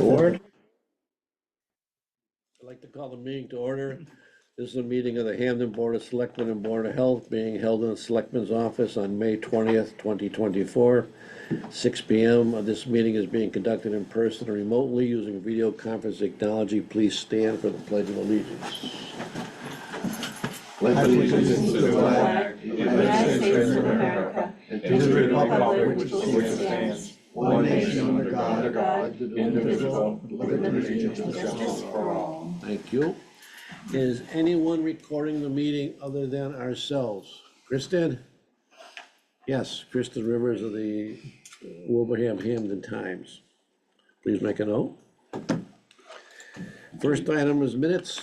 Board. I'd like to call the meeting to order. This is a meeting of the Hampden Board of Selectmen and Board of Health being held in the Selectmen's office on May 20th, 2024, 6 p.m. This meeting is being conducted in person or remotely using video conference technology. Please stand for the Pledge of Allegiance. Pledge allegiance to the flag of the United States of America and to the republic which stands, one nation under God, indivisible, with liberty and justice for all. Thank you. Is anyone recording the meeting other than ourselves? Kristen? Yes, Kristen Rivers of the Wilbraham Hampden Times. Please make a note. First item is minutes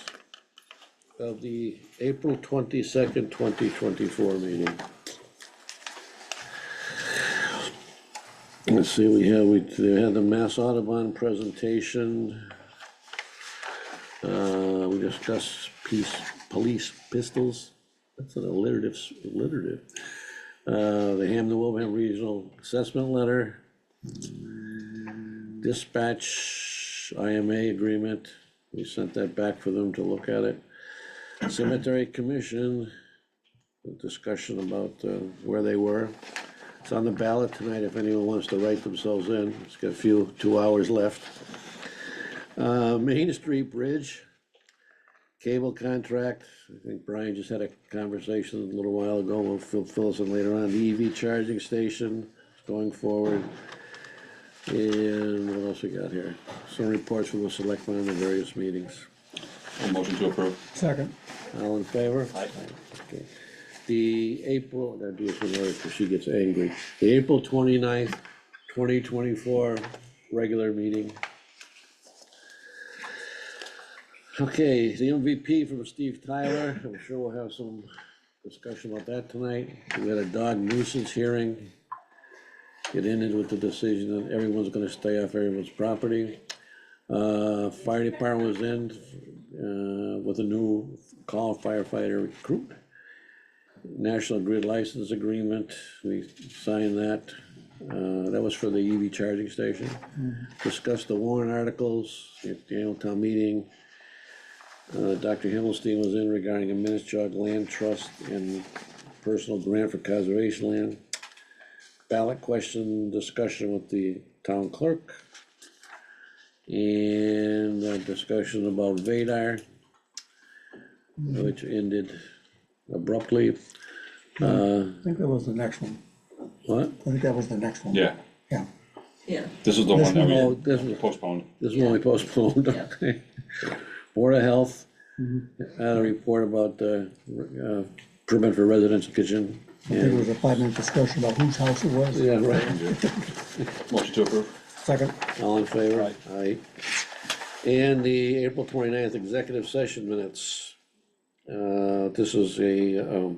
of the April 22nd, 2024 meeting. Let's see, we had the Mass Audubon presentation. We discussed police pistols. That's an alliterative. The Hampden-Wilbraham Regional Assessment Letter. Dispatch IMA agreement. We sent that back for them to look at it. Cemetery Commission, a discussion about where they were. It's on the ballot tonight if anyone wants to write themselves in. It's got a 2 hours left. Main Street Bridge, cable contract. I think Brian just had a conversation a little while ago. We'll fill us in later on. The EV charging station going forward. And what else we got here? Some reports from the Selectmen on the various meetings. A motion to approve. Second. All in favor? Aye. Okay. The April, I gotta do this in order because she gets angry. The April 29th, 2024 regular meeting. Okay, the MVP from Steve Tyler. I'm sure we'll have some discussion about that tonight. We had a dog nuisance hearing. It ended with the decision that everyone's gonna stay off everyone's property. Fire department was in with a new call firefighter recruit. National Grid license agreement, we signed that. That was for the EV charging station. Discussed the warrant articles at the annual town meeting. Dr. Himmelstein was in regarding a Minnesota land trust and personal grant for conservation land. Ballot question discussion with the town clerk. And a discussion about Vadar, which ended abruptly. I think that was the next one. What? I think that was the next one. Yeah, Yeah. Yeah, this is the This one that one, Oh, we this was, postponed. this one we postponed, Yeah. okay. Board of Health, had a report about the permit for residential kitchen. I think it was a 5-minute discussion about whose house it was. Yeah, right, Motion to approve. Second. all in favor? Aye. And the April 29th executive session minutes. This is a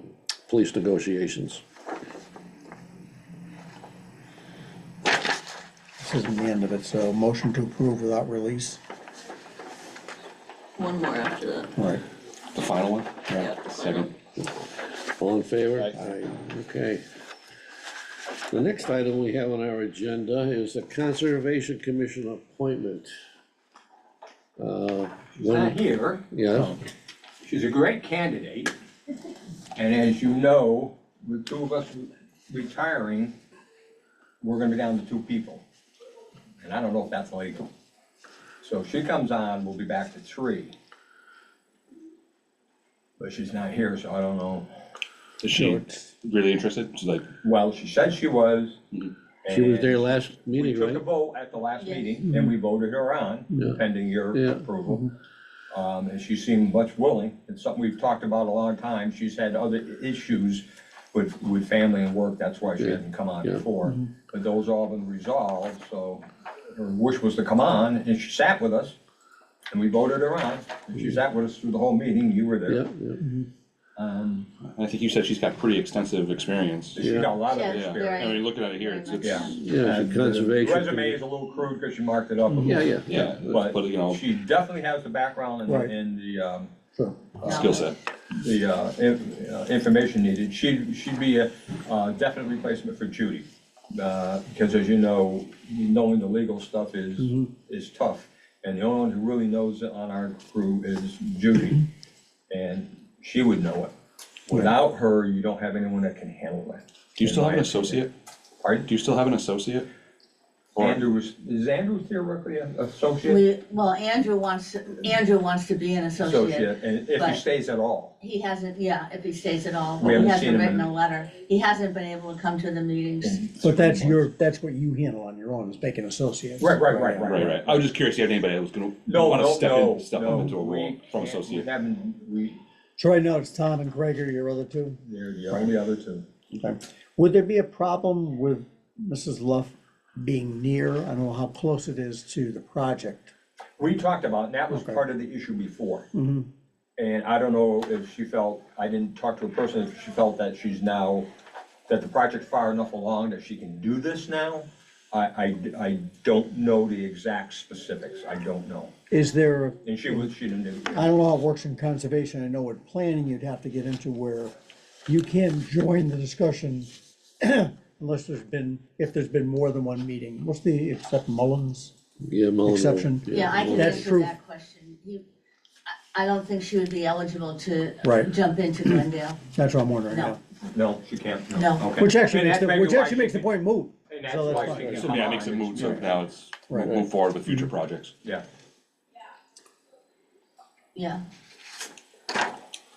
police negotiations. This isn't the end of it, so motion to approve without release. one more after that. All right. The final one? Yeah. Second. All in favor? Aye. Okay. The next item we have on our agenda is the Conservation Commission appointment. She's not here. Yeah, She's a great candidate. And as you know, with 2 of us retiring, we're gonna be down to 2 people. And I don't know if that's legal. So if she comes on, we'll be back to 3. But she's not here, so I don't know. Is she really interested? She's like, Well, she said she was. she was there and last We meeting, took a right? vote at the last Yes. meeting, and we voted her on, Yeah. pending your Yeah. approval. And she seemed much willing. It's something we've talked about a long time. She's had other issues with family and work. That's why she Yeah. hasn't come on Yeah. before. But those all been resolved, so her wish was to come on, and she sat with us, and we voted her on. And she sat with us through the whole meeting. You were Yeah, there. yeah. I think you said she's got pretty extensive experience. She got a lot of Yeah. Yeah, experience. I mean, looking at it here, it's, Yeah. Yeah, And the conservation. The resume is a little crude because she marked it up a little. Yeah, yeah, yeah, But but you know, she definitely has the background Right. and the, Sure. skill set. information needed. She'd be a definite replacement for Judy. Because as you know, knowing the legal stuff is tough. And the only one who really knows it on our crew is Judy, and she would know it. Without her, you don't have anyone that can handle that. Do you still have an in my opinion. associate? Pardon? Do you still have an associate? Or- Is Andrew theoretically an associate? Well, Andrew wants to be an associate. And if he but- stays at all. He hasn't, yeah, if he stays at all, We but he haven't hasn't seen him written in- a letter. He hasn't been able to come to the meetings. But that's what you handle on your own, is making associates. Right. Right. I was just curious if you had anybody that was gonna wanna step up into a role from associate. So right now, it's Tom and Greg are your other two? They're the only other two. Okay. Would there be a problem with Mrs. Luff being near? I don't know how close it is to the project. We talked about, and that was Okay. part of the issue before. Mm-hmm. And I don't know if she felt, I didn't talk to her personally, if she felt that she's now, that the project's far enough along that she can do this now. I don't know the exact specifics, I don't know. Is there, And she didn't do. I don't know how it works in conservation, I know with planning, you'd have to get into where you can join the discussion unless if there's been more than one meeting. What's the, except Mullins? Yeah, Mullen. Exception. Yeah, I can That's answer true. that question. I don't think she would be eligible to Right. jump into Glendale. That's what I'm wondering, No. yeah. No, she can't, no. No. Okay. Which actually And makes that may be why she the can- point moot. And that's So that's why fine. she can So come yeah, it on makes it and moot, so speak. now it's, Right. move forward with future projects. Yeah. Yeah,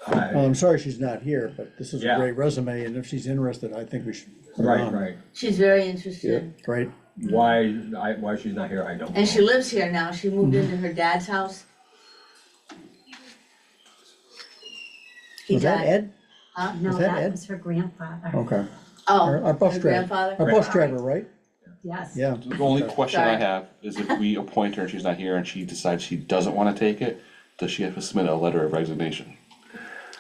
I'm sorry she's not here, but this is a Yeah. great resume, and if she's interested, I think we should put her on. Right. she's very interested. Great. Why she's not here, I don't know. And she lives here now. She moved into her dad's house. He Was that died. Ed? Huh? Was No, that that Ed? was her grandfather. Okay. Oh, Our bus her driver. grandfather? Our bus driver, right? Yes. Yeah. The only question I Sorry. have is if we appoint her and she's not here and she decides she doesn't wanna take it, does she have to submit a letter of resignation?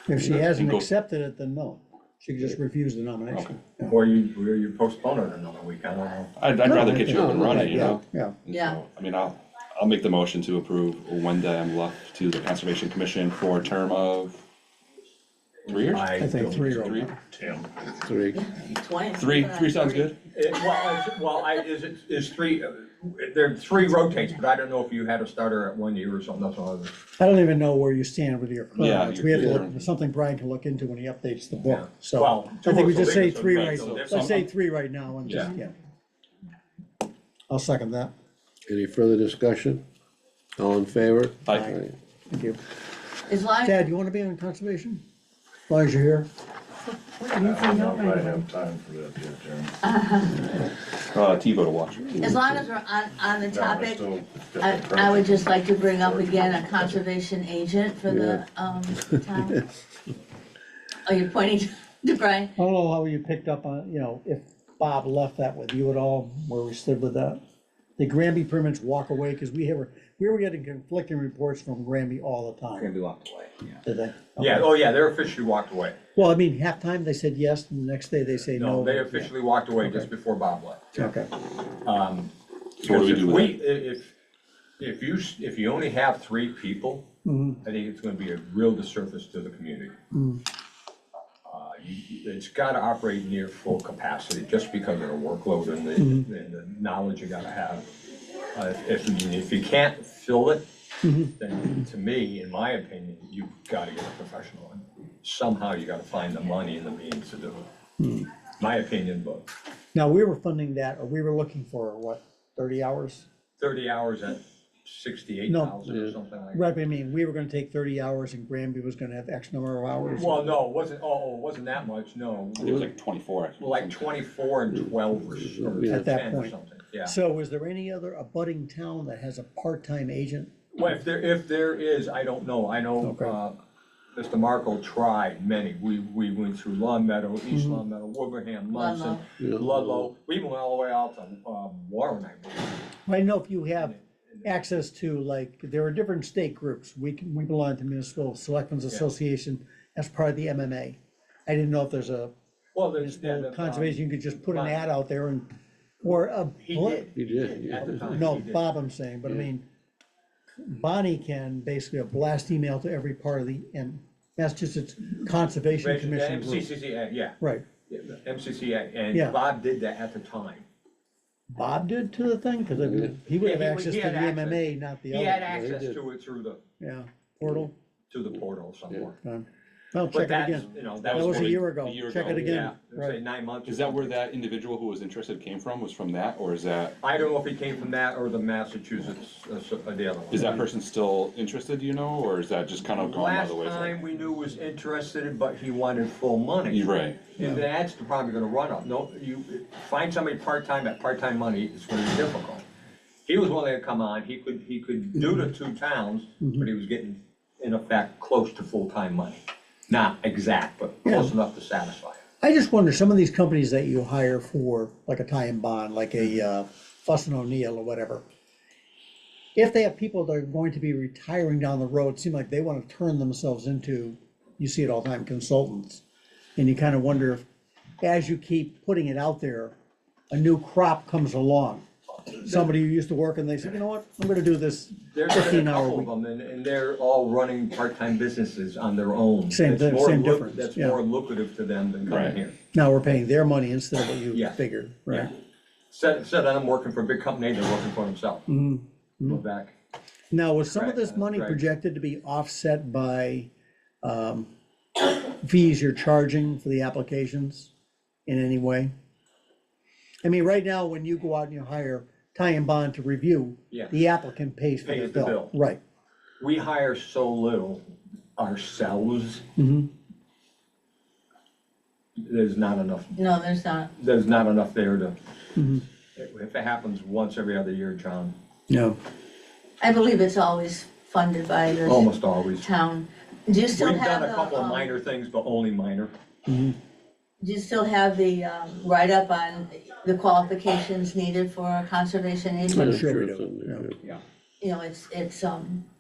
If she hasn't go- accepted it, then no. She can just refuse the nomination. Or you postpone it another week, I don't know. I'd rather get you up and running, you know? Yeah. Yeah. So, I mean, I'll make the motion to approve Wenda M. Luff to the Conservation Commission for a term of 3 years? I think don't- 3 or Three? Tim. 3. 20. Three sounds good? Is three, there are 3 rotates, but I don't know if you had a starter at 1 year or something, that's all I was. I don't even know where you stand with your Yeah, clearance. We have to your look, clearance. something Brian can look into when he updates the Yeah. book, so. Well, I think we two just say looks 3 like right, so let's different. say 3 right now and just, yeah. I'll second that. Any further discussion? All in favor? Aye. Thank you. As long, Dad, you wanna be on conservation? As long as you're here. I don't know if I have time for that yet, Jeremy. TiVo to watch. as long as we're on the No, I topic, still got the I would project. just like to bring up again a conservation agent for the, town. Oh, you're pointing to Brian? I don't know how you picked up on, if Bob left that with you at all, where we stood with that. The Granby permits walk away, because we were getting conflicting reports from Granby all the time. Gonna be walked away, yeah. Did they? Yeah, oh yeah, they're officially walked away. Well, I mean, halftime, they said yes, and the next day they say no. No, they officially walked away just Okay. before Bob left. Okay, So what do we do with that? If you only have 3 people, Mhm. I think it's gonna be a real disservice to the community. It's gotta operate near full capacity, just because of the workload and the knowledge you gotta have. If you can't fill it, then to me, in my opinion, you've gotta get a professional in. Somehow you gotta find the money and the means to do it. My opinion, but now, we were funding that, or we were looking for, what, 30 hours? 30 hours at 68,000 or something like that. Right, but I mean, we were gonna take 30 hours and Granby was gonna have X number of hours. Well, no, it wasn't that much, no. It was like 24. Like 24 and 12 or At that 10 or point. something, yeah. So is there any other abutting town that has a part-time agent? Well, if there is, I don't know. I know, Okay. Mr. Markle tried many. We went through Long Meadow, East Long Meadow, Wilbraham, Munson, Ludlow. We went all the way out to Warren, I believe. I know if you have access to, like, there are different state groups. We belong to Municipal Selectmen's Association as part of the MMA. I didn't know if there's a Well, there's. municipal conservation, you could just put an ad out there and, or a. He did. You did, At the yeah. time, No, he did. Bob, I'm saying, but I mean, Bonnie can basically a blast email to every part of the, Massachusetts Conservation Commission group. MCCA, yeah. Right, MCCA, and Yeah. Bob did that at the time. Bob did to the thing? Cause he would have Yeah, access he to the had access. MMA, not the He had other. access did. to it through the, Yeah, portal. to the portal somewhere. Well, But check it that's, again. you know, That was a what, year ago. a year Check ago? it again. Yeah, say Right. 9 months. or Is that where something. that individual who was interested came from, was from that, or is that, I don't know if he came from that or the Massachusetts, the other one. is that person still interested, do you know, or is that just kind of gone by Last the wayside? time we knew was interested, but he wanted full money. You're right, And that's the problem you're gonna run up. No, you find somebody part-time at part-time money, it's gonna be difficult. He was willing to come on, he could do the 2 towns, but he was getting, in effect, close to full-time money. Not exact, but close enough to satisfy him. I just wonder, some of these companies that you hire for, like a tie and bond, like a Fuss and O'Neill or whatever, if they have people that are going to be retiring down the road, it seem like they wanna turn themselves into, you see it all the time, consultants. And you kinda wonder if, as you keep putting it out there, a new crop comes along. Somebody who used to work and they said, you know what, I'm gonna do this There's been a 15-hour couple week. of them, and they're all running part-time businesses on their own. Same It's thing, more same lu- difference, That's yeah. more lucrative to them than coming Right. here. Now we're paying their money instead of what you Yeah. figured, right? Instead of them working for a big company, they're working for themselves. Go back. Now, was some of this Right, money right. projected to be offset by fees you're charging for the applications in any way? I mean, right now, when you go out and you hire tie and bond to review, Yeah. the applicant pays for Pays the the bill. bill. Right. We hire so little ourselves. There's not enough, No, there's not. there to, if it happens once every other year, John, No. I believe it's always funded by the almost always. town. Do you still We've have done a couple of the, minor things, but only minor. do you still have the write-up on the qualifications needed for a conservation agent? I'm sure we it's in there, do. Yeah. You know, it's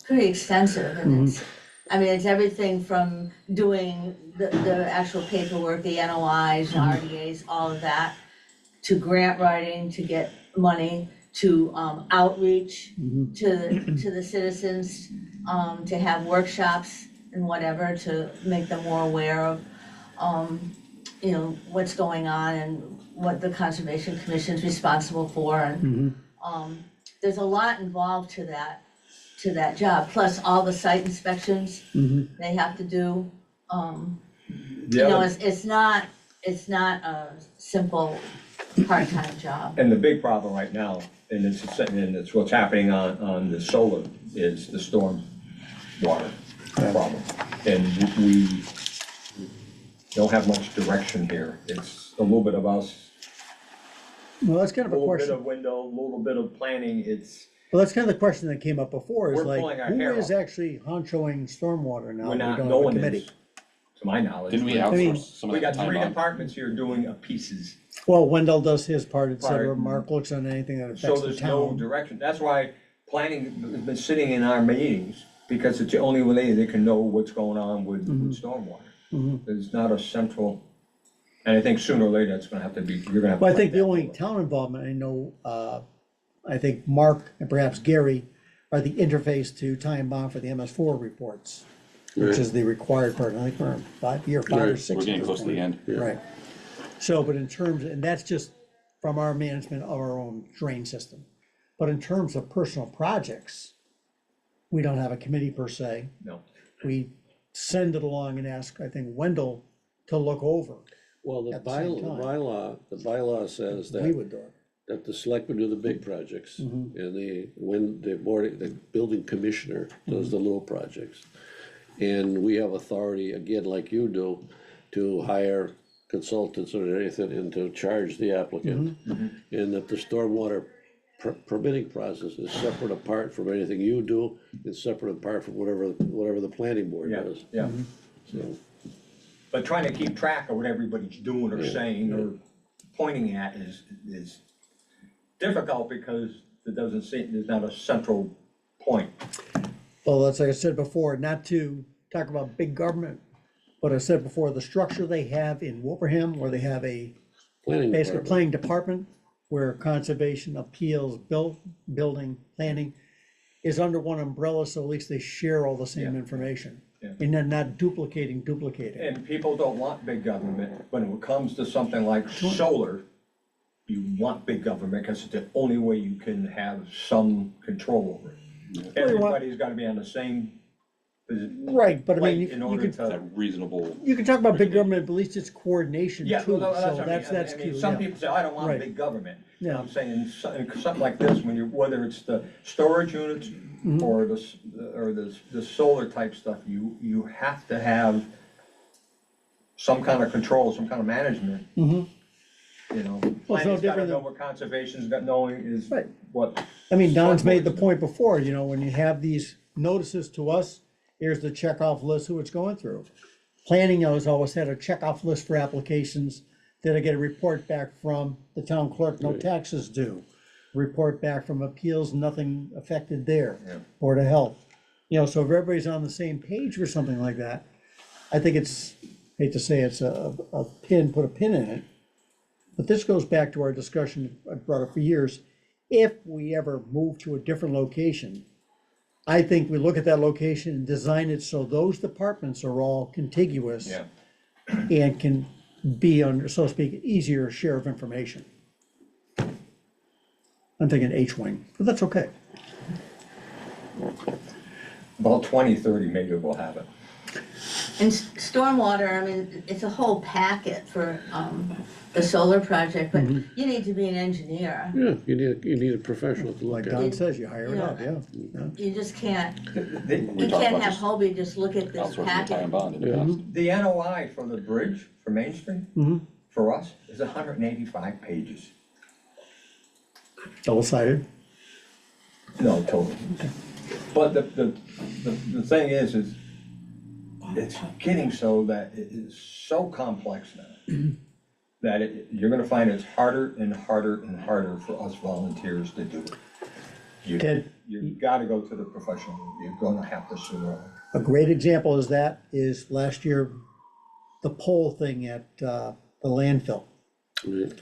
pretty extensive and it's, I mean, it's everything from doing the actual paperwork, the NOIs, RDAs, all of that, to grant writing, to get money, to outreach to the citizens, to have workshops and whatever, to make them more aware of, you know, what's going on and what the Conservation Commission's responsible for, and, there's a lot involved to that job, plus all the site inspections they have to do. The You know, other- it's not a simple part-time job. And the big problem right now, and it's what's happening on the solar, is the storm water problem. And we don't have much direction here. It's a little bit of us, Well, that's kind a of a little bit question. of window, a little bit of planning. Well, that's kind of the question that came up before, is We're like, pulling our who hair is out. actually honchoing stormwater now? We're that we not, don't no have a one committee? is, to my knowledge. didn't we mean, outsource some of We that got time 3 on? departments here doing pieces. Well, Wendell does his part, et cetera. Part. Mark looks on anything that So affects the there's no town. direction. That's why planning has been sitting in our meetings, because it's the only way they can know what's going on with stormwater. There's not a central, and I think sooner or later it's gonna have to be, you're gonna have to. Well, I think fight the that only over. town involvement I know, I think Mark and perhaps Gary are the interface to tie and bond for the MS4 reports, which is the required part. I think we're on 5 or Right. 6. We're at getting this close to the point. end. Right. So, but in terms, and that's just from our management of our own drain system. But in terms of personal projects, we don't have a committee per se. No. We send it along and ask, I think, Wendell to look over. Well, the At the same bylaw says We that, would do it. that the selectmen do the big projects. And when the building commissioner does the little projects. And we have authority, again, like you do, to hire consultants or anything and to charge the applicant. And that the stormwater permitting process is separate apart from anything you do, and separate apart from whatever the planning board Yeah, does. yeah. So, But trying to keep track of what everybody's doing or saying or pointing at is difficult, because there's not a central point. Well, that's like I said before, not to talk about big government, but I said before, the structure they have in Wilbraham, where they have a planning basically department. planning department, where conservation, appeals, building, planning is under one umbrella, so at least they share all the same Yeah. information. Yeah. And then not duplicating. And people don't want big government when it comes to something like solar. you want big government, because it's the only way you can have some control over it. you want- Everybody's gotta be on the same, Right, but I mean, plate in you order could, to. That reasonable, you can talk about big government, but at least it's coordination Yeah, too, well, so that's what I mean. that's I mean, key, some yeah. people say, I don't want Right. big government. Yeah. I'm saying, something like this, when you, whether it's the storage units Mm-hmm. or the solar type stuff, you have to have some kind of control, some kind of management. You know, Well, it's no planning's gotta different know than- what conservation's got knowing is Right. what. I mean, Don's select made the board's point before, you know, when you have these notices to us, here's the checkoff list, who it's going through. Planning has always had a checkoff list for applications, then I get a report back from the town clerk, no taxes due. Report back from appeals, nothing affected there. Yeah. Board of Health. You know, so if everybody's on the same page for something like that, I think it's, hate to say it's a pin, put a pin in it. But this goes back to our discussion, I brought up for years, if we ever move to a different location, I think we look at that location and design it so those departments are all contiguous. Yeah. And can be under, so to speak, easier share of information. I'm thinking H-wing, but that's okay. About 20-30 maybe we'll have it. And stormwater, I mean, it's a whole packet for, the solar project, but Mm-hmm. you need to be an engineer. Yeah, you need a professional to Like look at Don it. says, you hire it Yeah. up, yeah. You just can't, The you talked can't about have this Hobie just look at this outsourcing the tie and packet. bond in the Yeah. past. the NOI for the bridge, for Main Street, for us, is 185 pages. Double-sided. No, totally. But the thing is it's getting so that it is so complex now, that you're gonna find it's harder and harder and harder for us volunteers to do it. Ted? You gotta go to the professional, you're gonna have to sooner or later. A great example is that is last year, the pole thing at the landfill. Right.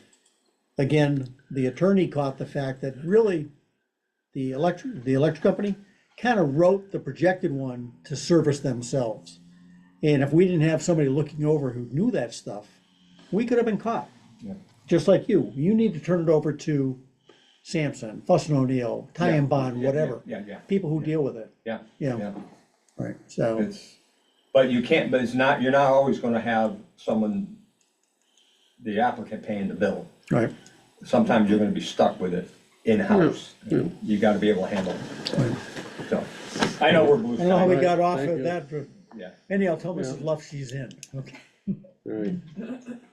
Again, the attorney caught the fact that really the electric company kind of wrote the projected one to service themselves. And if we didn't have somebody looking over who knew that stuff, we could have been caught. Yeah. Just like you need to turn it over to Sampson, Fuss and O'Neill, Ty and Bond, Yeah, whatever. Yeah. People who deal with it, Yeah. Yeah. right, so, It's, but you can't, but it's not, you're not always gonna have someone, the applicant paying the bill. right. Sometimes you're gonna be stuck with it in-house. You gotta be able to handle it. So, I know we're blue I don't know how we sky, got off Thank of you. that, but yeah. anyhow, tell Mrs. Luff she's in, okay? All right,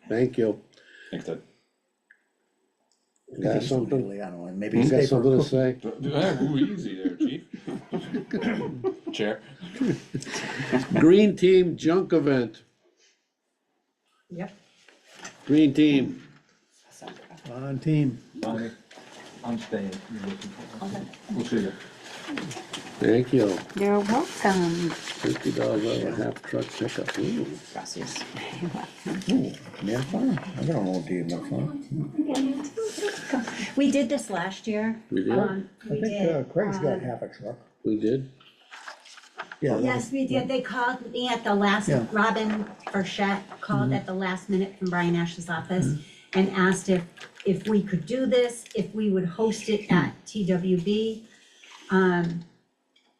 thank you. Thanks, Ted. You got something? Usually, I don't know, maybe You stay got for a something to cookie. say? Ooh, easy there, chief. Chair. Green Team Junk Event. Yep. Green Team, On team. Bonnie, I'm staying. You're looking for- Okay. We'll see you. thank you. You're welcome. $50 over half truck pickup. Ooh. Gracias. Yeah, fine. I got an old deed, no fun. We did this last year. We did? I We think did. Craig's got half a truck. We did? Yeah. Yes, we did. They called me at the last, Yeah. Robin Burchett called at the last minute from Brian Ash's office and asked if we could do this, if we would host it at TWB.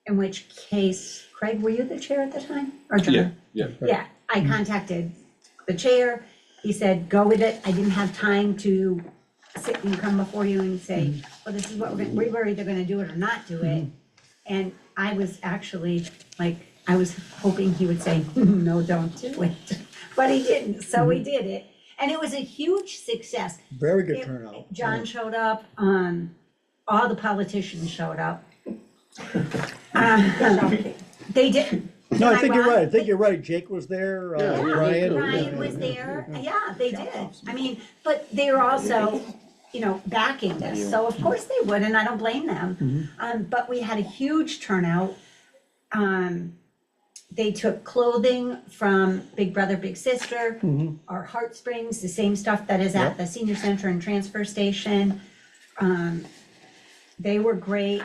In which case, Craig, were you the chair at the time? Or John? Yeah. Yeah, I contacted the chair, he said, go with it, I didn't have time to sit and come before you and say, well, this is what we were either gonna do it or not do it. And I was actually, like, I was hoping he would say, no, don't do it, but he didn't, so we did it. And it was a huge success. Very good It- turnout. John showed up, all the politicians showed up. They did. No, I Am think you're wrong? right, I think you're right. Jake was there, Yeah, Brian. Ryan was there, yeah, they did. I mean, but they were also, backing this, so of course they would, and I don't blame them. But we had a huge turnout. They took clothing from Big Brother, Big Sister, our Heart Springs, the same stuff that is at the senior center and transfer station. They were great.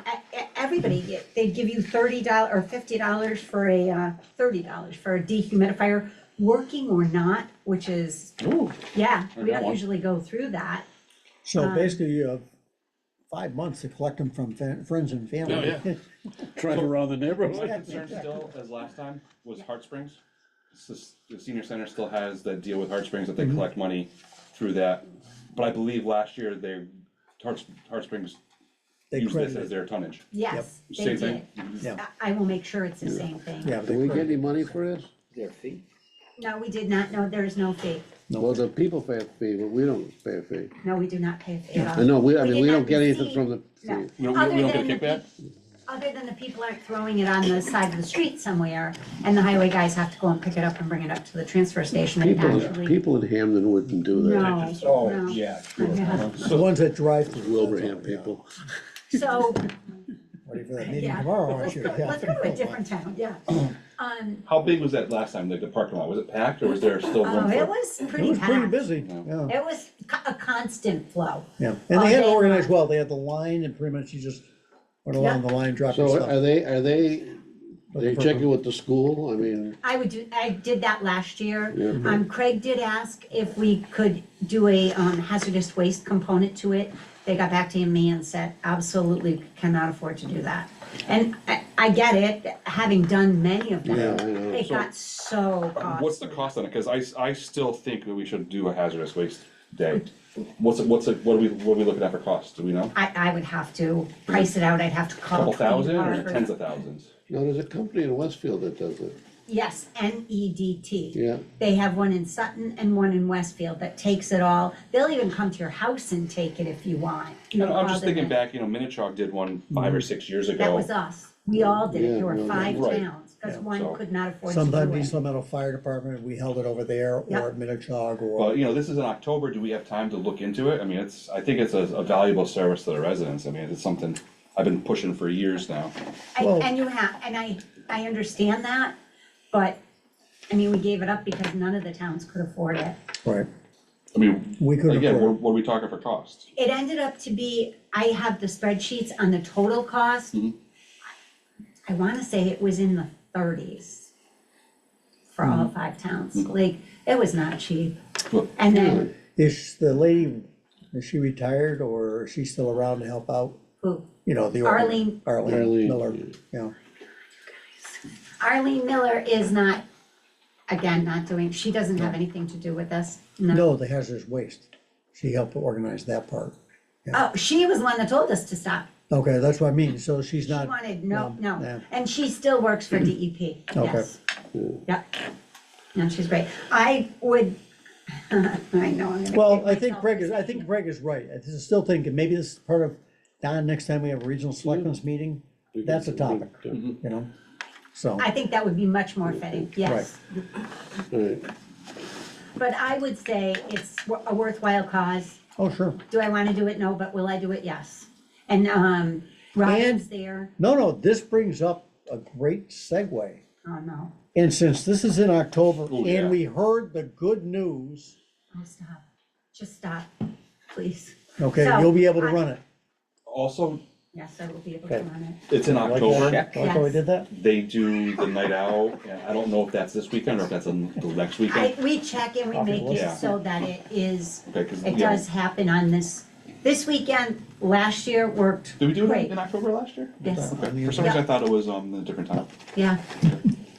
Everybody, they'd give you $30 or $50 for $30 for a dehumidifier, working or not, which is, Ooh. yeah, I we got don't one. usually go through that. So basically, you have 5 months to collect them from friends and family. Oh, yeah. Drive around the My neighborhood. concern still, as last time, was Heart Springs. The senior center still has that deal with Heart Springs that they collect money through that. But I believe last year Heart Springs They used this credited. as their tonnage. Yes, they Same did. thing? Yeah, I will make sure it's the same thing. yeah. Do they we get credit. any money for this? Their fee? No, we did not, no, there is no fee. No. Well, the people pay a fee, but we don't pay a fee. No, we do not pay a fee at all. I know, I We mean, did we not don't get anything receive- from the No. fee. We don't Other get a than the kickback? Other than the people aren't throwing it on the side of the street somewhere, and the highway guys have to go and pick it up and bring it up to the transfer station and actually. People in Hamden wouldn't do that. No, Oh, no. yeah, sure. Yeah. The ones that drive through. Wilbraham people. So, Ready for that meeting yeah. tomorrow, aren't you? Yeah. Let's go to a different town, yeah. How big was that last time, like the parking lot? Was it packed or was there still room Oh, for? it was It pretty was pretty packed. busy, yeah, It was a constant flow. yeah. And all they had it day organized long. well. They had the line and pretty much you just went along the line, dropped your So stuff. are they checking with the school? I mean, I did that last year. Yeah. Craig did ask if we could do a hazardous waste component to it. They got back to me and said, absolutely cannot afford to do that. And I get it, having done many of Yeah, them, I know. it got so costly. What's the cost on it? Cause I still think that we should do a hazardous waste day. What are we looking at for cost? Do we know? I would have to price it out, I'd have to call. Couple Clean thousand or Harbor. tens of thousands? no, there's a company in Westfield that does it. Yes, NEDT. Yeah. They have one in Sutton and one in Westfield that takes it all. They'll even come to your house and take it if you want. No I'm just bother thinking them. back, Minichog did one 5 or 6 years ago. That was us. We all did it. Yeah, There were yeah, 5 right. towns, because Yeah, one so- could not afford to do Sometimes it. East Long Meadow Fire Department, we held it over there, Yep. or at Minichog, or, Well, this is in October, do we have time to look into it? I mean, I think it's a valuable service to the residents, I mean, it's something I've been pushing for years now. Well- And you have, and I understand that, but, I mean, we gave it up because none of the towns could afford it. right, I mean, we couldn't again, afford what are we talking for cost? It ended up to be, I have the spreadsheets on the total cost. Mhm. I wanna say it was in the 30s for all 5 towns. Like, it was not cheap. Well, And then, Is the lady, is she retired, or is she still around to help out? who? The old- Arlene. Arlene Arlene. Miller, yeah. Arlene Miller is not, again, not doing, she doesn't have anything to do with this. No. No, the hazardous waste. She helped organize that part. Oh, she was the one that told us to stop. Okay, that's what I mean, so she's She not. wanted, no, yeah. no. And she still works for DEP, Okay. yes. Yep. No, she's great. I would, I know, I'm gonna. Well, kick I think myself Greg for is, I saying think it. Greg is right. I still think, and maybe this is part of, Don, next time we have a regional selectmen's meeting, that's a topic, you know? So, I think that would be much more fitting, yes. Right. But I would say it's a worthwhile cause. oh, sure. Do I wanna do it? No, but will I do it? Yes. And, Robin's there. No, this brings up a great segue. Oh, no. And since this is in October, Oh, yeah. and we heard the good news, Oh, stop. Just stop, please. okay, So, you'll be able to I- run it. Yes, Also, I will be able to Okay. run it. it's in Like that? October, Like how we did that? they do the night out, and I don't know if that's this weekend or if that's the next weekend. We check and we make Yeah. it so that it is, Okay, 'cause, it yeah. does happen on this weekend. Last year worked Did we do it great. in October last year? Yes, Okay, for some reason I thought it was, a different time. yeah.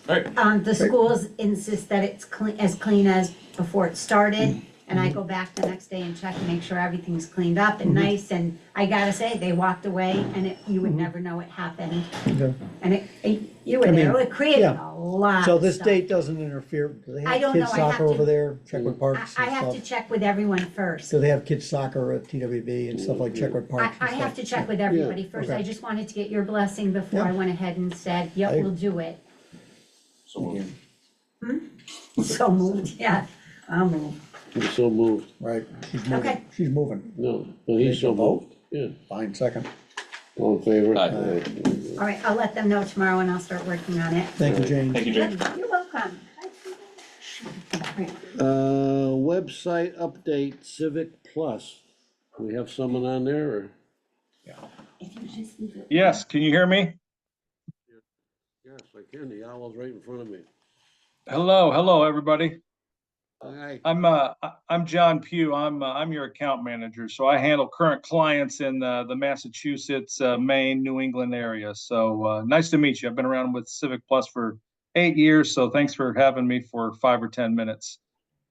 Alright, The schools insist that it's clean as before it started. And I go back the next day and check and make sure everything's cleaned up and nice. And I gotta say, they walked away and you would never know it happened. Okay. And you were I mean, there, it created yeah. a lot So of this stuff. date doesn't interfere, do they I have don't kids know, I have soccer over to- there, Checkwood Parks I and have to stuff? check with everyone first. Do they have kids soccer at TWB and stuff like Checkwood I, Parks and I have stuff? to check with everybody first. okay. I just wanted to get your blessing before Yeah. I went ahead and said, yep, I- we'll do it. so So moved, yeah, I'll move. I'm so moved. Right, she's moving, Okay. she's moving, No, but he's so Take a vote? moved. Yeah. fine, second, All in favor? Aye. All right, I'll let them know tomorrow and I'll start working on it. thank you, Jane. thank you, Jane. You're welcome. Right. Website update, Civic Plus. We have someone on there, or? If you just leave it. Yes, can you hear me? Yes, I can, the owl's right in front of me. Hello, everybody. Hi. I'm John Pugh. I'm your account manager. So I handle current clients in the Massachusetts, Maine, New England area. So nice to meet you. I've been around with Civic Plus for 8 years. So thanks for having me for 5 or 10 minutes.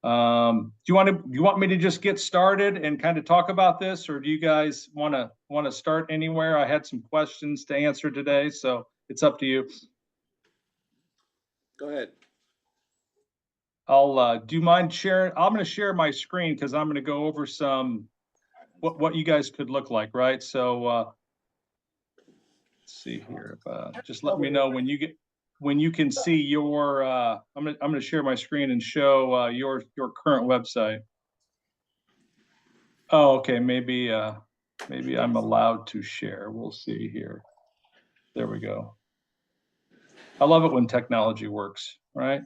Do you want me to just get started and kind of talk about this, or do you guys want to start anywhere? I had some questions to answer today, so it's up to you. Go ahead. Do you mind sharing? I'm going to share my screen because I'm going to go over some what you guys could look like, right? So let's see here. Just let me know when you can see your. I'm going to share my screen and show your current website. Oh, okay. Maybe I'm allowed to share. We'll see here. There we go. I love it when technology works, right?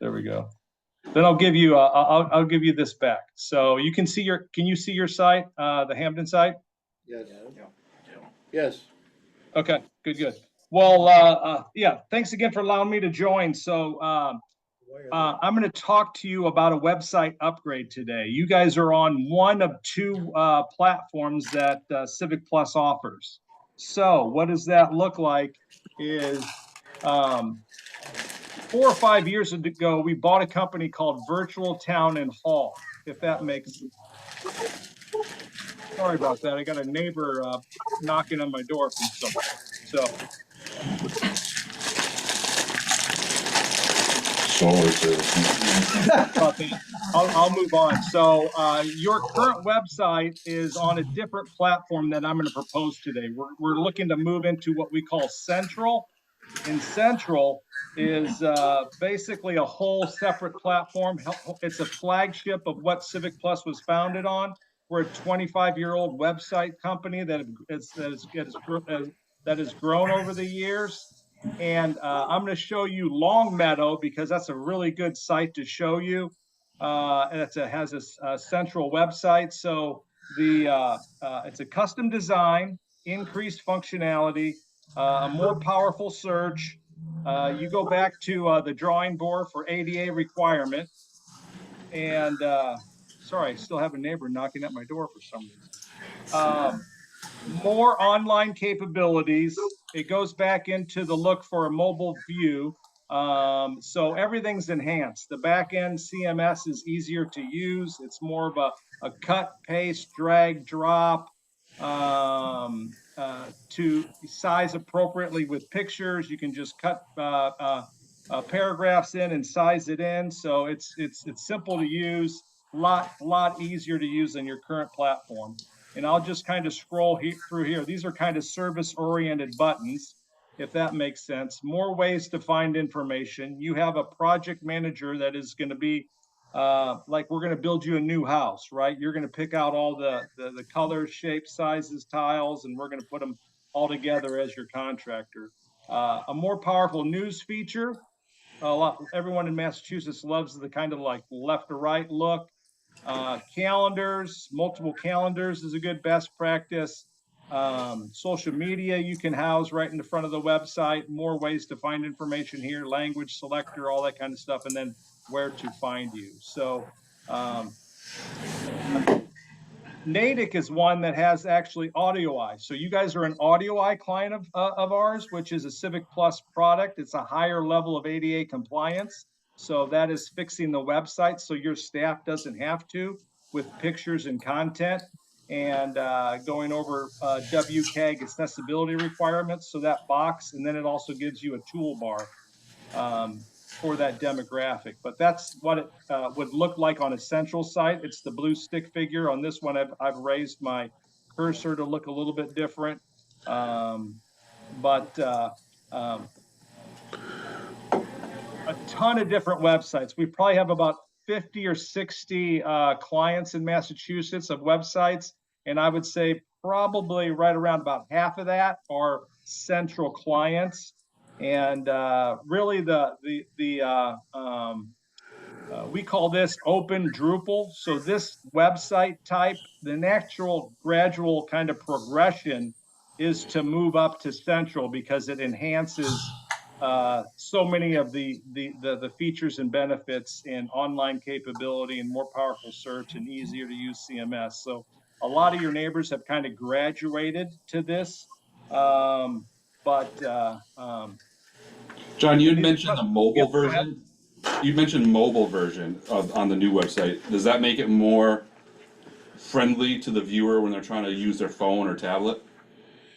There we go. Then I'll give you I'll give you this back. So you can see can you see your site, the Hampden site? Yes. Yes. Okay, good. Well, yeah, thanks again for allowing me to join. So I'm going to talk to you about a website upgrade today. You guys are on one of 2 platforms that Civic Plus offers. So what does that look like is 4 or 5 years ago, we bought a company called Virtual Town and Hall, if that makes. Sorry about that. I got a neighbor knocking on my door from somewhere. So Solar too. I'll move on. So your current website is on a different platform that I'm going to propose today. We're looking to move into what we call Central. And Central is basically a whole separate platform. It's a flagship of what Civic Plus was founded on. We're a 25-year-old website company that has grown over the years. And I'm going to show you Longmeadow because that's a really good site to show you. And it has a central website. So it's a custom design, increased functionality, a more powerful search. You go back to the drawing board for ADA requirement. And sorry, I still have a neighbor knocking at my door for some reason. More online capabilities. It goes back into the look for a mobile view. So everything's enhanced. The back end CMS is easier to use. It's more of a cut, paste, drag, drop to size appropriately with pictures. You can just cut paragraphs in and size it in. So it's simple to use, lot easier to use than your current platform. And I'll just kind of scroll through here. These are kind of service-oriented buttons, if that makes sense. More ways to find information. You have a project manager that is going to be like we're going to build you a new house, right? You're going to pick out all the colors, shapes, sizes, tiles, and we're going to put them all together as your contractor. A more powerful news feature. Everyone in Massachusetts loves the kind of like left to right look. Calendars, multiple calendars is a good best practice. Social media you can house right in the front of the website. More ways to find information here, language selector, all that kind of stuff, and then where to find you. So Natick is one that has actually AudioEye. So you guys are an AudioEye client of ours, which is a Civic Plus product. It's a higher level of ADA compliance. So that is fixing the website so your staff doesn't have to with pictures and content and going over WCAG accessibility requirements. So that box, and then it also gives you a toolbar for that demographic. But that's what it would look like on a central site. It's the blue stick figure. On this one, I've raised my cursor to look a little bit different. A ton of different websites. We probably have about 50 or 60 clients in Massachusetts of websites. And I would say probably right around about half of that are central clients. And really we call this open Drupal. So this website type, the natural gradual kind of progression is to move up to central because it enhances so many of the features and benefits and online capability and more powerful search and easier to use CMS. So a lot of your neighbors have kind of graduated to this. John, you had and these mentioned the yeah, mobile go ahead. version. You mentioned mobile version on the new website. Does that make it more friendly to the viewer when they're trying to use their phone or tablet?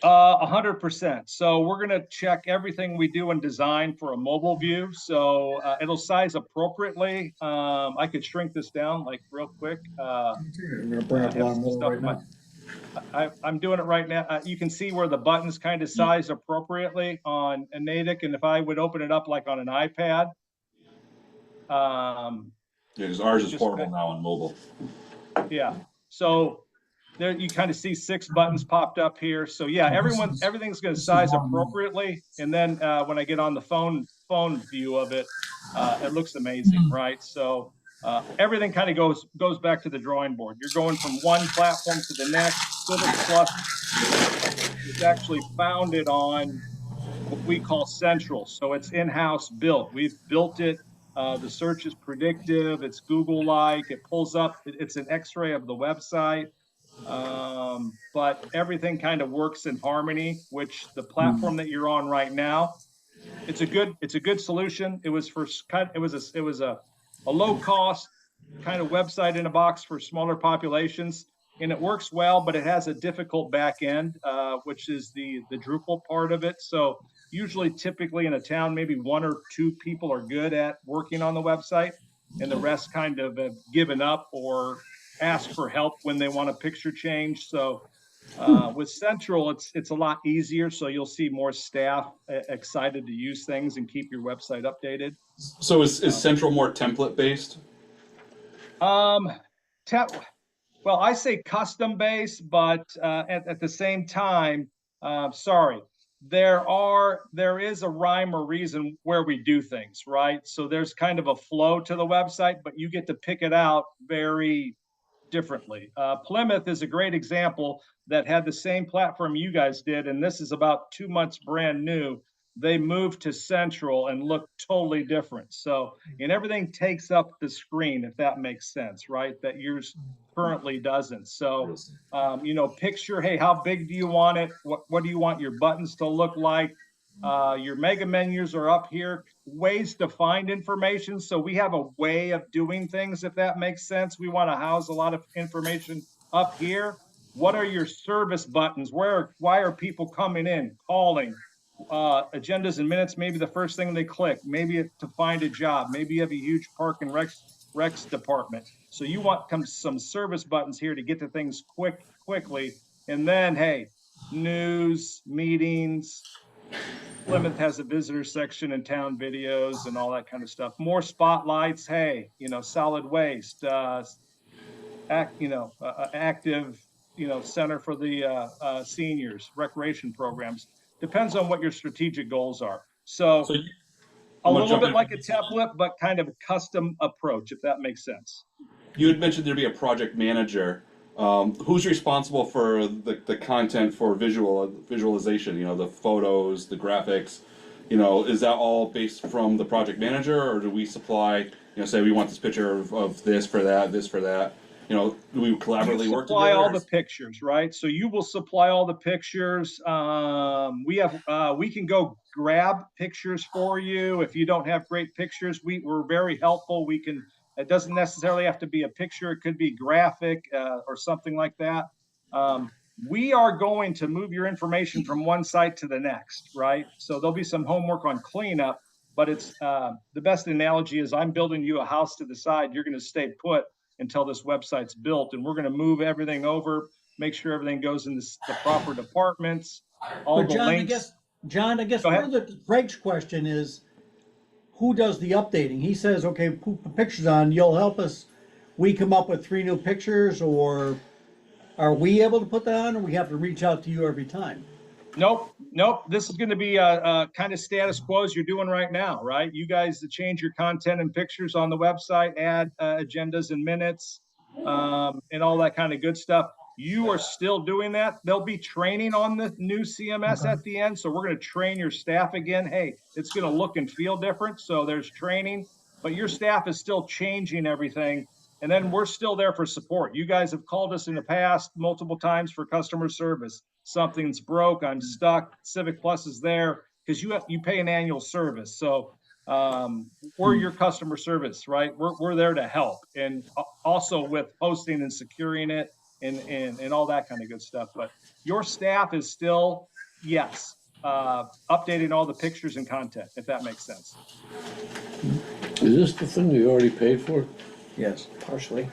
100%. So we're gonna check everything we do in design for a mobile view. So it'll size appropriately. I could shrink this down like real quick. I'm gonna bring I up a have lot some more stuff right in my, now. I'm doing it right now. You can see where the buttons kind of size appropriately on a Natick, and if I would open it up like on an iPad, Yeah, because ours is just horrible now on mobile. yeah. So there you kind of see 6 buttons popped up here. So yeah, everything's going to size appropriately. And then when I get on the phone view of it, it looks amazing, right? So everything kind of goes back to the drawing board. You're going from one platform to the next. Civic Plus is actually founded on what we call Central. So it's in-house built. We've built it. The search is predictive. It's Google-like. It pulls up. It's an X-ray of the website. But everything kind of works in harmony, which the platform that you're on right now, it's a good solution. It was a low cost kind of website in a box for smaller populations, and it works well, but it has a difficult back end, which is the Drupal part of it. So usually, typically in a town, maybe 1 or 2 people are good at working on the website, and the rest kind of have given up or ask for help when they want a picture change. So with Central, it's a lot easier. So you'll see more staff excited to use things and keep your website updated. So is Central more template based? Um, well, I say custom based, but at the same time, sorry, there is a rhyme or reason where we do things, right? So there's kind of a flow to the website, but you get to pick it out very differently. Plymouth is a great example that had the same platform you guys did, and this is about 2 months brand new. They moved to Central and look totally different. So, and everything takes up the screen, if that makes sense, right? That yours currently doesn't. So, picture, hey, how big do you want it? What do you want your buttons to look like? Your mega menus are up here, ways to find information. So we have a way of doing things, if that makes sense. We want to house a lot of information up here. What are your service buttons? Why are people coming in, calling? Agendas and minutes, maybe the first thing they click, maybe to find a job, maybe you have a huge park and recs department. So you want some service buttons here to get to things quickly. And then, hey, news, meetings, Plymouth has a visitor section and town videos and all that kind of stuff. More spotlights. Hey, solid waste, active, center for the seniors, recreation programs. Depends on what your strategic goals are. So a little bit like a template, but kind of a custom approach, if that makes sense. You had mentioned there'd be a project manager. Who's responsible for the content for visualization? The photos, the graphics. Is that all based from the project manager, or do we supply? Say we want this picture of this for that, this for that. Do we collaboratively work together? Supply all the pictures, right? So you will supply all the pictures. We can go grab pictures for you if you don't have great pictures. We're very helpful. It doesn't necessarily have to be a picture. It could be graphic or something like that. We are going to move your information from one site to the next, right? So there'll be some homework on cleanup, but it's the best analogy is I'm building you a house to the side. You're going to stay put until this website's built, and we're going to move everything over, make sure everything goes in the proper departments, all But the John, links. I guess Go ahead. further to Craig's question is, who does the updating? He says, okay, put the pictures on, you'll help us. We come up with 3 new pictures, or are we able to put that on, or we have to reach out to you every time? Nope. This is going to be a kind of status quo as you're doing right now, right? You guys change your content and pictures on the website, add agendas and minutes, and all that kind of good stuff. You are still doing that. There'll be training on the new CMS Okay. at the end. So we're going to train your staff again. Hey, it's going to look and feel different. So there's training, but your staff is still changing everything. And then we're still there for support. You guys have called us in the past multiple times for customer service. Something's broke, I'm stuck. Civic Plus is there because you pay an annual service. So we're your customer service, right? We're there to help, and also with hosting and securing it and all that kind of good stuff. But your staff is still, yes, updating all the pictures and content, if that makes sense. Is this the thing we already paid for? Yes. Partially.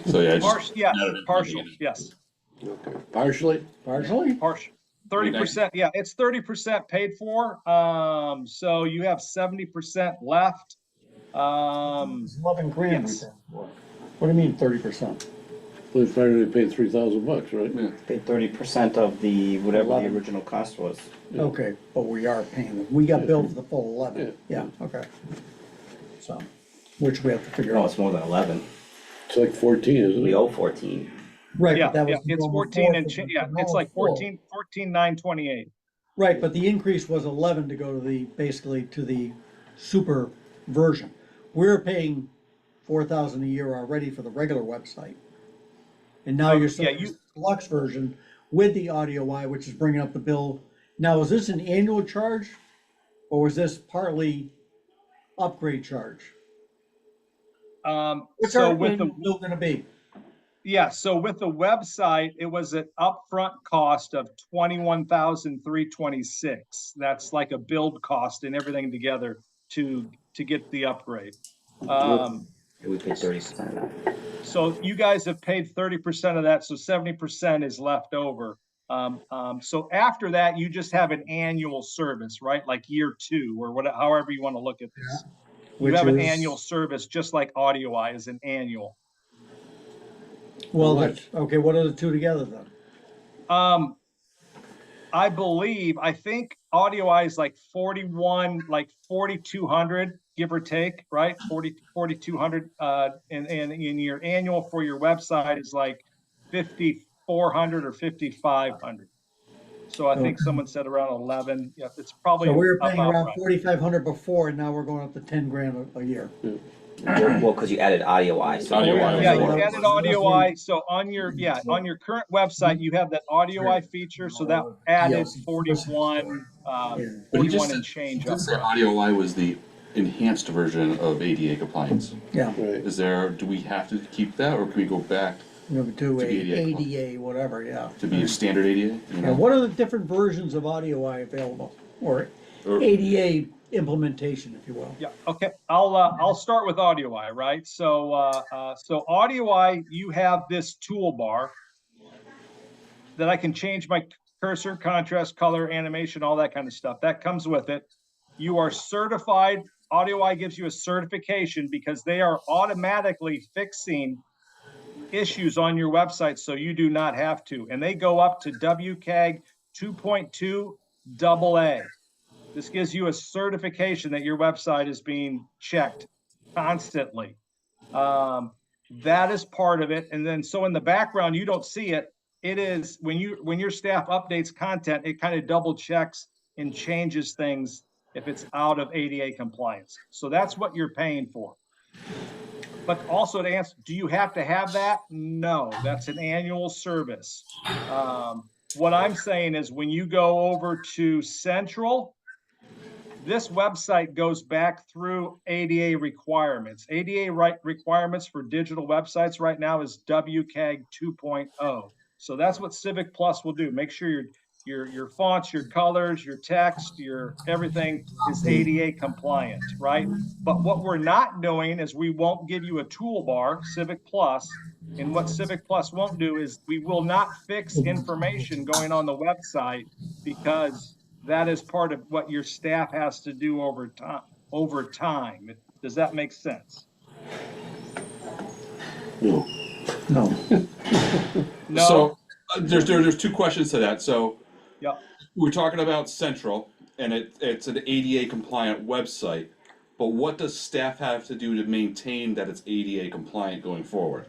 So yeah, Partial, yes, partial, yes, Okay. Partially? Partially? partial. 30%, yeah, it's 30% paid for. So you have 70% left. It's 11 grand. Yes. What do you mean 30%? We've already paid $3,000, right? Yeah. Paid 30% of the, whatever the 11. original cost was. Okay, but we are paying them. We got billed for the full 11. Yeah. Yeah, okay. So, which we have to figure No, out. it's more than 11. It's like 14, isn't We it? owe 14. Right, Yeah, but that yeah, was. the it's one 14 before, and, but yeah, now it's like full. 14,928. Right, but the increase was 11 to go to the, basically to the super version. We're paying 4,000 a year already for the regular website. And now you're Yeah, saying deluxe version with the audio Y, which is bringing up the bill. Now, is this an annual charge? Or was this partly upgrade charge? What's So our with the, annual bill gonna be? yeah, so with the website, it was an upfront cost of 21,326. That's like a build cost and everything together to get the upgrade. We paid 30% of that. So you guys have paid 30% of that, so 70% is left over. So after that, you just have an annual service, right? Like year 2 or whatever, however you want to look at this. You Which have an is- annual service, just like Audio Eye is an annual. Well, How much? that's, okay, what are the two together then? I think Audio Eye is like 41, like 4,200, give or take, right? 4,200. And in your annual for your website is like 5,400 or 5,500. So I think Okay. someone said around 11. Yeah, it's probably So we were paying about around right. 4,500 before, and now we're going up to 10 grand a year. Well, because you added audio eye. So Audio eye. Yeah, So you that added was- Audio Eye. So on your current website, you have that Audio Eye feature. So that added 41, But he 41 just and said, change he up did say front. Audio Eye was the enhanced version of ADA compliance. Yeah, Right. Do we have to keep that, or can we go back you know, to a be ADA. ADA, whatever, yeah. to be a standard ADA? You And know? what are the different versions of Audio Eye available? Or Or- ADA implementation, if you will? Yeah, okay. I'll start with Audio Eye, right? So so Audio Eye, you have this toolbar that I can change my cursor, contrast, color, animation, all that kind of stuff. That comes with it. You are certified. Audio Eye gives you a certification because they are automatically fixing issues on your website, so you do not have to. And they go up to WCAG 2.2 AA. This gives you a certification that your website is being checked constantly. That is part of it. And then so in the background, you don't see it. It is when your staff updates content, it kind of double checks and changes things if it's out of ADA compliance. So that's what you're paying for. But also to answer, do you have to have that? No, that's an annual service. What I'm saying is when you go over to Central, this website goes back through ADA requirements. ADA requirements for digital websites right now is WCAG 2.0. So that's what Civic Plus will do. Make sure your fonts, your colors, your text, your everything is ADA compliant, right? But what we're not doing is we won't give you a toolbar, Civic Plus, and what Civic Plus won't do is we will not fix information going on the website because that is part of what your staff has to do over time. Does that make sense? No. No. No? So there's two questions to that. So Yeah. we're talking about Central, and it's an ADA compliant website. But what does staff have to do to maintain that it's ADA compliant going forward?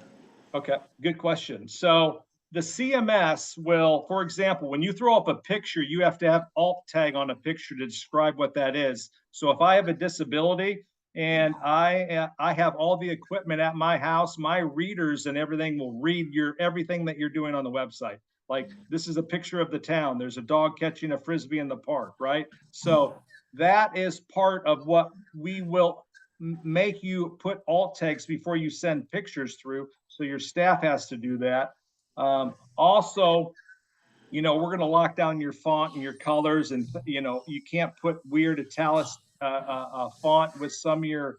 Okay, good question. So the CMS will, for example, when you throw up a picture, you have to have alt tag on a picture to describe what that is. So if I have a disability and I have all the equipment at my house, my readers and everything will read everything that you're doing on the website. Like, this is a picture of the town. There's a dog catching a Frisbee in the park, right? So that is part of what we will make you put alt tags before you send pictures through. So your staff has to do that. Also, we're going to lock down your font and your colors, and you can't put weird italic font with some of your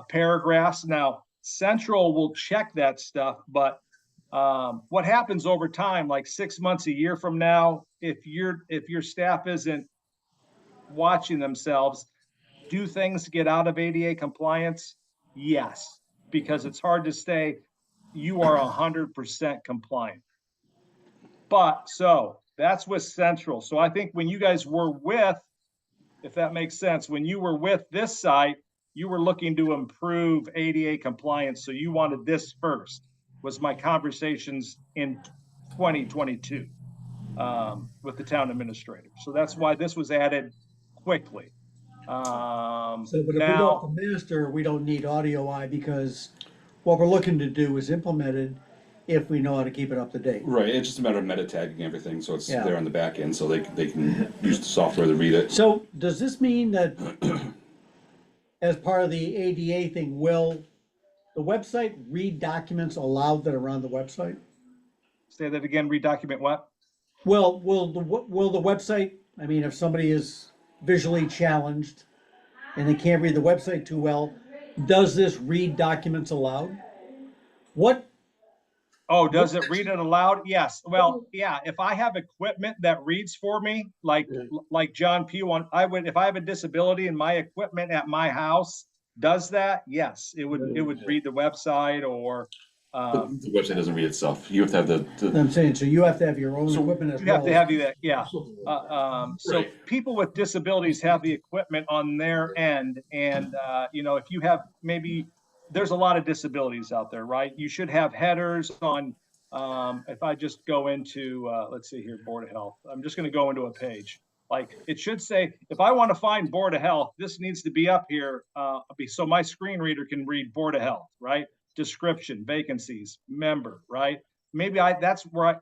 paragraphs. Now, Central will check that stuff, but what happens over time, like 6 months, a year from now, if your staff isn't watching themselves, do things get out of ADA compliance? Yes, because it's hard to say you are 100% compliant. But so that's with Central. So I think when you guys were with, if that makes sense, when you were with this site, you were looking to improve ADA compliance. So you wanted this first, was my conversations in 2022 with the town administrator. So that's why this was added quickly. So, but if we go up to master, we don't need audio eye because what we're looking to do is implemented if we know how to keep it up to date. Right, it's just a matter of meta tagging everything, so it's Yeah. there on the back end, so they can use the software to read it. So does this mean that as part of the ADA thing, will the website read documents allowed that are on the website? Say that again, redocument what? Well, will the website, I mean, if somebody is visually challenged and they can't read the website too well, does this read documents aloud? What? Oh, does it read it aloud? Yes. Well, yeah, if I have equipment that reads for me, like John Pugh if I have a disability and my equipment at my house does that, yes, it would read the website or But the website doesn't read itself. You have to have the I'm saying, so you have to have your own equipment as you well. have to have that, yeah. So Right. people with disabilities have the equipment on their end, and if you have maybe there's a lot of disabilities out there, right? You should have headers on. If I just go into let's see here, Board of Health. I'm just going to go into a page. Like it should say, if I want to find Board of Health, this needs to be up here, so my screen reader can read Board of Health, right? Description, vacancies, member, right? Maybe that's where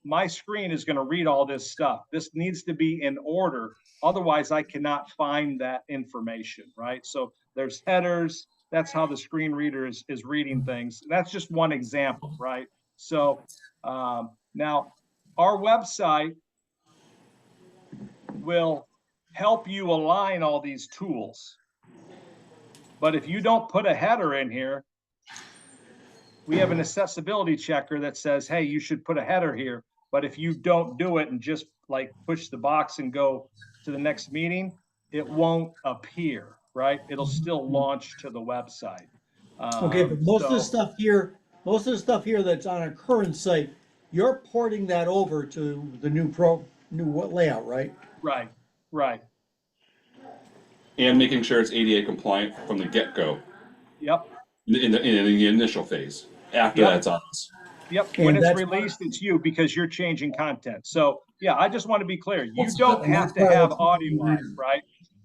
my screen is going to read all this stuff. This needs to be in order. Otherwise, I cannot find that information, right? So there's headers. That's how the screen reader is reading things. That's just one example, right? So now our website will help you align all these tools. But if you don't put a header in here, we have an accessibility checker that says, hey, you should put a header here. But if you don't do it and just like push the box and go to the next meeting, it won't appear, right? It'll still launch to the website. Okay, but most of the stuff here that's on our current site, you're porting that over to the new layout, right? Right. and making sure it's ADA compliant from the get-go Yep. in the initial phase. After Yep. that's on us. Yep, And when it's that's released, it's you because you're changing content. So, yeah, I just want to be clear. You That's don't good. And have that's to part of have what's audio going on. on, right?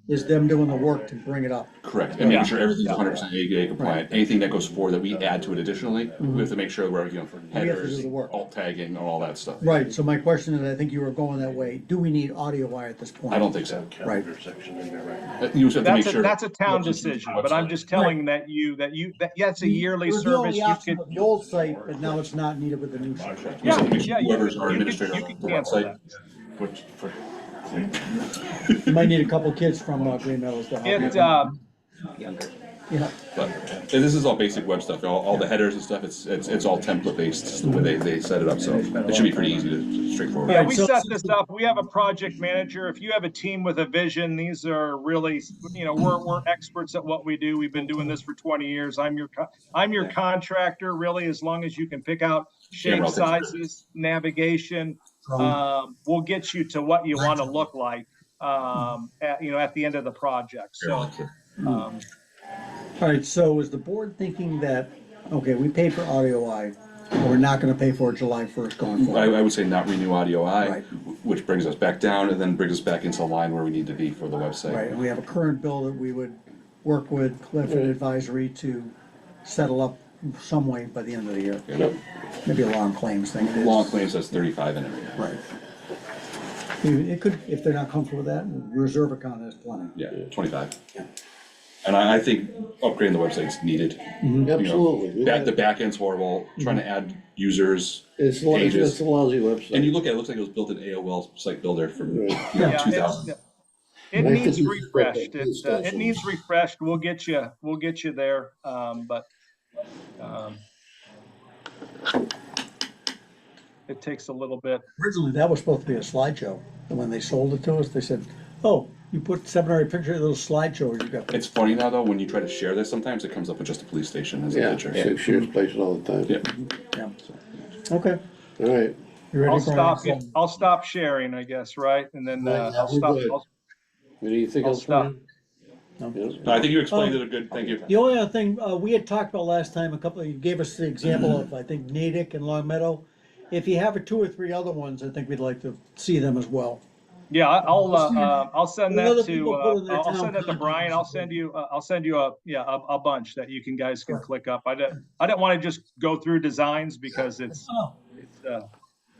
Is them doing the work to bring it up. Correct, and making Yeah. sure everything's Yeah. 100% ADA compliant. Anything that goes forward that we add to it additionally, we have to make sure we're, have to do headers, the work. alt tagging, all that stuff. Right, so my question is, I think you were going that way, do we need audio wire at this point? I don't think so. Right. Section in there right now. You just have to make sure. That's a town decision, but I'm just telling that it's a yearly It was the service. only You option could, with the old site, but now it's not needed with the new site. You just have to make sure yeah, whoever's our you administrator could on the cancel website. that. Which, for, You might need a couple kids from Green Meadows to help It, you. Younger. Yeah, But this is all basic web stuff. All the headers and stuff. It's all template based. Just the way they set it up. So it should be pretty easy to straightforward. Yeah, Right, we so- set this up. We have a project manager. If you have a team with a vision, these are really, we're experts at what we do. We've been doing this for 20 years. I'm your contractor, really, as long as you can pick out shape, Camera, I'll take care of it. sizes, navigation. We'll get you to what you want to look like, at the end of the project. So, all right, so is the board thinking that, okay, we paid for audio eye, We're not gonna pay for it July 1st going forward. I would say not renew audio I, Right. which brings us back down and then brings us back into line where we need to be for the website. Right, and we have a current bill that we would work with Cliff and Advisory to settle up some way by the end of the year. Yep. Maybe a long claims thing. It is. Long claim says 35 in it. Right. It could, if they're not comfortable with that, reserve account has plenty. Yeah, 25. Yeah. And I think upgrading the website's needed. You know, Absolutely. The back end's horrible, trying to add users, It's pages. a lousy website. And you look at it, it looks like it was built in AOL site builder from, Right. you know, Yeah, 2000. It I needs think you should put refreshed. that police It station. needs refreshed. We'll get you there. It takes a little bit. Originally, that was supposed to be a slideshow, and when they sold it to us, they said, oh, you put 7 or 8 pictures of those slideshows you got. It's funny now though, when you try to share this, sometimes it comes up with just a police station as a Yeah, picture. it shares places all the time. Yeah. Yeah. Okay, All right. you ready, Brian? I'll stop sharing, I guess, right? And then, Yeah, I'll we're stop. good. Anything I'll else? stop. Brian? No. Yes. No, I think you explained it a good, thank you. The only other thing, we had talked about last time, you gave us the example of, I think, Natick and Long Meadow. If you have 2 or 3 other ones, I think we'd like to see them as well. Yeah, I'll send What other that people to, put in their I'll town send that to Brian. I'll send you a bunch that you guys can click up. I didn't want to just go through designs because it's, Oh.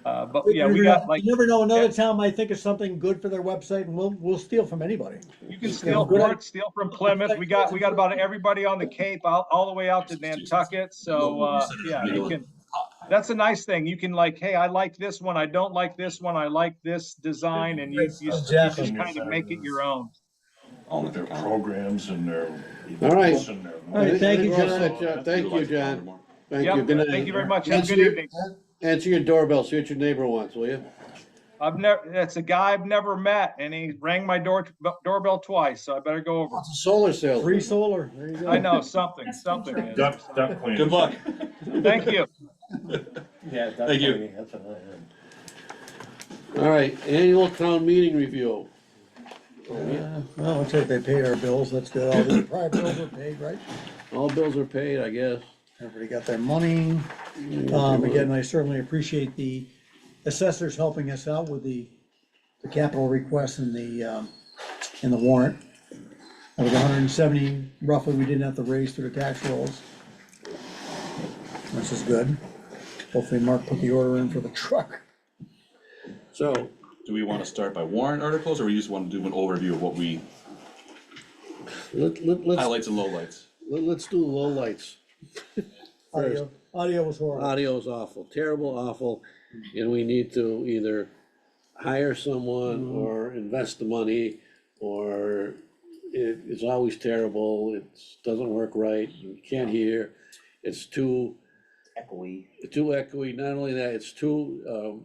but yeah, we got like, You never know, another town might think of something good for their website, and we'll steal from anybody. you can steal Fort, steal from Plymouth. We got about everybody on the Cape, all the way out to Nantucket. So, yeah, you can, that's a nice thing. You can like, hey, I like this one. I don't like this one. I like this design. And you just kind of make it your own. All in Their the town. programs and their. All right. events and their- All right, thank you, We're all John. set, John. Thank you, John. Thank you. Yep, Good night. thank you very much. Have a Answer good your- evening. Answer your doorbell, see what your neighbor wants, will you? It's a guy I've never met and he rang my doorbell twice, so I better go over. It's a solar salesman. Free solar, there you go. I know, something. Duck cleaning. Good luck. Thank you. Yeah, that's Thank you. funny. That's what I heard. All right, annual town meeting review. Well, looks like they paid our bills, that's good, all the prior bills were paid, right? All bills are paid, I guess. Everybody got their money. Again, I certainly appreciate the assessors helping us out with the capital requests and the warrant. That was 170 roughly, we didn't have to raise through the tax rolls. This is good. Hopefully Mark put the order in for the truck. So, Do we want to start by warrant articles, or we just want to do an overview of what we, let's highlights and lowlights? do lowlights. First, Audio was horrible. audio is awful, terrible, awful, and we need to either hire someone or invest the money, or it's always terrible, it doesn't work right, you can't hear, it's too echoey, not only that, it's too,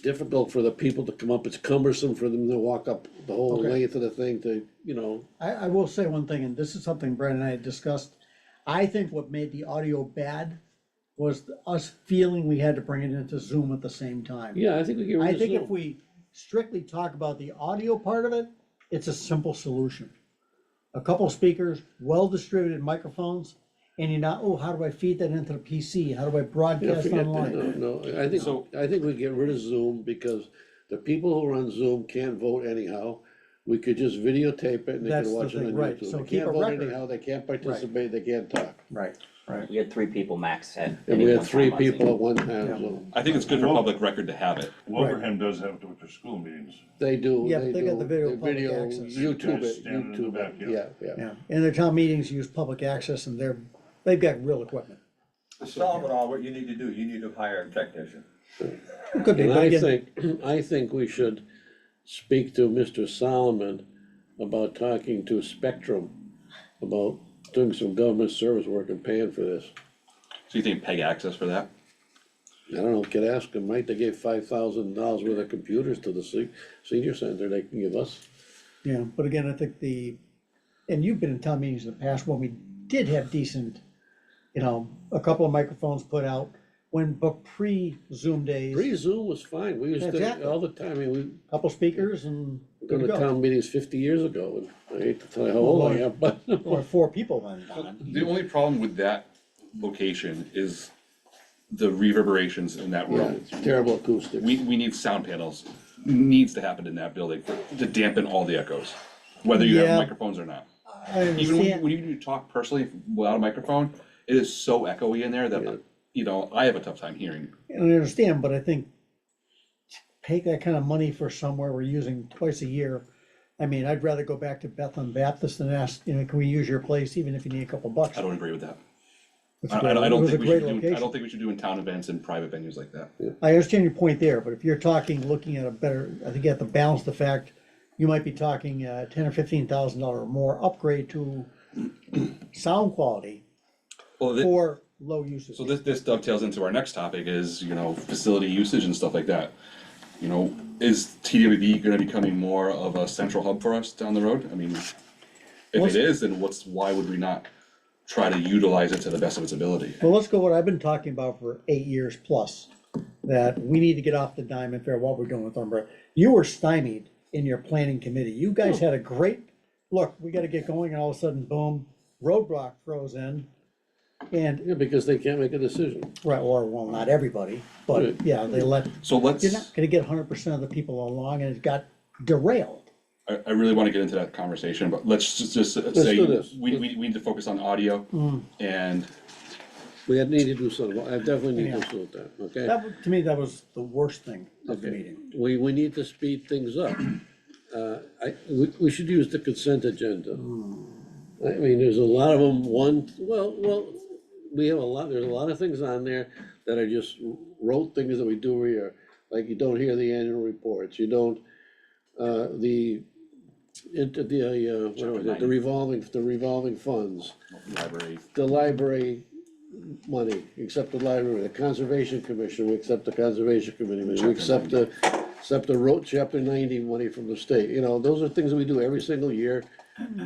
difficult for the people to come up, it's cumbersome for them to walk up the whole Okay. length of the thing to, you know. I will say one thing, and this is something Brandon and I had discussed. I think what made the audio bad was us feeling we had to bring it into Zoom at the same time. Yeah, I think we get I rid of think if Zoom. we strictly talk about the audio part of it, it's a simple solution. A couple speakers, well-distributed microphones, and you're not, oh, how do I feed that into the PC? How do I Yeah, broadcast forget that. online? No, I think we get rid of Zoom because the people who run Zoom can't vote anyhow. We could just videotape it and they That's can the watch it thing, on right, YouTube. so They keep can't a vote record. anyhow, they can't participate, they can't talk. Right, right. We had 3 people max at And any we one had 3 time, I people think. at one time, Yeah. so I think it's good for public record to have it. Wilbraham does have it with their school meetings. they do, Yeah, they but they got do, the video the public video, access. YouTube Guys it, standing in the YouTube back, it, yeah. yeah. Yeah, and their town meetings use public access and they've got real equipment. To solve it all, what you need to do, you need to hire a technician. Could be, And but I again, I think we should speak to Mr. Solomon about talking to Spectrum about doing some government service work and paying for this. So you think PEG access for that? I don't know, could ask them, right, they gave $5,000 worth of computers to the senior center, they can give us. yeah, but again, I think and you've been in town meetings in the past when we did have decent, a couple of microphones put out, but pre-Zoom days. Pre-Zoom was fine, we used to, Exactly. all the time, I mean, we, Couple speakers and go good to to go. town meetings 50 years ago, and I hate to tell you how old I am, but. Or 4 people then, Don. The only problem with that location is the reverberations in that Yeah, room. it's terrible acoustics. We need sound panels, needs to happen in that building to dampen all the echoes, whether you have Yeah. microphones or not. I Even understand, when you talk personally without a microphone, it is so echoey in there Yeah. that, you know, I have a tough time hearing. and I understand, but I think pay that kind of money for somewhere we're using twice a year. I mean, I'd rather go back to Bethlehem Baptist than ask, you know, can we use your place even if you need a couple bucks? I don't agree with that. It's I great. don't It was a think we great should do, I location. don't think we should do in town events and private venues like that. I understand your point there, but if you're talking, looking at a better, I think you have to balance the fact, you might be talking $10,000 or $15,000 or more upgrade to sound quality Well, for low usage. so this dovetails into our next topic is, you know, facility usage and stuff like that. You know, is TWB gonna be becoming more of a central hub for us down the road? I mean, if it is, then why would we not try to utilize it to the best of its ability? Well, let's go what I've been talking about for 8 years plus, that we need to get off the diamond fair, what we're doing with Umbra. You were stymied in your planning committee. You guys had a great, look, we gotta get going, and all of a sudden, boom, roadblock throws in. And, Yeah, because they can't make a decision. right, or, well, not everybody, but Right. yeah, they let, So you're not gonna get 100% of the people along, and it got derailed. I really wanna get into that conversation, but let's just say, do this. we need to focus on audio and We need to do something, I definitely need to do that, okay? That, to me, that was the worst thing of the Okay. meeting. We need to speed things up. We should use the consent agenda. I mean, there's a lot of them, we have there's a lot of things on there that are just rote things that we do every year. Like you don't hear the annual reports, you don't, what was it, the revolving funds, library. the library money, accept the library, the conservation commission, we accept the conservation committee, we accept the road chapter 90 money from the state, you know, those are things that we do every single year.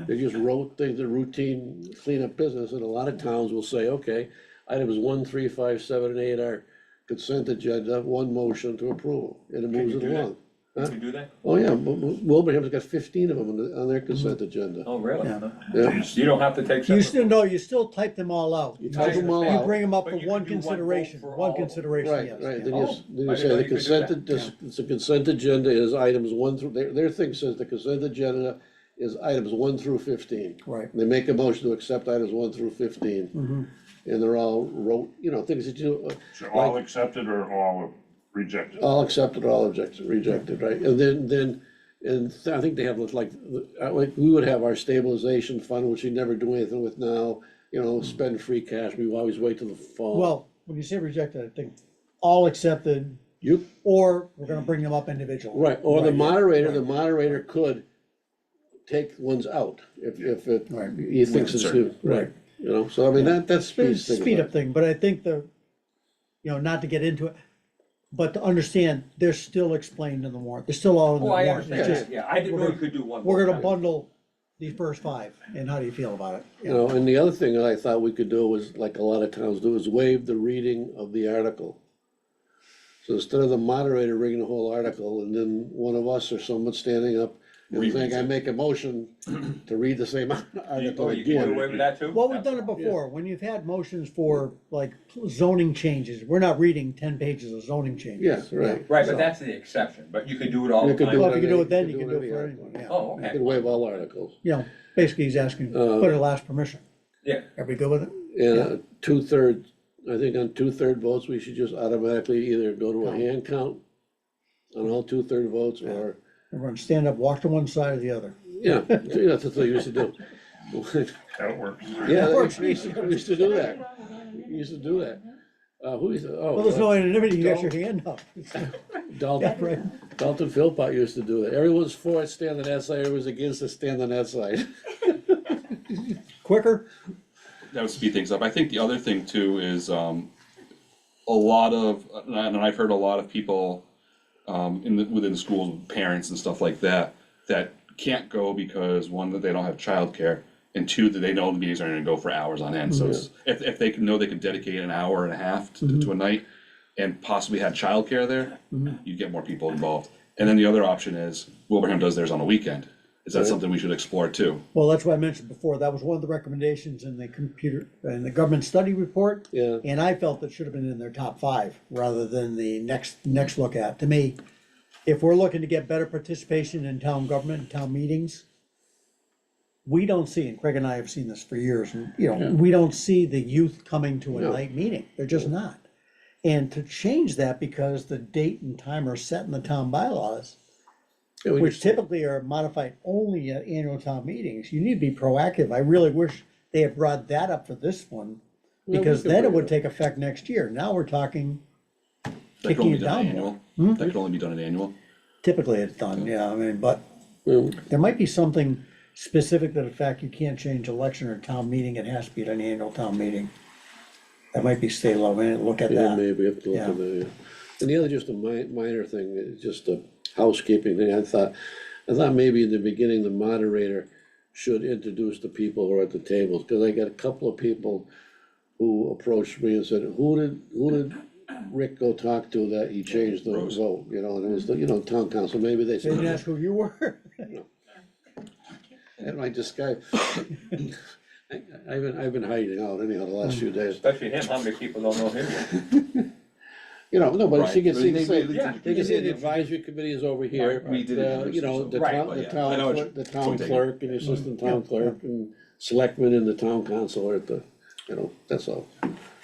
They just wrote things, the routine cleanup business, and a lot of towns will say, okay, items 1, 3, 5, 7, and 8 are consent agenda, one motion to approval, and it moves it do that? along. Huh? Can we do that? Oh, yeah, Wilbraham's got 15 of them on their consent agenda. Oh, really? Yeah. Yeah. You don't have to take. You separate still, no, you still type them all out. You type them all You out. bring them up But for you can one do one vote consideration, for one all of them. consideration, Right, yes. right, yeah. then Oh, you I say didn't know the you could do consent, that. it's a consent agenda is items 1 through, their thing says the consent agenda is items 1 through 15. Right. They make a motion to accept items 1 through 15. And they're all wrote, you know, things that you, So all accepted or all rejected? all accepted, all rejected, right? And then, I think they have like we would have our stabilization fund, which we never do anything with now, you know, spend free cash, we always wait till the fall. Well, when you say rejected, I think all accepted, You, or we're gonna bring them up individually. right, or the Right. moderator could take ones out if it, Right. he thinks it's good, right? You know, so I mean, that It's a speeds things speed up. up thing, but I think not to get into it, but to understand, they're still explained in the warrant, they're still all in the Oh, I warrant. It's understand just, that, yeah, I didn't know we're you could do one. we're gonna vote. bundle these first 5, and how do you feel about it? You know, and the other thing that I thought we could do was, like a lot of towns do, is waive the reading of the article. So instead of the moderator reading the whole article, and then one of us or someone standing up and Rereads saying, I it. make a motion to read the same article Oh, you can do again. away with that too? Well, we've done it before, when you've had motions for like zoning changes, we're not reading 10 pages of zoning changes. Yeah, right. Right, So- but that's the exception, but you can do it all You the could do Well, time. if you can do it then, You you can can do do it for any anyone, yeah. Oh, You okay, can waive all articles. You know, basically, he's asking, but it'll ask permission. yeah, Everybody good with it? And 2/3, I think on 2/3 votes, we should just automatically either go to a hand count on all 2/3 votes, or, Everyone stand up, walk to one side or the other. yeah, that's what they used to do. That works. Yeah, Of course. we used to do that. We used to do that. Who used to, Well, there's no oh, anonymity, you got your hand up. Yeah, Dalton, right. Dalton Philpott used to do that. Everyone's for it, stand on that side, everyone's against it, stand on that side. Quicker, That would speed things up. I think the other thing too is, a lot of, and I've heard a lot of people, within the schools, parents and stuff like that, that can't go because, one, that they don't have childcare, and two, that they know the meetings are gonna go for hours on end. So it's, if they can know they can dedicate an hour and a half to a night and possibly have childcare there, you get more people involved. And then the other option is Wilbraham does theirs on a weekend. Is that something we should explore too? Well, that's what I mentioned before, that was one of the recommendations in the government study report. Yeah. And I felt it should have been in their top 5, rather than the next look at. To me, if we're looking to get better participation in town government and town meetings, we don't see, and Craig and I have seen this for years, and, we don't see the youth coming to a No. night meeting, they're just not. And to change that, because the date and time are set in the town bylaws, Yeah, we which just- typically are modified only at annual town meetings, you need to be proactive. I really wish they had brought that up for this one, Yeah, we because could then it bring would it take effect next year. Now we're talking That can kicking only it be done down more. annual. That can only be done at annual. Typically it's done, yeah, I mean, but Well, there might be something specific to the fact you can't change election or town meeting, it has to be at an annual town meeting. That might be state law, we need to look at Yeah, that. maybe we have to look Yeah. at that, yeah. And the other, just a minor thing, just a housekeeping thing, I thought maybe in the beginning, the moderator should introduce the people who are at the tables, cause I got a couple of people who approached me and said, who did Rick go talk to that he changed the Rose. vote, and it was the, town council, maybe they They didn't said, ask who you were. and I just I've been hiding out anyhow the last few days. Especially him, how many people don't know him? No, but she Right. can see, Yeah. they can see the advisory committee is over here. Right, we did introduce The Right, town, but the yeah, I town, know what clerk- the you're town pointing. clerk and the assistant town clerk and selectmen and the town council are at the, that's all.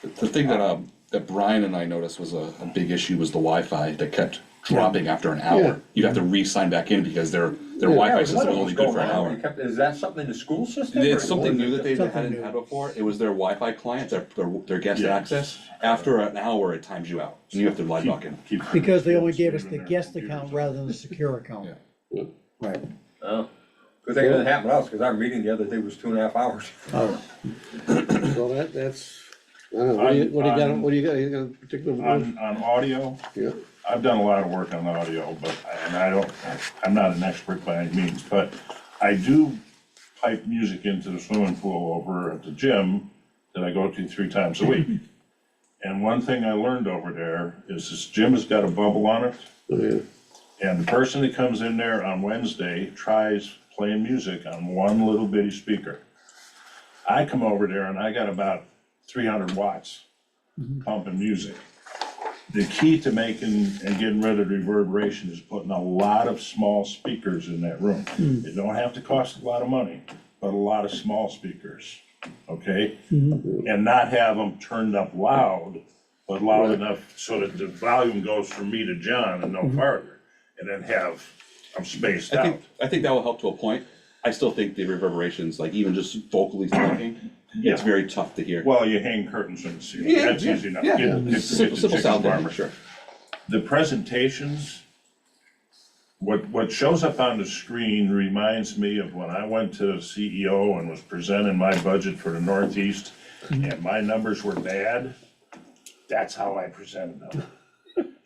The thing that Brian and I noticed was a big issue was the Wi-Fi that kept dropping after an Yeah. hour. You'd have to re-sign back in because their Wi-Fi system was only good for an hour. Is that something in the school system? It's or- something new that they Something hadn't new. had before. It was their Wi-Fi client, their guest Yes. access. After an hour, it times you out, and you have to log back in. Because they only gave us the guest account rather than the secure account. Yeah. Right. Oh, good thing it didn't happen to us, cause our meeting the other day was 2.5 hours. Oh, So that's, I don't know, what do you got, you got a particular? On audio, Yeah, I've done a lot of work on the audio, I'm not an expert by any means, but I do pipe music into the swimming pool over at the gym that I go to 3 times a week. And one thing I learned over there is this gym has got a bubble on it, yeah, and the person that comes in there on Wednesday tries playing music on one little bitty speaker. I come over there and I got about 300 watts pumping music. The key to making and getting rid of reverberation is putting a lot of small speakers in that room. It don't have to cost a lot of money, but a lot of small speakers, okay? And not have them turned up loud, but loud enough so that the volume goes from me to John and no farther. And then have them spaced out. I think that will help to a point. I still think the reverberations, like even just vocally talking, it's Yeah. very tough to hear. Well, you hang curtains from the ceiling, that's easy enough. Yeah, Get the simple chicken sound farmer. for sure. The presentations, what shows up on the screen reminds me of when I went to CEO and was presenting my budget for the Northeast, and my numbers were bad, that's how I presented them.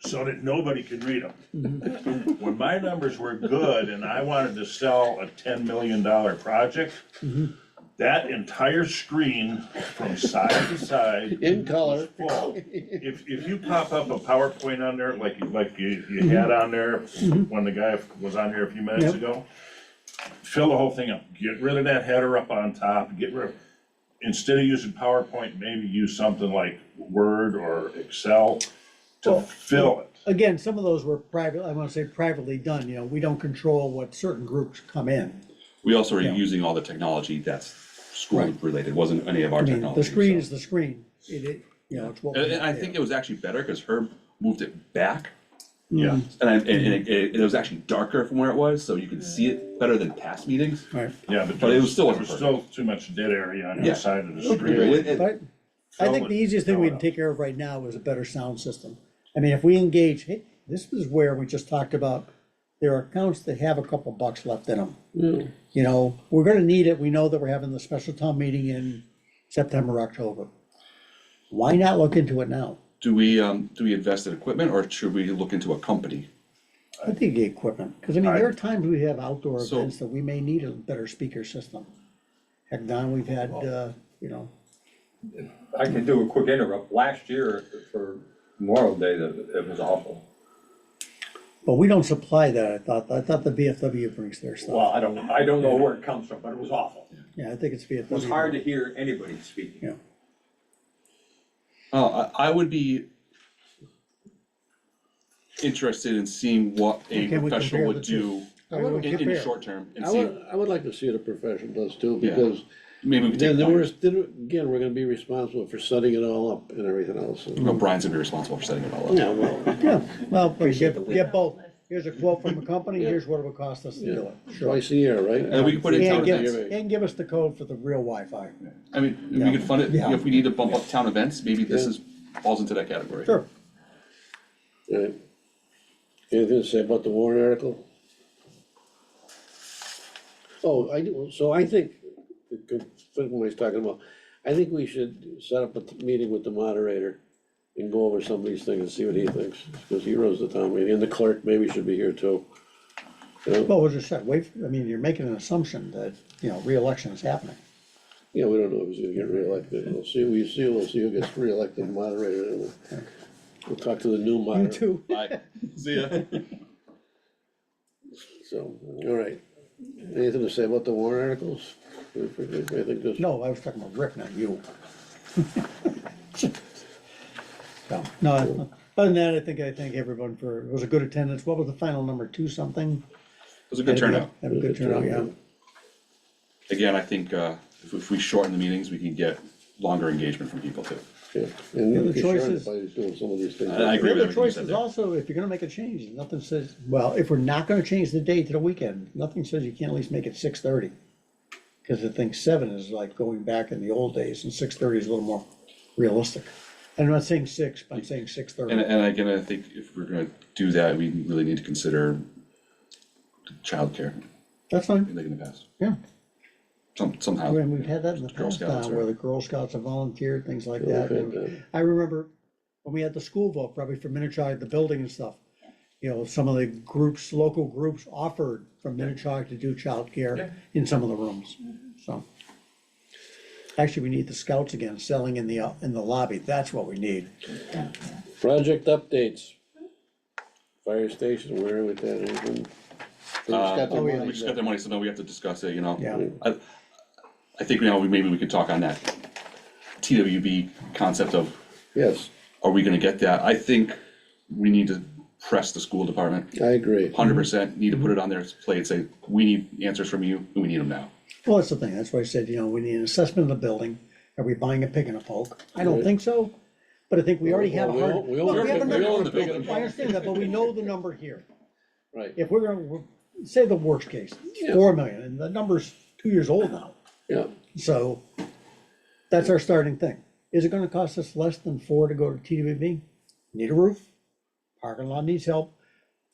So that nobody could read them. When my numbers were good and I wanted to sell a $10 million project, that entire screen from side to side. in color. was full. If you pop up a PowerPoint on there, like you had on there when the guy was on here a few minutes Yep. ago, fill the whole thing up, get rid of that header up on top, instead of using PowerPoint, maybe use something like Word or Excel to Well, fill it. again, some of those were private, I wanna say privately done, we don't control what certain groups come in. We also are Yeah. using all the technology that's school Right. related, wasn't any of our I mean, technology. the screen so. is the screen, it's what. we And I have think there. it was actually better because Herb moved it back. Yeah. And it was actually darker from where it was, so you could see it better than past meetings. Right, Yeah, But it was still there was still too much dead area on Yeah. the side of the Yeah, screen. but I think the easiest thing we can take care of right now is a better sound system. I mean, if we engage, hey, this is where we just talked about, there are accounts that have a couple bucks left in them. We're gonna need it, we know that we're having the special town meeting in September, October. Why not look into it now? Do we invest in equipment or should we look into a company? I think the equipment, because I mean, there are times we have outdoor So- events that we may need a better speaker system. Heck, Don, we've had, I can do a quick interrupt. Last year for Memorial Day, it was awful. But we don't supply that, I thought the VFW brings their Well, stuff. I don't know where it comes from, but it was awful. Yeah, I think it's VFW. It was hard to hear anybody speaking. Yeah. I would be interested in seeing what a Can we professional compare would the two? do I mean, we in the compare. short term and I see, would like to see what a professional does too, Yeah. because maybe we could then take we're, pointers. again, we're gonna be responsible for setting it all up and everything else. No, Brian's gonna be responsible for setting it all up. Yeah, well, Yeah, well, but Appreciate the get both. Here's a quote from a company, here's what it would cost us to do yeah, it. Sure. twice a year, right? And we can put it in town And give, events. and give us the code for the real Wi-Fi. I mean, we Yeah. could fund it, Yeah. if we need to bump up town events, maybe this Yeah. is, falls into that category. Sure. Right. Anything to say about the warrant article? Oh, so I think, what he's talking about, I think we should set up a meeting with the moderator and go over some of these things and see what he thinks, because he runs the town meeting, and the clerk maybe should be here too. You know? Well, we'll just say, wait, I mean, you're making an assumption that, re-election is happening. Yeah, we don't know if he's gonna get reelected, we'll see who gets reelected moderator, and we'll talk to the new You moderator. too. Bye, see ya. So, all right, anything to say about the warrant articles? I think this. No, I was talking about Rick, not you. No, other than that, I thank everyone for, it was a good attendance. What was the final number, 2-something? It was a good turnout. Had a good turnout, yeah. Again, I think, if we shorten the meetings, we can get longer engagement from people too. Yeah, Yeah, and the we can choice share it is- by doing some of these things. I agree The with other everything you choice said is there. also, if you're gonna make a change, nothing says, well, if we're not gonna change the date to the weekend, nothing says you can't at least make it 6:30. Cause I think 7 is like going back in the old days, and 6:30 is a little more realistic. I'm not saying 6, but I'm saying And, 6:30. and again, I think if we're gonna do that, we really need to consider childcare, That's fine, like in the past, yeah. somehow. When we've had that in the Girl past Scouts now, or- where the Girl Scouts have volunteered, things like Yeah, that. we've had that. I remember when we had the school vote, probably for Minnetonka, the building and stuff. Some of the groups, local groups offered from Minnetonka to do childcare in some of the rooms, so. Actually, we need the scouts again, selling in the lobby, that's what we need. Project updates. Fire station, where are we at that, anything? They just got their Oh, yeah. money We just got their money, so now we have to discuss it, Yeah. I think now maybe we could talk on that TWB concept of, Yes, are we gonna get that? I think we need to press the school department, I agree. 100%, need to put it on their plate, and say, we need answers from you, and we need them now. Well, that's the thing, that's why I said, we need an assessment of the building. Are we buying a pig in a poke? I don't Right. think so, but I think we already have a Well, hard. we own Well, the we have a pig- we number- own the pig in a I poke. understand that, but we know the number here. Right, If we're gonna, say the worst case, Yeah. 4 million, and the number's 2 years old now. yeah, So that's our starting thing. Is it gonna cost us less than 4 to go to TWB? Need a roof, parking lot needs help,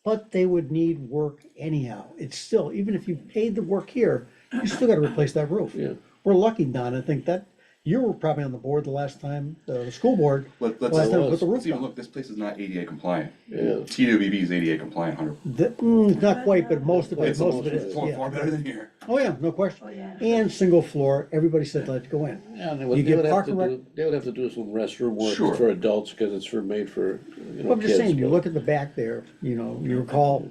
but they would need work anyhow. It's still, even if you paid the work here, you still gotta replace that roof. yeah. We're lucky, Don, I think that, you were probably on the board the last time, the school board, Let's last time we put the roof even on. look, this place is not ADA compliant. Yeah. TWB is ADA compliant, 100. Not quite, but most of it, It's most of it is, far, yeah. far better than here. Oh, yeah, no question. And single floor, everybody said let's go in. Yeah, they You would, they get would have park to and rec- do, they would have to do some restroom work Sure. for adults, cause it's made for, Well, I'm just kids, saying, you but- look at the back there, you recall,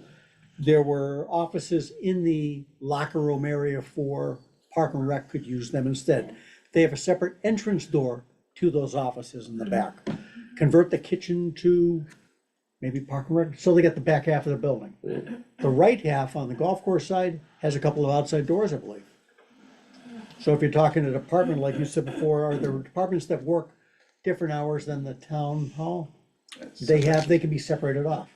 there were offices in the locker room area for Park and Rec could use them instead. They have a separate entrance door to those offices in the back. Convert the kitchen to maybe Park and Rec, so they get the back half of the building. The right half on the golf course side has a couple of outside doors, I believe. So if you're talking a department, like you said before, are there departments that work different hours than the town hall? They can be separated off.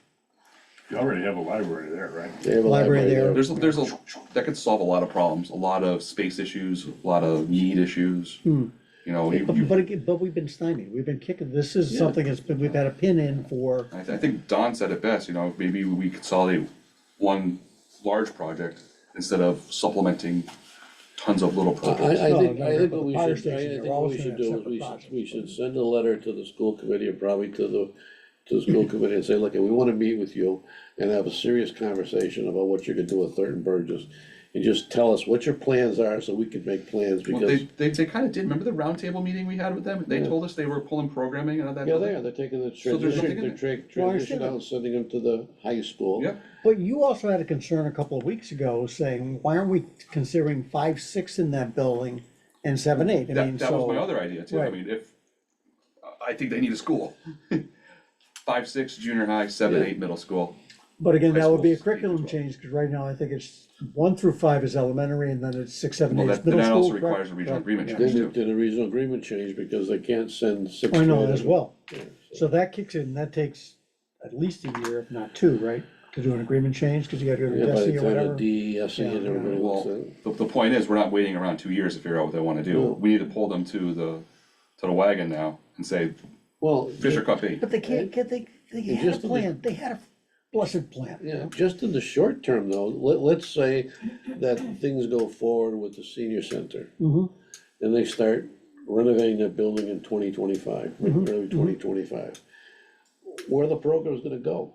You already have a library there, right? They have a Library there. There's that could solve a lot of problems, a lot of space issues, a lot of need issues. You know, But we've been stymied, we've been kicking, this is something we've had a pin in for, I think Don said it best, maybe we consolidate one large project instead of supplementing tons of little projects. I think, No, I think but what we the fire should, I stations are think what always we should gonna do have is we separate should, we should projects. send a letter to the school committee, or probably to the school committee and say, look, we wanna meet with you and have a serious conversation about what you could do with Thurton Burgess. and just tell us what your plans are so we can make plans, Well, because, they kind of did, remember the roundtable meeting we had with them? They Yeah. told us they were pulling programming out of that yeah, building? they're taking the So there's transition, nothing in they're Well, I transition understand out and sending them to the high school. Yep. But you also had a concern a couple of weeks ago saying, why aren't we considering 5, 6 in that building and 7, 8? I mean, That was my so, other idea too, I right. mean, I think they need a school. 5, 6 junior high, 7, Yeah. 8 middle school. but again, high that would be a schools, curriculum 8 to 12. change, because right now I think it's 1 through 5 is elementary, and then it's 6, 7, 8 Well, is that, middle that school. also correct? requires a regional Right. agreement Yeah. change Then, too. then a regional agreement change, because they can't send 6th I know, graders. as well. Yeah, So that kicks in, that takes at least a year, if not 2, right? To do an agreement change, because you gotta go to Yeah, by the DESI or time the whatever. DESE and Yeah, everybody Well, looks at it. the point is, we're not waiting around 2 years to figure out what they wanna do. No. We need to pull them to the wagon now and say, Well, Fisher Cup 8. But they can't, they had a just the- plan, they had a blessed plan. yeah, just in the short term though, let's say that things go forward with the senior center. Mhm. And they start renovating that building in 2025, early 2025. Where are the programs gonna go?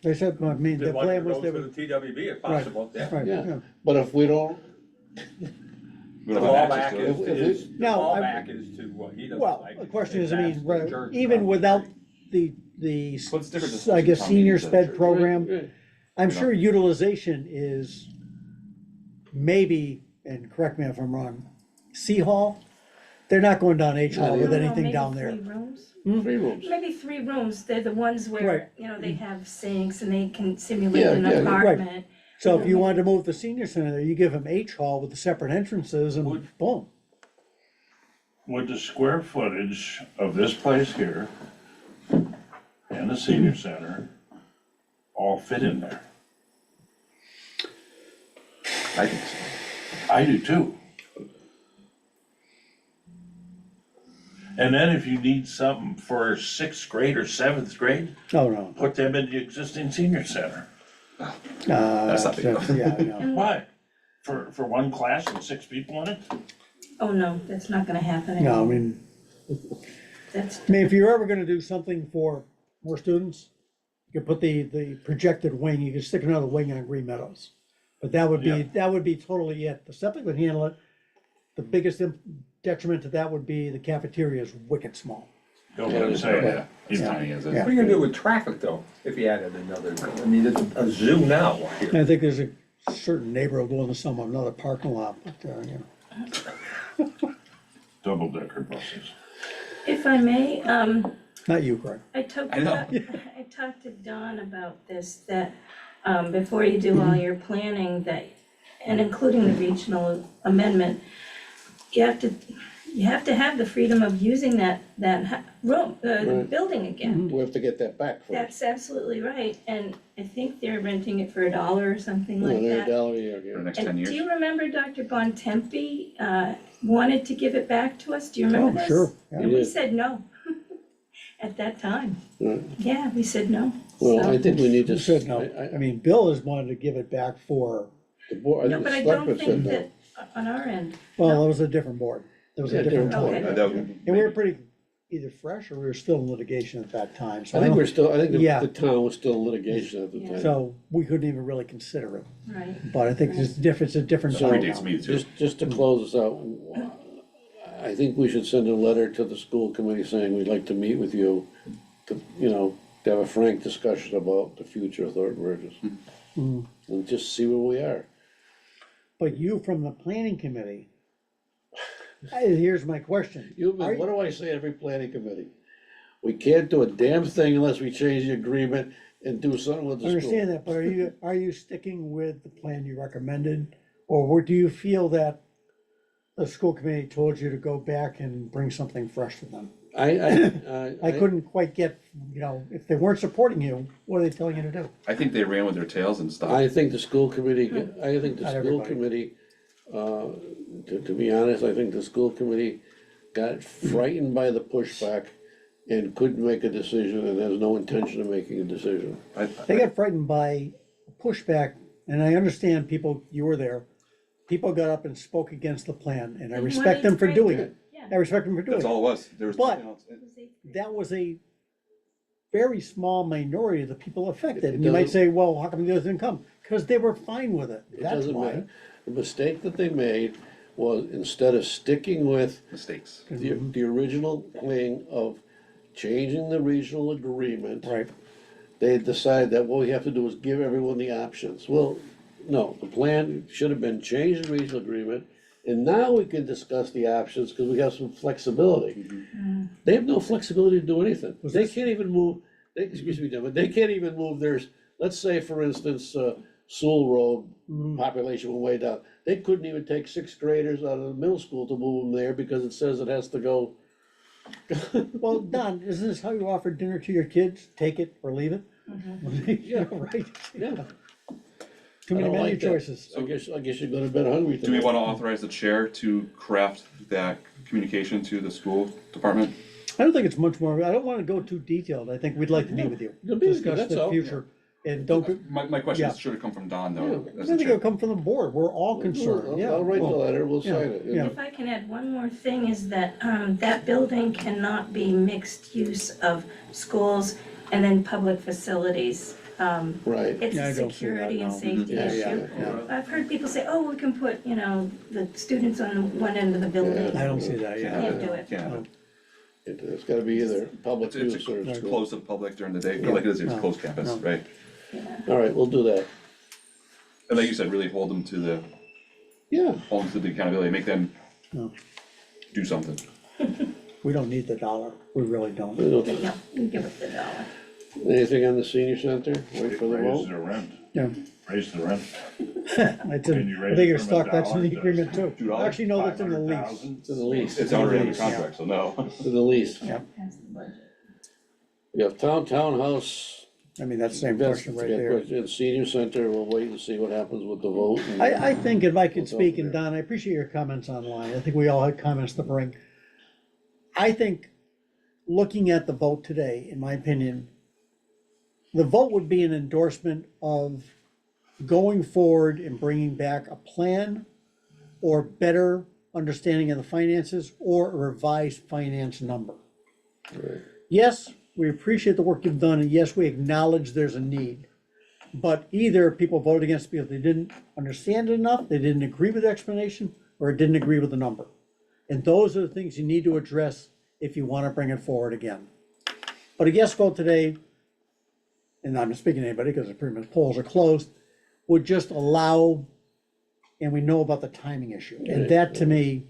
They said, I mean, the They'd like to plan was go they to would, the TWB if possible, yeah. right, Yeah. yeah. But if we don't, we The don't have access fallback to it. is, If- if is, the No, I- fallback is to what he doesn't Well, like. the question is, I that's mean, the right, church even property. without the, What's the difference between I guess, town senior meetings and a sped church? program, Right, I'm You know. sure utilization is maybe, and correct me if I'm wrong, C Hall? They're not going down H Hall Not with even. anything Maybe down there. 3 rooms? 3 rooms. Maybe 3 rooms, they're the ones Right. where, you know, they have sinks and they can simulate Yeah, an yeah, yeah. Right. apartment. So if you wanted to move the senior center there, you give them H Hall with the separate entrances and boom. Would the square footage of this place here and the senior center all fit in there? I think so. I do too. And then if you need something for 6th grade or 7th grade, Oh, no. put them in the existing senior center. That's not big enough. Yeah, I know. Why? For one class with 6 people in it? Oh, no, that's not gonna happen No, I anymore. mean, That's, if you're ever gonna do something for more students, you could put the projected wing, you could stick another wing on Green Meadows. But Yeah. that would be totally it. The septic would handle it. The biggest detriment to that would be the cafeteria is wicked small. Know what I'm saying? Yeah, it's tiny as Yeah. it. What are you gonna do with traffic though, if you added another, I mean, it's a zoo now here. And I think there's a certain neighborhood going to some another parking lot, but, you know, Double decker buses. if I may, not you, Greg. I talked I know. about, I talked to Don about this, that, before you do all your planning, that, and including the regional amendment, you have to have the freedom of using that room, Right. building again. We have to get that back first. That's absolutely right, and I think they're renting it for $1 or something like They're that. $1 a year, For the yeah. next 10 And years. do you remember Dr. Bontempi, wanted to give it back to us? Do you remember Oh, this? sure, yeah. And we Yeah. said no, at that time. Right. Yeah, we said no. Well, So- I think we need to. You said no. I mean, Bill has wanted to give it back for, The board, I No, think but the I don't selectmen said think no. that, on our end, well, it was a different board. It was Yeah, a different different board. board. That would- And we were pretty either fresh or we were still in litigation at that time. So I think don't- we're still, I think Yeah. the town was still in litigation at the Yeah. time. So we couldn't even really consider it. right? But I think it's a different So- time Predates now. me too. Just to close this out, I think we should send a letter to the school committee saying we'd like to meet with you to, to have a frank discussion about the future of Thornton Burgess. And just see where we are. But you from the planning committee, here's my question. Are What do I say every planning committee? We can't do a damn thing unless we change the agreement and do something with I the school. understand that, but are you sticking with the plan you recommended? Or do you feel that the school committee told you to go back and bring something fresh to them? I couldn't quite get, if they weren't supporting you, what are they telling you to do? I think they ran with their tails and stopped. I think the school committee, I think the Not school everybody. committee, to be honest, I think the school committee got frightened by the pushback and couldn't make a decision and has no intention of making a decision. They got frightened by pushback, and I understand people, you were there, people got up and spoke against the plan, and I And respect what them is for right? doing it. Yeah. I respect them for doing That's it. all it was. There was But- nothing else. That was a very small minority of the people affected. It And you might doesn't- say, well, how come the others didn't come? Because they were fine with it. It That's doesn't why. matter. The mistake that they made was instead of sticking with Mistakes. the original thing of changing the regional agreement. Right. They decided that what we have to do is give everyone the options. Well, no, the plan should have been change the regional agreement, and now we can discuss the options, because we have some flexibility. They have no flexibility to do anything. They can't even move, excuse me, Jim, but they can't even move theirs, let's say, for instance, Sewell Road, population went way down. They couldn't even take sixth graders out of the middle school to move them there, because it says it has to go. Well, Don, isn't this how you offer dinner to your kids? Take it or leave it? Yeah, right. Yeah. Too I many don't menu like that. choices. I guess you're going to bed hungry Do we tonight. wanna authorize the chair to craft that communication to the school department? I don't think it's much more, I don't wanna go too detailed. I think we'd like to meet with you. You'll be with you, Discuss that's the all. future. And don't, My question Yeah. is, should it come from Don Yeah. though, I as the think it'll chair? come from the board. We're all concerned, yeah. I'll write the Well, letter, we'll yeah, sign it. yeah. If I can add one more thing, is that, that building cannot be mixed use of schools and then public facilities. Right. It's Yeah, I a don't see that, security and no. safety Yeah, issue. yeah. I've heard people say, oh, we can put, the students on one end of the building. I don't see that, yeah. Can't do it. Yeah, It's gotta be either public it's use or it's school. closed to the public during the day, I feel like it is, it's No, closed campus, no. right? All right, we'll do that. And like you said, really hold them to Yeah, the accountability, make them No. do something. We don't need the dollar. We really don't. No, we give it the dollar. anything on the senior center? Wait for the Raise vote? their rent, Yeah. raise the rent. I Can you raise think it it's from stuck, that's in the $1 to agreement too. $2? Actually, no, that's in the lease. 500,000? It's in the lease. It's already in the lease, contract, so no. It's in the lease. Yeah. That's the budget. We have townhouse. I mean, that's the same question right there. And senior center, we'll wait and see what happens with the vote. and- I think if I could What's speak, out and there? Don, I appreciate your comments online. I think we all had comments to bring. I think, looking at the vote today, in my opinion, the vote would be an endorsement of going forward and bringing back a plan or better understanding of the finances or a revised finance number. Right. Yes, we appreciate the work you've done, and yes, we acknowledge there's a need. But either people voted against it because they didn't understand it enough, they didn't agree with the explanation, or didn't agree with the number. And those are the things you need to address if you want to bring it forward again. But a yes vote today, and I'm not speaking to anybody because the pretty much polls are closed, would just allow, and we know about the timing issue. And that, to me,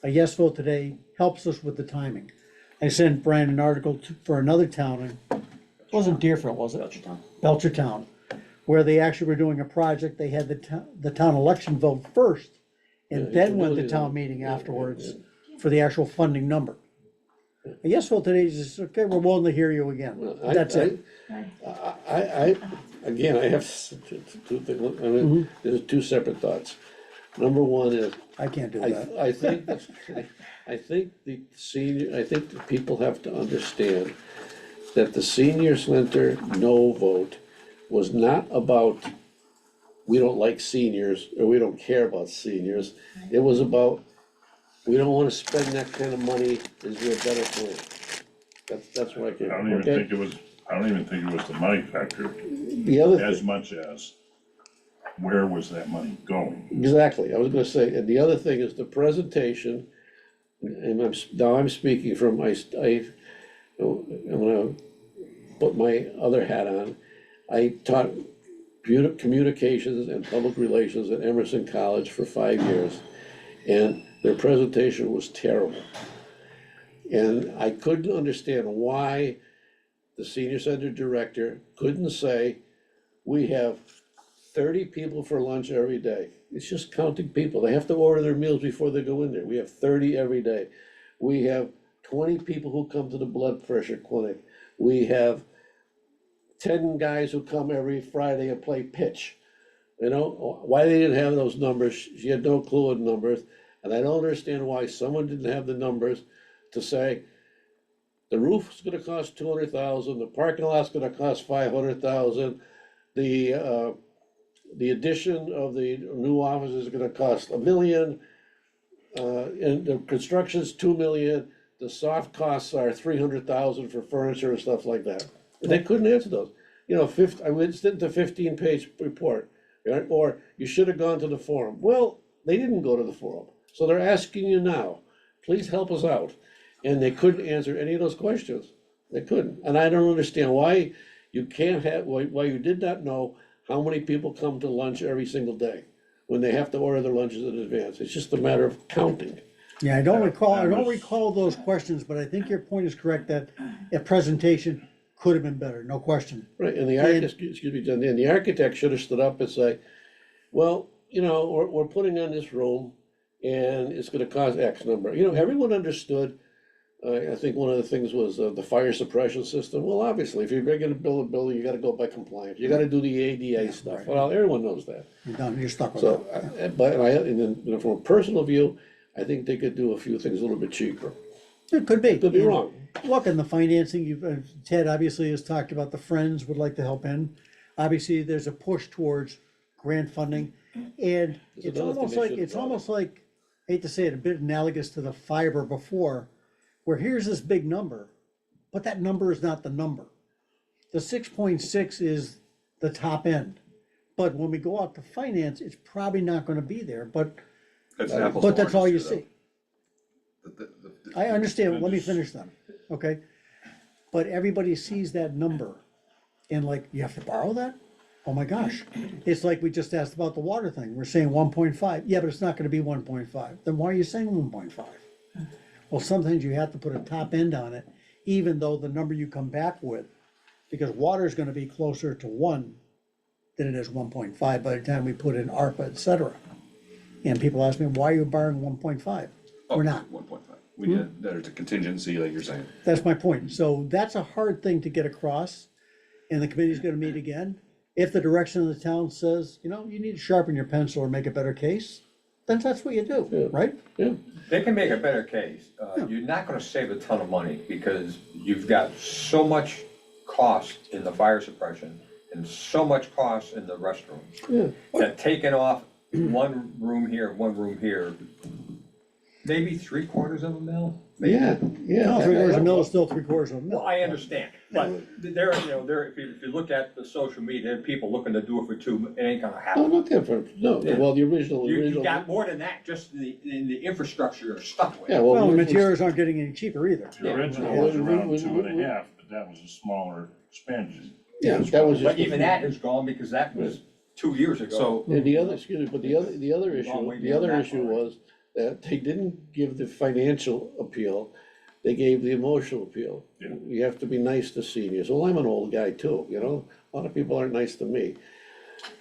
a yes vote today helps us with the timing. I sent Brian an article for another town, and it wasn't Deerfield, was it? Belchertown. Belchertown, where they actually were doing a project, they had the town election vote first, and then went to town meeting afterwards for the actual funding number. A yes vote today is just, okay, we're willing to hear you again, that's it. Again, I have two things, I mean, there's two separate thoughts. Number one is, I can't do that. I think, I think the people have to understand that the senior center no vote was not about, we don't like seniors, or we don't care about seniors. It was about, we don't wanna spend that kind of money, is there a better plan? That's what I I can, don't even okay? think it was, I don't even think it was the money factor, The other as thing, much as where was that money going? exactly, I was gonna say, and the other thing is the presentation, and now I'm speaking from, I'm gonna put my other hat on. I taught communications and public relations at Emerson College for 5 years, and their presentation was terrible. And I couldn't understand why the senior center director couldn't say, we have 30 people for lunch every day. It's just counting people. They have to order their meals before they go in there. We have 30 every day. We have 20 people who come to the blood pressure clinic. We have 10 guys who come every Friday and play pitch. You know, why they didn't have those numbers, she had no clue of numbers. And I don't understand why someone didn't have the numbers to say, the roof's gonna cost 200,000, the parking lot's gonna cost 500,000, the addition of the new office is gonna cost $1 million, and the construction's $2 million, the soft costs are 300,000 for furniture and stuff like that. And they couldn't answer those. You know, I went into 15-page report, right? Or you should have gone to the forum. Well, they didn't go to the forum, so they're asking you now, please help us out. And they couldn't answer any of those questions. They couldn't. And I don't understand why you can't have, why you did not know how many people come to lunch every single day when they have to order their lunches in advance. It's just a matter of counting. Yeah, I don't was- recall those questions, but I think your point is correct that a presentation could have been better, no question. Right, and the architect, excuse me, John, and the architect should have stood up and say, well, you know, we're putting on this room and it's gonna cost X number. You know, everyone understood, I think one of the things was the fire suppression system. Well, obviously, if you're gonna build a building, you gotta go by compliance. You gotta do the ADA stuff. Well, everyone knows that. You're done, you're stuck with So, that. and then, you know, from a personal view, I think they could do a few things a little bit cheaper. It could be. Could be wrong. Look, in the financing, Ted obviously has talked about the Friends would like to help in. Obviously, there's a push towards grant funding, and it's another thing almost they like, should have it's brought up. almost like, I hate to say it, a bit analogous to the fiber before, where here's this big number, but that number is not the number. The 6.6 is the top end, but when we go out to finance, it's probably not gonna be there, but It's apples to that's all you oranges, too, see. though. I understand, let me finish then, okay? But everybody sees that number, and like, you have to borrow that? Oh my gosh, it's like we just asked about the water thing, we're saying 1.5, yeah, but it's not gonna be 1.5, then why are you saying 1.5? Well, sometimes you have to put a top end on it, even though the number you come back with, because water is gonna be closer to 1 than it is 1.5 by the time we put in ARPA, et cetera. And people ask me, why are you borrowing 1.5? We're not. 1.5. We did, there's a contingency, like you're saying. That's my point. So that's a hard thing to get across, and the committee's gonna meet again. If the direction of the town says, you know, you need to sharpen your pencil or make a better case, then that's what you do, right? Yeah, They can make a better case. You're not gonna save a ton of money because you've got so much cost in the fire suppression and so much cost in the restrooms. yeah. That taking off one room here, one room here, maybe 3/4 of a mil? maybe. Yeah, yeah. No, 3/4 of a mil is still 3/4 of a mil. Well, I understand, but there, if you look at the social media, there are people looking to do it for two, it ain't gonna No, happen. not different, no, Yeah. well, the original. You got more than that, just in the infrastructure you're stuck with. Yeah, Well, well, the materials aren't getting any cheaper either. The original Yeah. was around We- 2.5, but that was a smaller expansion. yeah, that was just. But even that is gone because that was 2 years ago. So, And the other, excuse me, but the other issue, Long way the down other that issue road. was that they didn't give the financial appeal, they gave the emotional appeal. Yeah. You have to be nice to seniors, well, I'm an old guy too, you know, a lot of people aren't nice to me.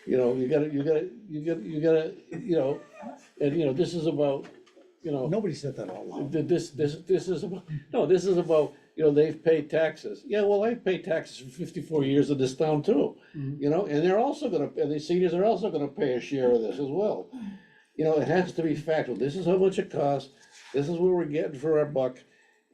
You know, you gotta, you know, and you know, this is about, you know, Nobody said that out loud. this is about, no, this is about, you know, they've paid taxes. Yeah, well, I've paid taxes for 54 years in this town too, you know, and they're also gonna, and the seniors are also gonna pay a share of this as well. You know, it has to be factual. This is how much it costs, this is what we're getting for our buck,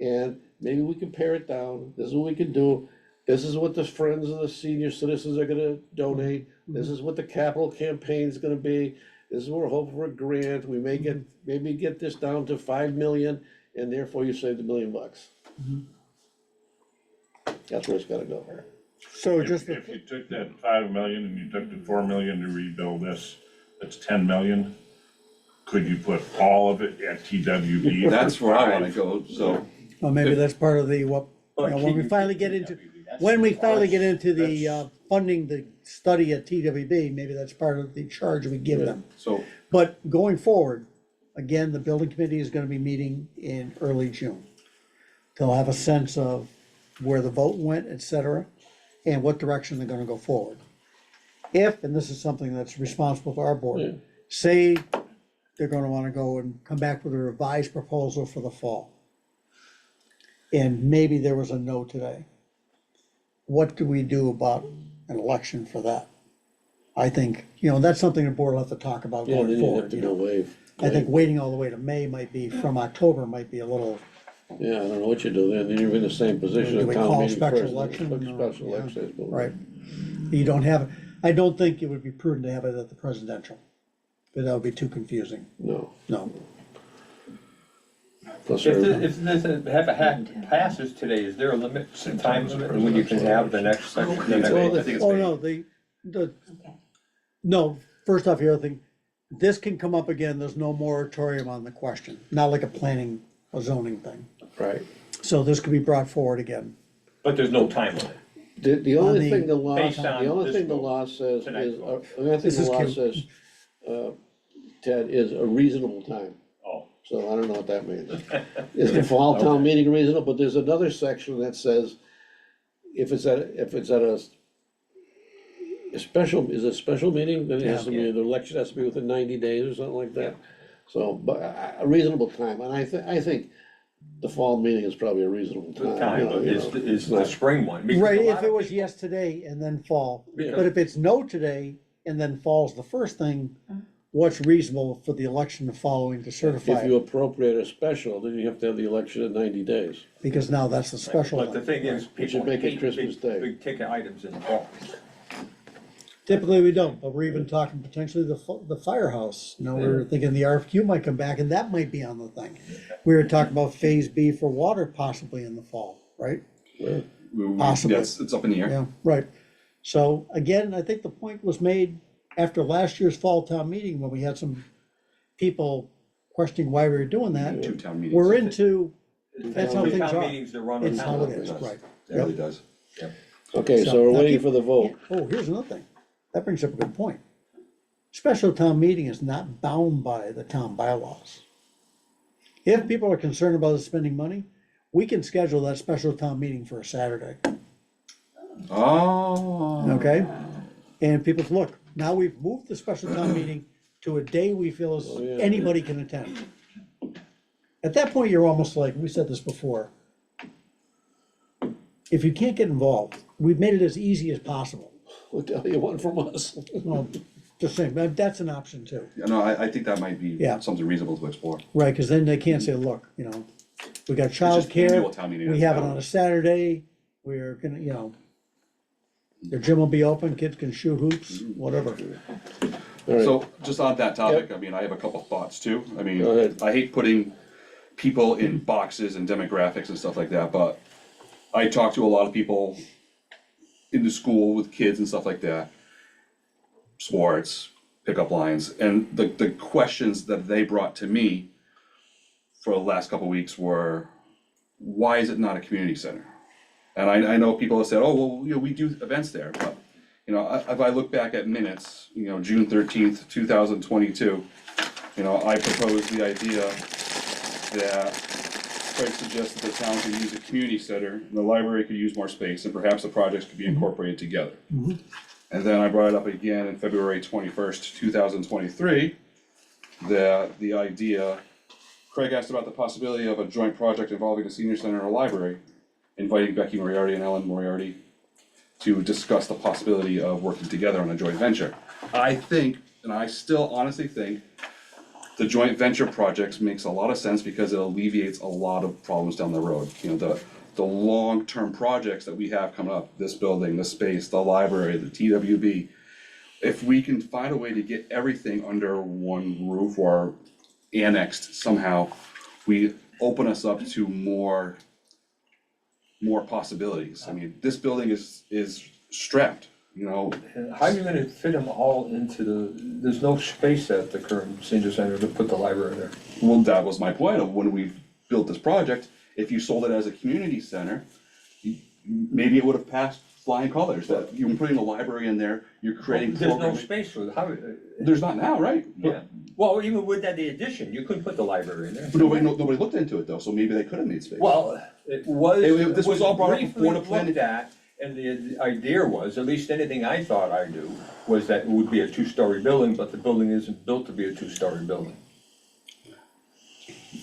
and maybe we can pare it down, this is what we can do. This is what the Friends of the Senior Citizens are gonna donate, this is what the capital campaign's gonna be. This is what we're hoping for a grant, we may get, maybe get this down to 5 million, and therefore you saved $1 million. That's where it's gotta go. So If just, if you took that 5 million and you took the 4 million to rebuild this, that's 10 million. Could you put all of it at TWB? that's for where I five? wanna go, so, well, maybe that's part of the, what, you But know, when we keep- finally get into, that's when we the finally parts- get into the, that's- funding the study at TWB, maybe that's part of the charge we give them. so, But going forward, again, the building committee is gonna be meeting in early June. They'll have a sense of where the vote went, et cetera, and what direction they're gonna go forward. If, and this is something that's responsible to our Yeah. board, say they're gonna wanna go and come back with a revised proposal for the fall. And maybe there was a no today. What do we do about an election for that? I think, you know, that's something the board will have to talk about Yeah, then going you have forward, to you go know. wave. I think waiting all the way to May might be, from October might be a little, Yeah, I don't know what you do then you're in the same position. Do at we town call meeting special first, election, Special or- election, I suppose. right? You don't have, I don't think it would be prudent to have it at the presidential, because that would be too confusing, No, no. Plus If our- this passes today, is there a limit, time limit when you can have the next section? the next- Well, I think it's Oh, May. no, no, first off, the other thing, this can come up again, there's no moratorium on the question, not like a planning or zoning thing. Right. So this could be brought forward again. But there's no time limit. The On only the- thing the law, Based on the only this thing the vote, law says tonight's is, vote. the only thing This the is law cute. says, Ted, is a reasonable time. Oh. So I don't know what that means. Is the fall town meeting reasonable? But there's another section that says, if it's at a special, is it a special meeting, then it has to be, the election has to be within 90 days or something like that. So, but a reasonable time, and I think the fall meeting is probably a reasonable The time. time you know, is the spring one. because Right, a lot if it of was people- yes today and then fall, Because- but if it's no today and then fall's the first thing, what's reasonable for the election the following to certify If you it? appropriate a special, then you have to have the election in 90 days. Because now that's the special But the one. thing is, Which people would make it hate Christmas Day. big ticket items in the fall. Typically, we don't, but we're even talking potentially the firehouse, you know, we were thinking the RFQ might come back and that might be on the thing. We were talking about phase B for water possibly in the fall, right? Possibly. Yes, it's up in the air. Yeah, right. So again, I think the point was made after last year's fall town meeting, when we had some people questioning why we were doing that. Two town meetings. We're into, that's how Three things town are. meetings that run the It's town. how it is, right. It really does. Okay, So, so we're now waiting keep- for the vote. Oh, here's another thing. That brings up a good point. Special town meeting is not bound by the town bylaws. If people are concerned about us spending money, we can schedule that special town meeting for a Saturday, Oh. okay? And people, look, now we've moved the special town meeting to a day we feel as yeah. anybody can attend. At that point, you're almost like, we said this before. If you can't get involved, we've made it as easy as possible. What the hell you want from us? Well, just saying, but that's an option too. Yeah, no, I think that might be Yeah. something reasonable to explore. Right, because then they can't say, look, you know, we got just annual childcare, town meeting, we that's have it fine. on a Saturday, we're gonna, you know, the gym will be open, kids can shoot hoops, whatever. All right. So, just on that topic, I mean, I have a couple thoughts too. I mean, Go ahead. I hate putting people in boxes and demographics and stuff like that, but I talk to a lot of people in the school with kids and stuff like that. Sports, pickup lines, and the questions that they brought to me for the last couple of weeks were, why is it not a community center? And I know people have said, oh, well, you know, we do events there, but, you know, if I look back at minutes, you know, June 13th, 2022, you know, I proposed the idea that Craig suggested the town could use a community center, and the library could use more space, and perhaps the projects could be incorporated together. And then I brought it up again in February 21st, 2023, that the idea, Craig asked about the possibility of a joint project involving the senior center and a library, inviting Becky Moriarty and Ellen Moriarty to discuss the possibility of working together on a joint venture. I think, and I still honestly think, the joint venture projects makes a lot of sense because it alleviates a lot of problems down the road. You know, the long-term projects that we have coming up, this building, the space, the library, the TWB. If we can find a way to get everything under one roof or annexed somehow, we open us up to more possibilities. I mean, this building is strapped, you know. And how are you gonna fit them all into there's no space at the current senior center to put the library there. Well, that was my point of when we built this project. If you sold it as a community center, maybe it would have passed flying colors, that you're putting a library in there, you're creating There's no programming. space for it, how, There's not now, right? yeah, well, even with that, the addition, you couldn't put the library in there. But nobody looked into it though, so maybe they could have made space. Well, it was. This was all brought up briefly before the planning- looked at, and the idea was, at least anything I thought I knew, was that it would be a two-story building, but the building isn't built to be a two-story building.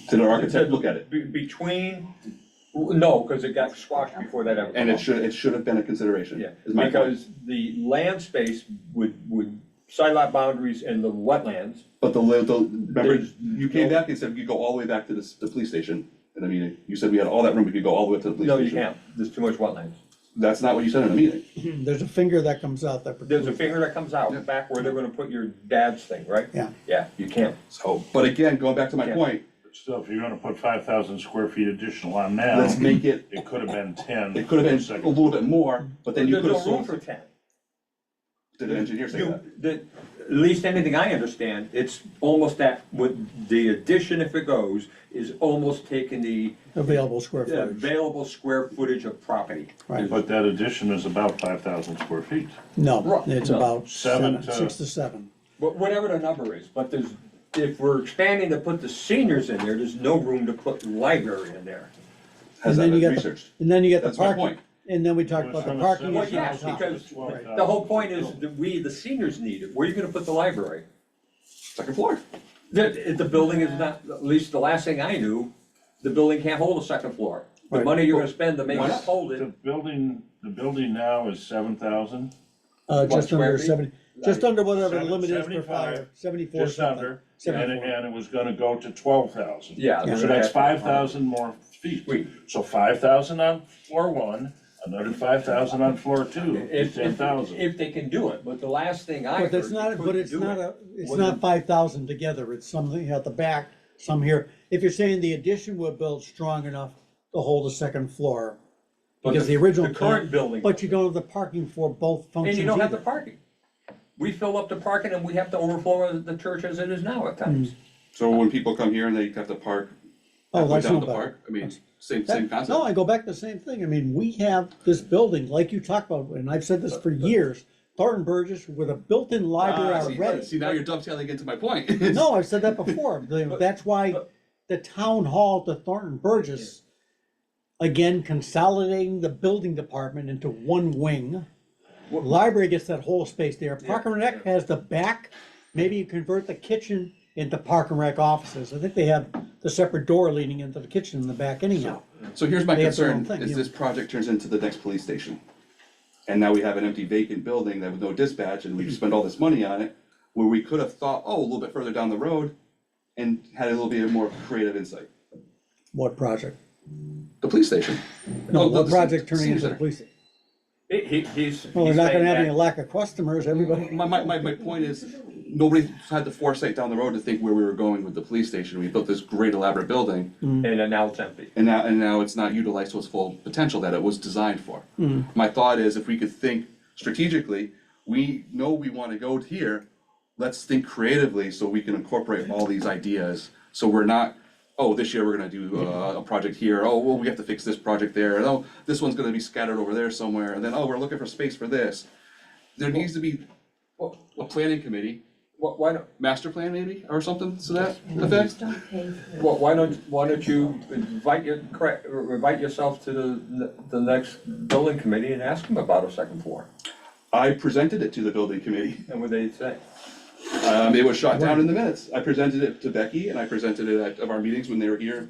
Did our architect look at it? No, because it got squashed before that ever. And it should have been a consideration. Yeah, is my point. because the land space would side lot boundaries and the wetlands. But remember, There's you came no- back and said you go all the way back to the police station in a meeting. You said we had all that room, we could go all the way up to the police No, station. you can't, there's too much wetlands. That's not what you said in a meeting. There's a finger that comes out that. There's a finger that comes out, back where they're gonna put your dad's thing, right? Yeah. Yeah, you can't. So, but again, going back to my Yeah. point, Still, if you're gonna put 5,000 square feet additional on now, Let's make it, it could have been 10. it could have been a Second. little bit more, but then you There's could have no room sold. for 10. Did the engineer say that? At least anything I understand, it's almost that, with the addition, if it goes, is almost taking the Available square footage. available square footage of property. Right. But that addition is about 5,000 square feet. No, Right, it's no. about Seven seven, to- 6 to 7. But whatever the number is, but if we're expanding to put the seniors in there, there's no room to put the library in there. Has And that then you been get the- researched? And then you get the That's my parking, point. and then we talked Well, about the from a parking seven- issue Well, on yes, top. because 12,000. the whole point is that we, the seniors, need it. Where are you gonna put the library? Second floor. The building is not, at least the last thing I knew, the building can't hold a second floor. The Right. money you're gonna spend to make Why it not? hold The it, building now is 7,000, Just square under feet? 70, just under whatever the Seven- limit is for 75, fire, 74 just something. under, and 74. it was gonna go to 12,000. yeah. Yeah. So that's 5,000 more feet. Feet. So 5,000 on floor one, another 5,000 on floor two, If, 10,000. if they can do it, but the last thing I heard. But it's you not, but couldn't it's do not it. it's Was not it- 5,000 together, it's something at the back, some here. If you're saying the addition will build strong enough to hold a second floor, But because the original. The current plan- building. But you don't have the parking for both And functions you don't have the either. parking. We fill up the parking and we have to overflow the church as it is now at times. So when people come here and they have to park Oh, halfway that's down no the better. park, I mean, same That- concept. No, I go back to the same thing. I mean, we have this building, like you talked about, and I've said this for years, Thornton Burgess with a built-in library Ah, see, already. see, now you're dovetailing into my point. No, I've said that before. That's why the town hall to Thornton Burgess, again, consolidating the building department into one wing. Library gets that whole space there. Park and Rec has the back. Maybe you convert the kitchen into Park and Rec offices. I think they have the separate door leading into the kitchen in the back anyhow. So here's my They have their own concern, thing, is yeah. this project turns into the next police station. And now we have an empty vacant building that with no dispatch, and we've spent all this money on it, where we could have thought, oh, a little bit further down the road, and had a little bit more creative insight. What project? The police station. No, Oh, what the project turning senior into the center. police? He's. Well, they're he's not saying gonna have that- any lack of customers, everybody. My point is, nobody had the foresight down the road to think where we were going with the police station. We built this great elaborate building, And then now it's empty. and now it's not utilized to its full potential that it was designed for. My thought is, if we could think strategically, we know we wanna go here, let's think creatively so we can incorporate all these ideas. So we're not, oh, this year we're gonna do a project here, oh, well, we have to fix this project there, and oh, this one's gonna be scattered over there somewhere, and then, oh, we're looking for space for this. There needs to be a planning committee, Why don't, master plan maybe, or something to that effect? Don't pay for it. why don't you invite yourself to the next building committee and ask them about a second floor? I presented it to the building committee. And what they say? It was shot down in the minutes. I presented it to Becky and I presented it at our meetings when they were here,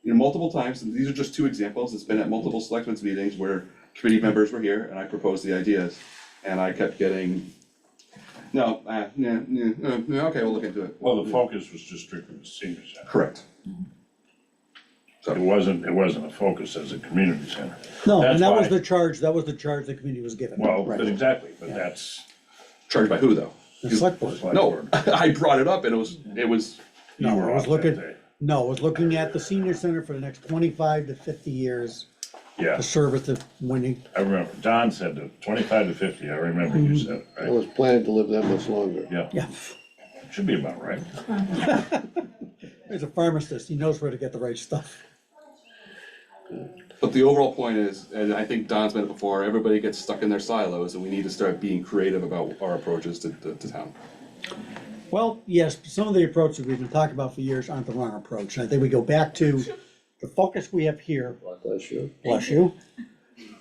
multiple times. And these are just two examples. It's been at multiple selectmen's meetings where committee members were here and I proposed the ideas. And I kept getting, no, okay, we'll look into it. Well, the focus was just strictly the senior center. Correct. It wasn't a focus as a community center. No, That's and that was why- the charge the committee was given. Well, Right. exactly, but Yeah. that's. Charged by who, though? The select board. select No, board. I brought it up and it was, You No, were I was off looking, that day. no, I was looking at the senior center for the next 25 to 50 years, Yeah, the service of winning. I remember, Don said that 25 to 50, I remember you said, it, I right? was planning to live that much longer. Yeah, Yeah, should be about right. he's a pharmacist, he knows where to get the right stuff. but the overall point is, and I think Don's been it before, everybody gets stuck in their silos and we need to start being creative about our approaches to town. Well, yes, some of the approaches we've been talking about for years aren't the wrong approach. And I think we go back to the focus we have here, Bless you. bless you.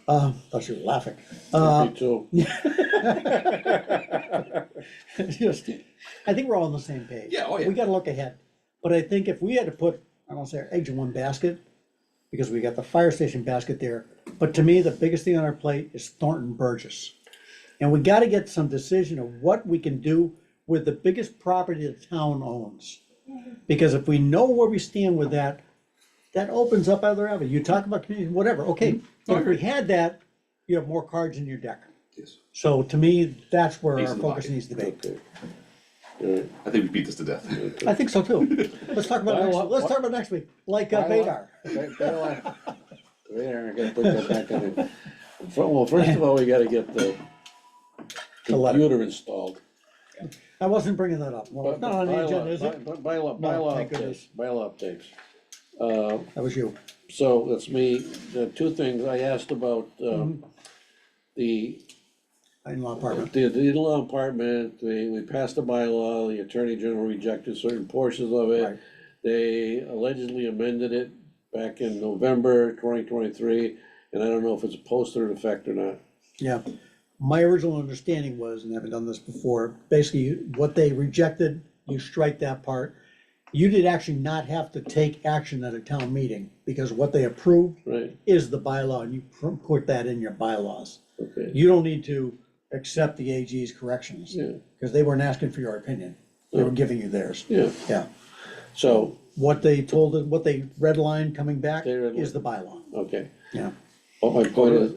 Bless you, laughing. Me too. Just, I think we're all on the same page. Yeah, oh yeah. We gotta look ahead. But I think if we had to put, I don't wanna say our eggs in one basket, because we got the fire station basket there, but to me, the biggest thing on our plate is Thornton Burgess. And we gotta get some decision of what we can do with the biggest property the town owns. Because if we know where we stand with that, that opens up other avenues. You talk about community, whatever, okay. But if we had that, you have more cards in your deck. Yes. So to me, that's where Ace our in the focus pocket. needs to be. Okay. Alright. I think we beat this to death. I think so too. Let's talk about next, let's talk about next week, like Vadar. There, I gotta put that back on. Well, first of all, we gotta get the The letter. computer installed. I wasn't bringing that up. Well, it's not on the agenda, is it? Bylaw thank updates, goodness. bylaw updates. That was you. So that's me, the two things I asked about, the In-law apartment. The in-law apartment, we passed a bylaw, the Attorney General rejected certain portions of Right. it. They allegedly amended it back in November 2023, and I don't know if it's posted in effect or not. Yeah. My original understanding was, and I haven't done this before, basically what they rejected, you strike that part. You did actually not have to take action at a town meeting, because what they approved Right, is the bylaw, and you put that in your bylaws. okay, You don't need to accept the AG's corrections, yeah, because they weren't asking for your opinion. They were giving you theirs. yeah, Yeah. so, What they told, what they redlined coming back They redlined. is the bylaw. okay. Yeah. But my point is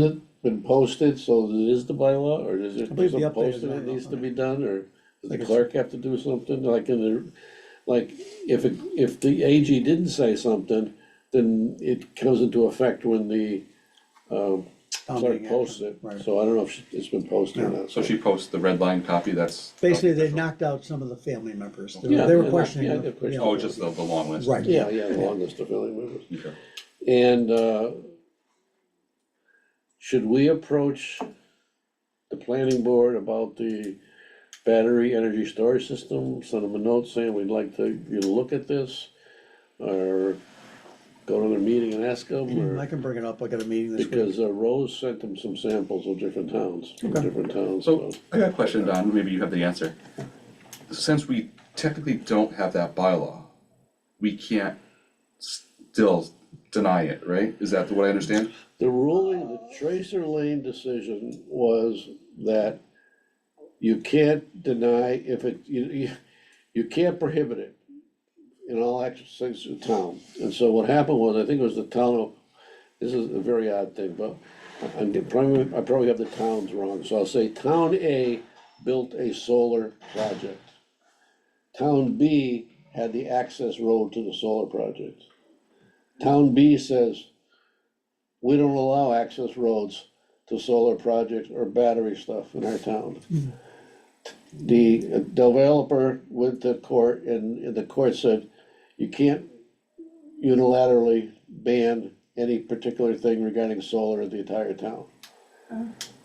it been posted, so it is the bylaw, or is it, believe is the it updated posted that bylaw, needs to right. be done, or does the think it's- clerk have to do something, like in the, like, if the AG didn't say something, then it comes into effect when the, Town clerk meeting posts action, it, right. so I don't know if it's been posted or not. So she posts the red line copy, that's. Basically, they knocked out some of the family members. They Yeah, were yeah, questioning. yeah, the- they're questioning. Oh, just the long list. Right. Yeah, yeah, the long list of family members. Okay. And, should we approach the planning board about the battery energy storage system? Send them a note saying we'd like you to look at this? Or go to their meeting and ask them, I or, can bring it up, I got a meeting this week. because Rose sent them some samples of different towns, from Okay. different towns, So, so. I got a question, Don, maybe you have the answer. Since we technically don't have that bylaw, we can't still deny it, right? Is that what I understand? The ruling, the Tracer Lane decision was that you can't deny if it, you can't prohibit it in all access to the town. And so what happened was, I think it was the town of, this is a very odd thing, but I probably have the towns wrong, so I'll say Town A built a solar project. Town B had the access road to the solar project. Town B says, we don't allow access roads to solar projects or battery stuff in our town. The developer went to court, and the court said, you can't unilaterally ban any particular thing regarding solar in the entire town.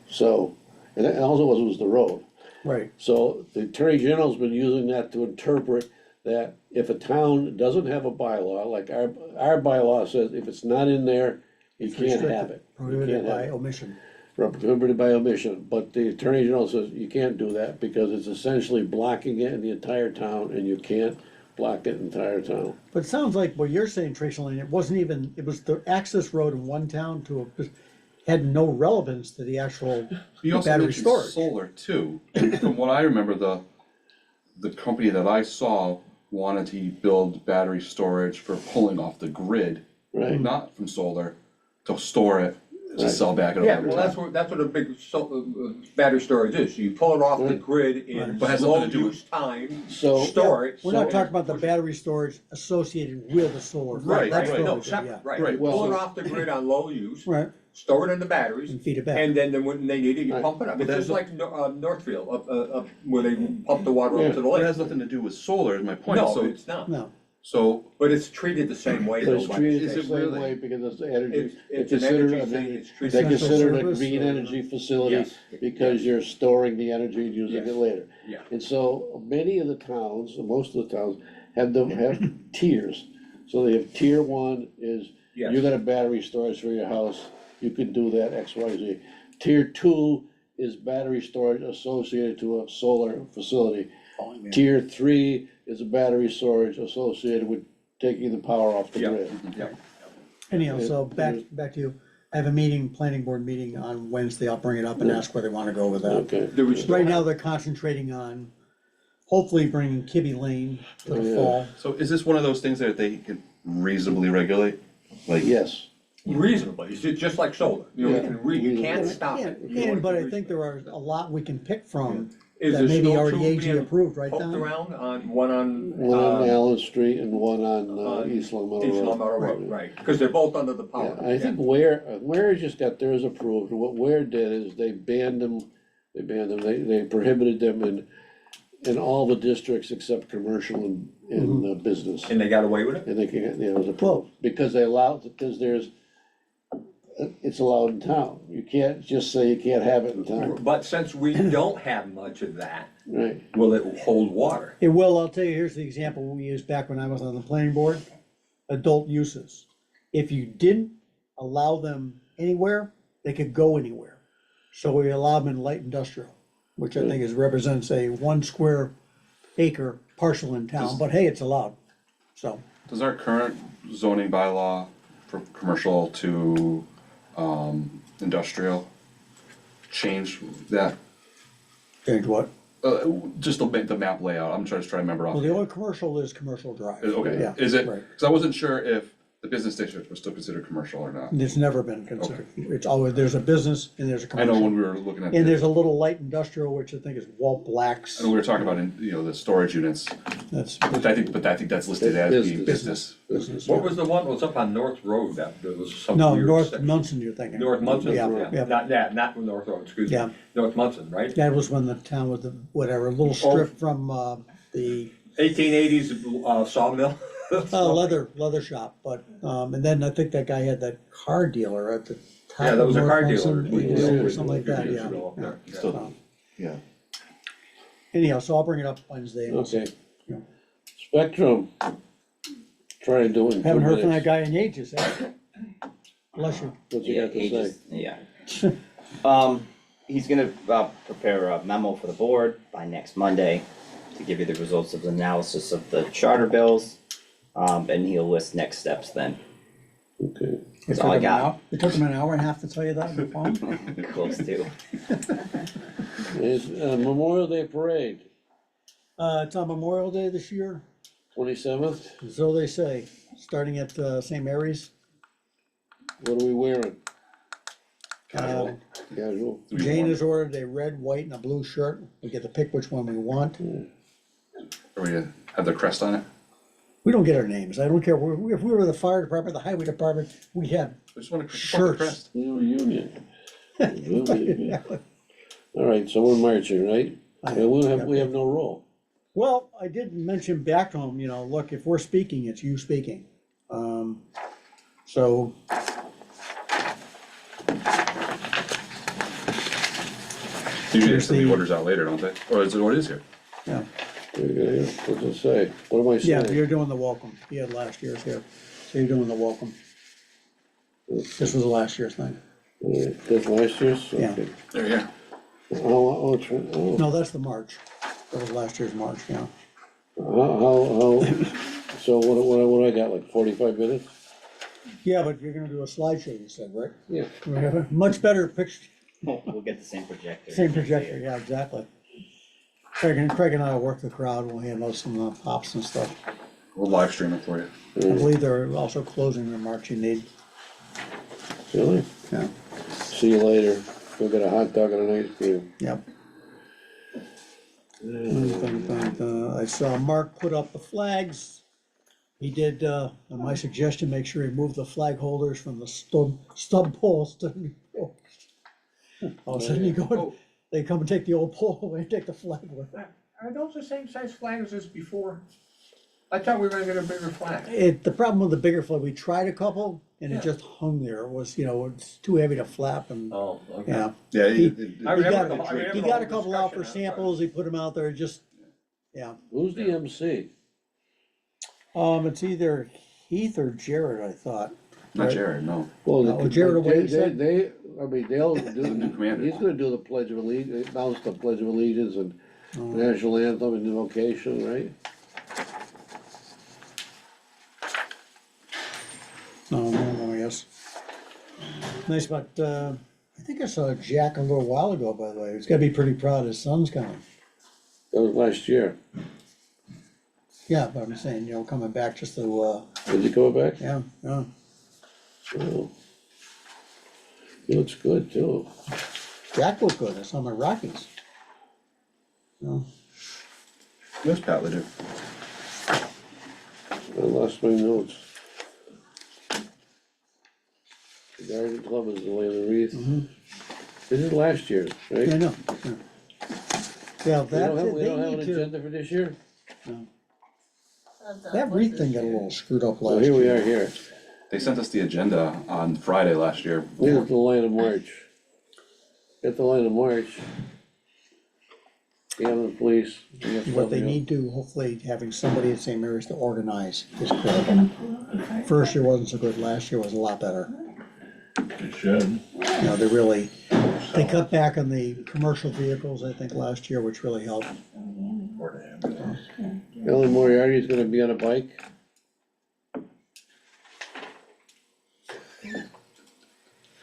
So, and all it was the road. Right, So the Attorney General's been using that to interpret that if a town doesn't have a bylaw, like our bylaw says, if it's not in there, you It's can't have restricted, it. You prohibited can't have by it. omission. Prohibited by omission, but the Attorney General says you can't do that because it's essentially blocking it in the entire town, and you can't block it in the entire town. But it sounds like what you're saying, Tracy Lane, it wasn't even, it was the access road in one town had no relevance to the actual You also battery mentioned storage. solar too, and from what I remember, the company that I saw wanted to build battery storage for pulling off the grid, Right. not from solar, to store it, to Right. sell back at a Yeah, later well, time. that's what a big battery storage is, you pull it off the Right. grid in Right. But has low nothing to do with- use time, So- store it. We're not so- talking about the battery storage associated with the solar. Right, That's right, what No, we did, separate, yeah. right, Right, you pull it well- off the grid on low use, Right, store it in the batteries, and feed it back. and then when they need it, you Right. pump it up, But it's that's just like Northfield, up where they pump the water Yeah. up to the But it lake. has nothing to do with solar, is my point, No, so, it's not, No, so, but it's treated the same way But though. it's by treated the the Is it state. same really? way because it's energy, It's they an consider energy it, thing, it's treated. they Essential consider it a service, green or- energy facility Yes. because you're storing the energy and using it Yes. later. Yeah. And so many of the towns, most of the towns, have tiers. So they have tier one is, Yes. you got a battery storage for your house, you can do that X, Y, Z. Tier two is battery storage associated to a solar facility. Tier three is a battery storage associated with taking the power off the Yeah. grid. Yeah. anyhow, so It- back to you. I have a meeting, planning board meeting on Wednesday. I'll bring it up and ask where they wanna go with that. Okay, Do we still Right now, have- they're concentrating on hopefully bringing Kibbe Lane to Oh, the yeah. fall. so is this one of those things that they can reasonably regulate? Like, yes, Reasonably, it's just like solar, you know, Yeah. you can't stop it. And, but I think there are a lot we can pick from Is that there may be still already two AG being approved, right, poked Don? around on, one on, One on Allen Street and one on on East Long Meadow East Road. Long Meadow Road, right, because they're both under the power. Yeah, I think Ware just got theirs approved, what Ware did is they banned them, they prohibited them in all the districts except commercial and business. And they got away with it? And they can, it was approved, because they allowed, because it's allowed in town, you can't just say you can't have it in town, But since we don't have much of that, right? will it hold water? It will, I'll tell you, here's the example we used back when I was on the planning board, adult uses. If you didn't allow them anywhere, they could go anywhere. So we allow them in light industrial, which I think represents a 1 square acre parcel in town, but hey, it's allowed, so. Does our current zoning bylaw for commercial to industrial change that? Change what? Just the map layout, I'm just trying to remember off. Well, the only commercial is commercial drive. Okay, Yeah, is it, right. because I wasn't sure if the business district was still considered commercial or not. It's never been considered. It's always, there's a business and there's a I know commercial. when we were looking at. And there's a little light industrial, which I think is Walt Black's. And we were talking about, the storage units, That's but I think that's listed as being business. business. What was the one that was up on North Road that there was some No, weird North section? Munson you're thinking. North Munson, Yeah, yeah, yeah. not that, not North Road, excuse me, Yeah. North Munson, right? That was when the town was the, whatever, little strip from, the, 1880s sawmill. leather shop, but, and then I think that guy had that car dealer at the top. Yeah, that was a of car North dealer. Munson, or something like that, Years yeah. ago up there, yeah. So, Yeah. anyhow, so I'll bring it up Wednesday. and we'll see. Okay. Yeah. Spectrum. Try to do it in 2 Haven't heard from that minutes. guy in ages, eh? Bless you. What's he got to say? ages, yeah. He's gonna, prepare a memo for the board by next Monday to give you the results of the analysis of the charter bills. And he'll list next steps then. Okay. That's all I got. It took him an hour and a half to tell you that on the phone? Close to. It's Memorial Day Parade, It's on Memorial Day this year, 27th, so they say, starting at, St. Mary's. what are we wearing? Uh, Casual? Jane has ordered a red, white, and a blue shirt. We get to pick which one we want. Or we have the crest on it? We don't get our names. I don't care. If we were the fire department, the highway department, we had I just want to Shirts. crest. New Union. All right, so we're marching, right? And we have no role. Well, I did mention back to him, look, if we're speaking, it's you speaking. So, Usually they Here's send the the- orders out later, don't they? Or is it what is here? yeah, What's it say? What am I yeah, saying? you're doing the welcome. He had last year's here, so you're doing the welcome. This was last year's thing. All right, that's last year's? Yeah. Okay. There, yeah. Oh, No, that's the March. That was last year's March, yeah. so what I got, like 45 minutes? Yeah, but you're gonna do a slideshow, you said, right? Yeah. We have a much better picture, We'll get the same projector. same projector, yeah, exactly. Craig and I will work the crowd, we'll handle some of the pops and stuff. We'll live stream it for you. I believe they're also closing their marching need, Really? yeah, See you later. Go get a hot dog and an ice cream. yep. I saw Mark put up the flags. He did, on my suggestion, make sure he moved the flag holders from the stub poles to the new poles. All of a sudden you go, they come and take the old pole away, and take the flag with them. Are those the same size flags as before? I thought we were gonna get a bigger flag. The problem with the bigger flag, we tried a couple and Yeah. it just hung there. It was, it's too heavy to flap and, Oh, okay. yeah. Yeah, He- I He remember got, the- I remember he the got whole a couple out for discussion, that's samples, he put them out there, just, yeah. Who's the MC? It's either Heath or Jared, I thought. not Right. Jared, no. Well, Oh, Jared away, he said? they'll The new do, commander. he's gonna do the pledge of allegiance, announce the pledge of allegiance and Oh. national anthem and invocation, right? No, yes. Nice, but, I think I saw Jack a little while ago, by the way. He's gotta be pretty proud his son's coming. That was last year. Yeah, but I'm saying, coming back just to, Is he coming back? yeah. Oh. He looks good too. Jack looked good, I saw him at Rockies. No. Where's Pat Leduc? I lost my notes. The garden club is the way of the wreath. This is last year, right? Yeah, I know, yeah. Yeah, We that, don't have, we they don't have an need to, agenda for this year? that wreath thing got a little screwed up So last here we year. are here. They sent us the agenda on Friday last year. Here's the line of March. Get the line of March. Ambulance, police. we have What they something need to, hopefully, having somebody at St. Mary's to organize is critical. First year wasn't so good, last year was a lot better. It should. You know, they cut back on the commercial vehicles, I think, last year, which really helped. Ellen Moriarty is gonna be on a bike.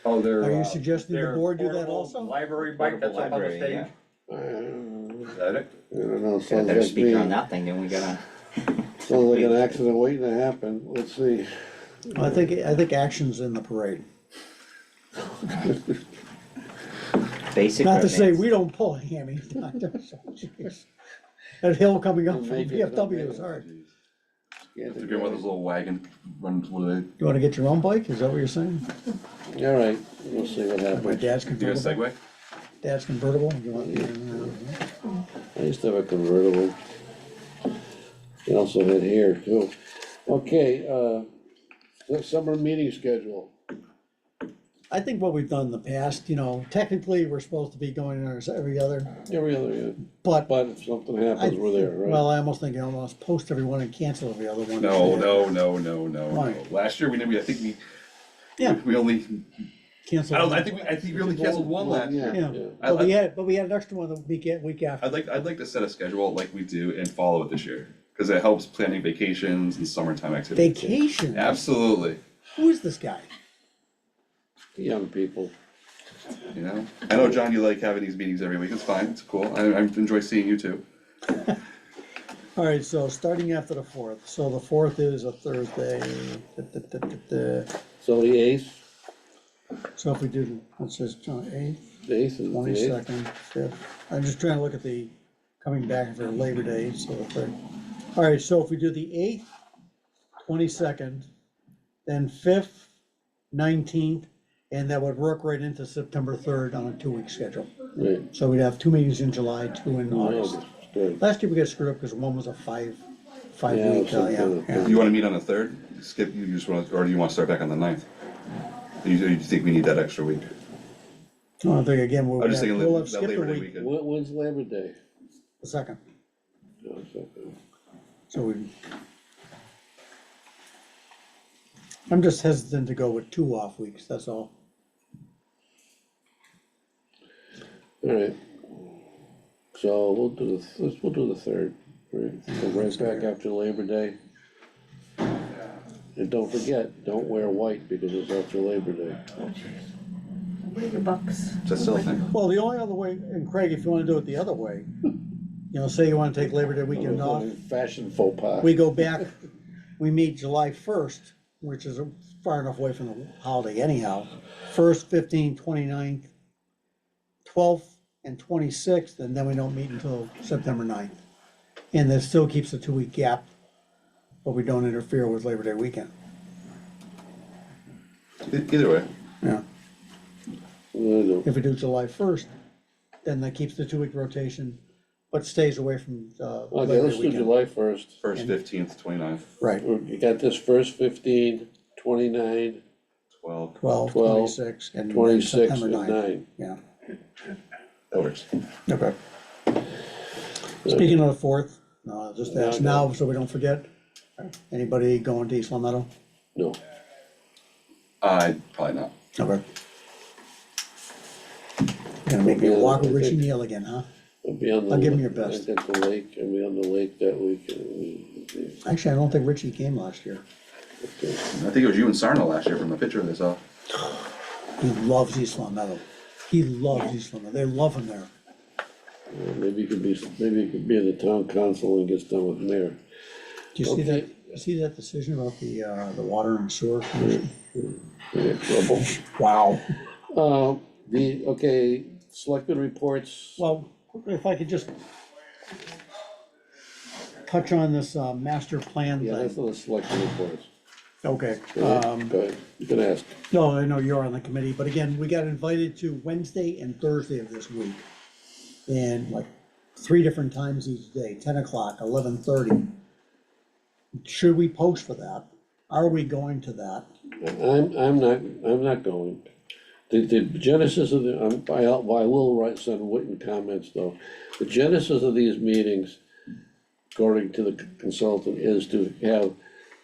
Oh, they're. Are you suggesting the their board do that portable also? Library bike that's up on the Library, stage? yeah. Is that it? I don't know, Got a sounds better like me, speaker on that thing than we got on. sounds like an accident waiting to happen, let's see. I think action's in the parade. Basic. Not to say advance. we don't pull a hammy. That hill coming up Don't from make it, don't make VFW it. is hard. Can't They're do going with this little wagon, runs with it. You wanna get your own bike, is that what you're saying? it. All right, we'll see what My happens. dad's Do you guys convertible, segue? dad's convertible, you want, I used to have a convertible. They also had hair too. Okay, the summer meeting schedule. I think what we've done in the past, you know, technically, we're supposed to be going there every other, Every other, yeah, but but if something I, happens, we're there, right? well, I almost think you almost post every one and cancel every other one. No, Why? no. Last year, I think we, Yeah, we only, cancel. I think we only canceled one last year. Yeah, I- but we had an extra one the week after. I'd like to set a schedule like we do and follow it this year, cause it helps planning vacations and summertime activities. Vacation, Absolutely, who is this guy? Young people. you know? I know, John, you like having these meetings every week, it's fine, it's cool, I enjoy seeing you too. All right, so starting after the fourth, so the fourth is a Thursday. So the eighth, So if we do, it says eighth, the eighth is the eighth. 22nd, fifth, I'm just trying to look at the, coming back for Labor Day, so the third. All right, so if we do the eighth, 22nd, then fifth, 19th, and that would work right into September 3rd on a 2-week schedule. Right. So we'd have 2 meetings in July, 2 in August. Good. Last year we got screwed up because one was a five Yeah, week, something. yeah. You wanna meet on the third, skip, you just wanna, or do you wanna start back on the ninth? You think we need that extra week? No, I think again, I was just thinking we'll have that skipped a Labor Day week, weekend. When's Labor Day? the second, No, second. so I'm just hesitant to go with 2 off weeks, that's all. All right. So we'll do we'll do the third, right? Go right back after Labor Day. And don't forget, don't wear white because it's after Labor Day. Wear your bucks. Is that still a thing? Well, the only other way, and Craig, if you wanna do it the other way, you know, say you wanna take Labor Day weekend off, Fashion faux pas. we go back, we meet July 1st, which is far enough away from the holiday anyhow. 1st, 15th, 29th, 12th, and 26th, and then we don't meet until September 9th. And that still keeps a 2-week gap, but we don't interfere with Labor Day weekend. Either way, Yeah. No. If we do July 1st, then that keeps the 2-week rotation, but stays away from Okay, Labor let's Day do weekend. July 1st. first, 15th, 29th, Right, You got this first 15, 29, 12, 12, 12, 26, and then 26, September and 9th. 9. Yeah, that works. okay. Speaking of the 4th, just No, ask no. now so we don't forget. Anybody going to East Long Meadow? No. Probably not. Okay. Gonna make me Yeah, walk with I Richie think- Neal again, huh? I'll be on the. I'll give him your best. At the lake, I'll be on the lake that week. Actually, I don't think Richie came last year. I think it was you and Sarno last year from the picture they saw. He loves East Long Meadow. He loves East Long Meadow. They love him there. Maybe he could be in the town council and gets done with mayor. Do you see Okay. that, decision about the water and sewer commission? We got trouble. Wow. Okay, selectmen reports. Well, if I could just touch on this, master plan Yeah, that's thing. on the selection reports. Okay, Go ahead, you can ask. no, I know you're on the committee, but again, we got invited to Wednesday and Thursday of this week. And like 3 different times each day, 10 o'clock, 11:30. Should we post for that? Are we going to that? I'm not going. The genesis of the, I will write some written comments though. The genesis of these meetings, according to the consultant, is to have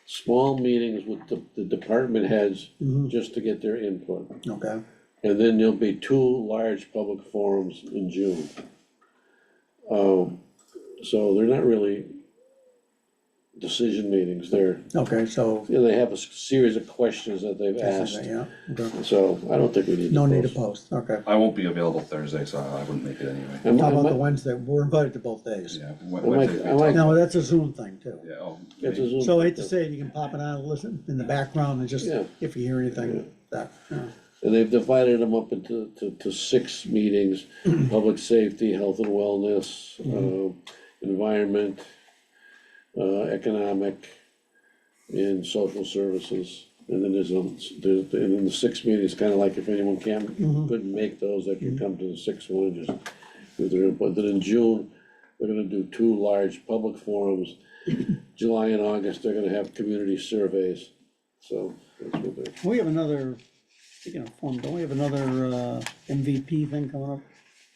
small meetings with the department heads, just to get their input. Okay, And then there'll be 2 large public forums in June. So they're not really decision meetings, they're, okay, so, you know, they have a series of questions that they've asked. yeah, okay. So I don't think we need to No need to post. post, okay. I won't be available Thursday, so I wouldn't make it anyway. I How about might- the Wednesday? We're invited to both days. Yeah. I might- No, that's a Zoom thing too. Yeah, oh. It's a Zoom. So I hate to say it, you can pop it on and listen in the background and just, Yeah. if you hear anything, that, yeah. And they've divided them up into to 6 meetings, public safety, health and wellness, environment, economic, and social services. And then and then the 6 meetings, kinda like if anyone couldn't make those, they can come to the 6th one and just do their input. Then in June, we're gonna do 2 large public forums. July and August, they're gonna have community surveys, so that's what they're. We have another, speaking of form, don't we have another, MVP thing coming up?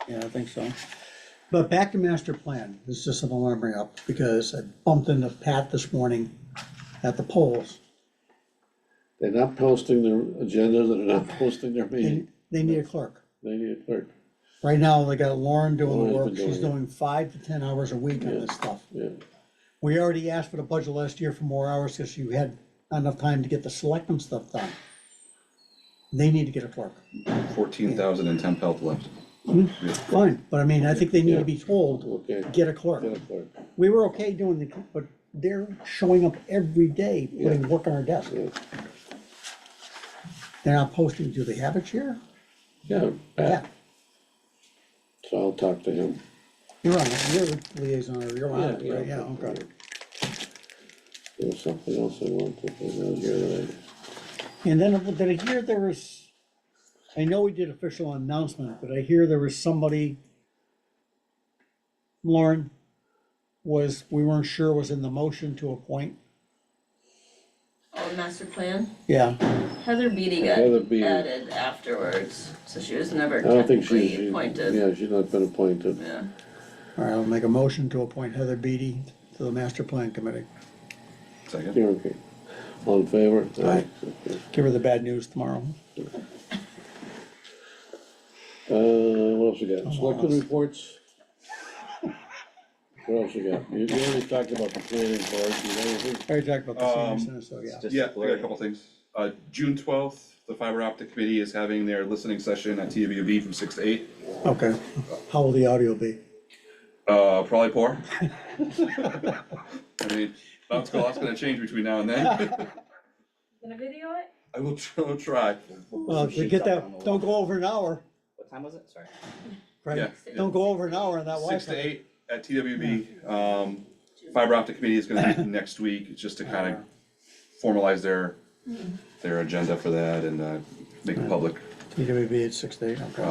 Yeah, I think so. But back to master plan, this is just something I wanna bring up, because I bumped into Pat this morning at the polls. They're not posting their agendas, and they're not posting their meeting. They need a clerk. They need a clerk, Right now, they got Lauren doing the Lauren's work, been doing she's it. doing 5 to 10 hours a week on this stuff. yeah. We already asked for the budget last year for more hours, because you had not enough time to get the selectmen stuff done. They need to get a clerk. 14,010 pelt left. Fine, but I mean, I think they need to be told, Okay. get a clerk. Get a clerk. We were okay doing the, but they're showing up every day, putting work on our desk. Yeah. They're not posting, do they have a chair? Yeah, Yeah, so I'll talk to him. you're on it, you're the liaison, or you're on it, Yeah, right, yeah. yeah, okay. There was something else I wanted to put out here that And then, did I hear there was, I know we did official announcement, but I hear there was somebody, Lauren, we weren't sure was in the motion to appoint. Oh, master plan? Yeah, Heather Beatty Heather got Beatty. added afterwards, so she was never I don't think technically appointed. yeah, she's not been appointed. Yeah. all right, I'll make a motion to appoint Heather Beatty to the master plan committee. Second. Yeah, okay. All in favor? Aye. Okay. Give her the bad news tomorrow. What else we got? I'm Selectmen lost. reports? What else we got? You already talked about the planning board, you know anything? I already talked about the senior center, so yeah. Just Yeah, I got a blurry. couple things. June 12th, the fiber optic committee is having their listening session at TWB from 6 to 8. Okay, how will the audio be? Probably poor. I mean, that's gonna change between now and then. Gonna video it? I will try. Well, to get that, don't go over an hour, What time was it? Sorry. right? Yeah. Don't go over an hour on that 6 to Wi-Fi. 8 at TWB. Fiber optic committee is gonna be next week, it's just to kind of formalize their agenda for that and make it public. TWB at 6 to 8, okay.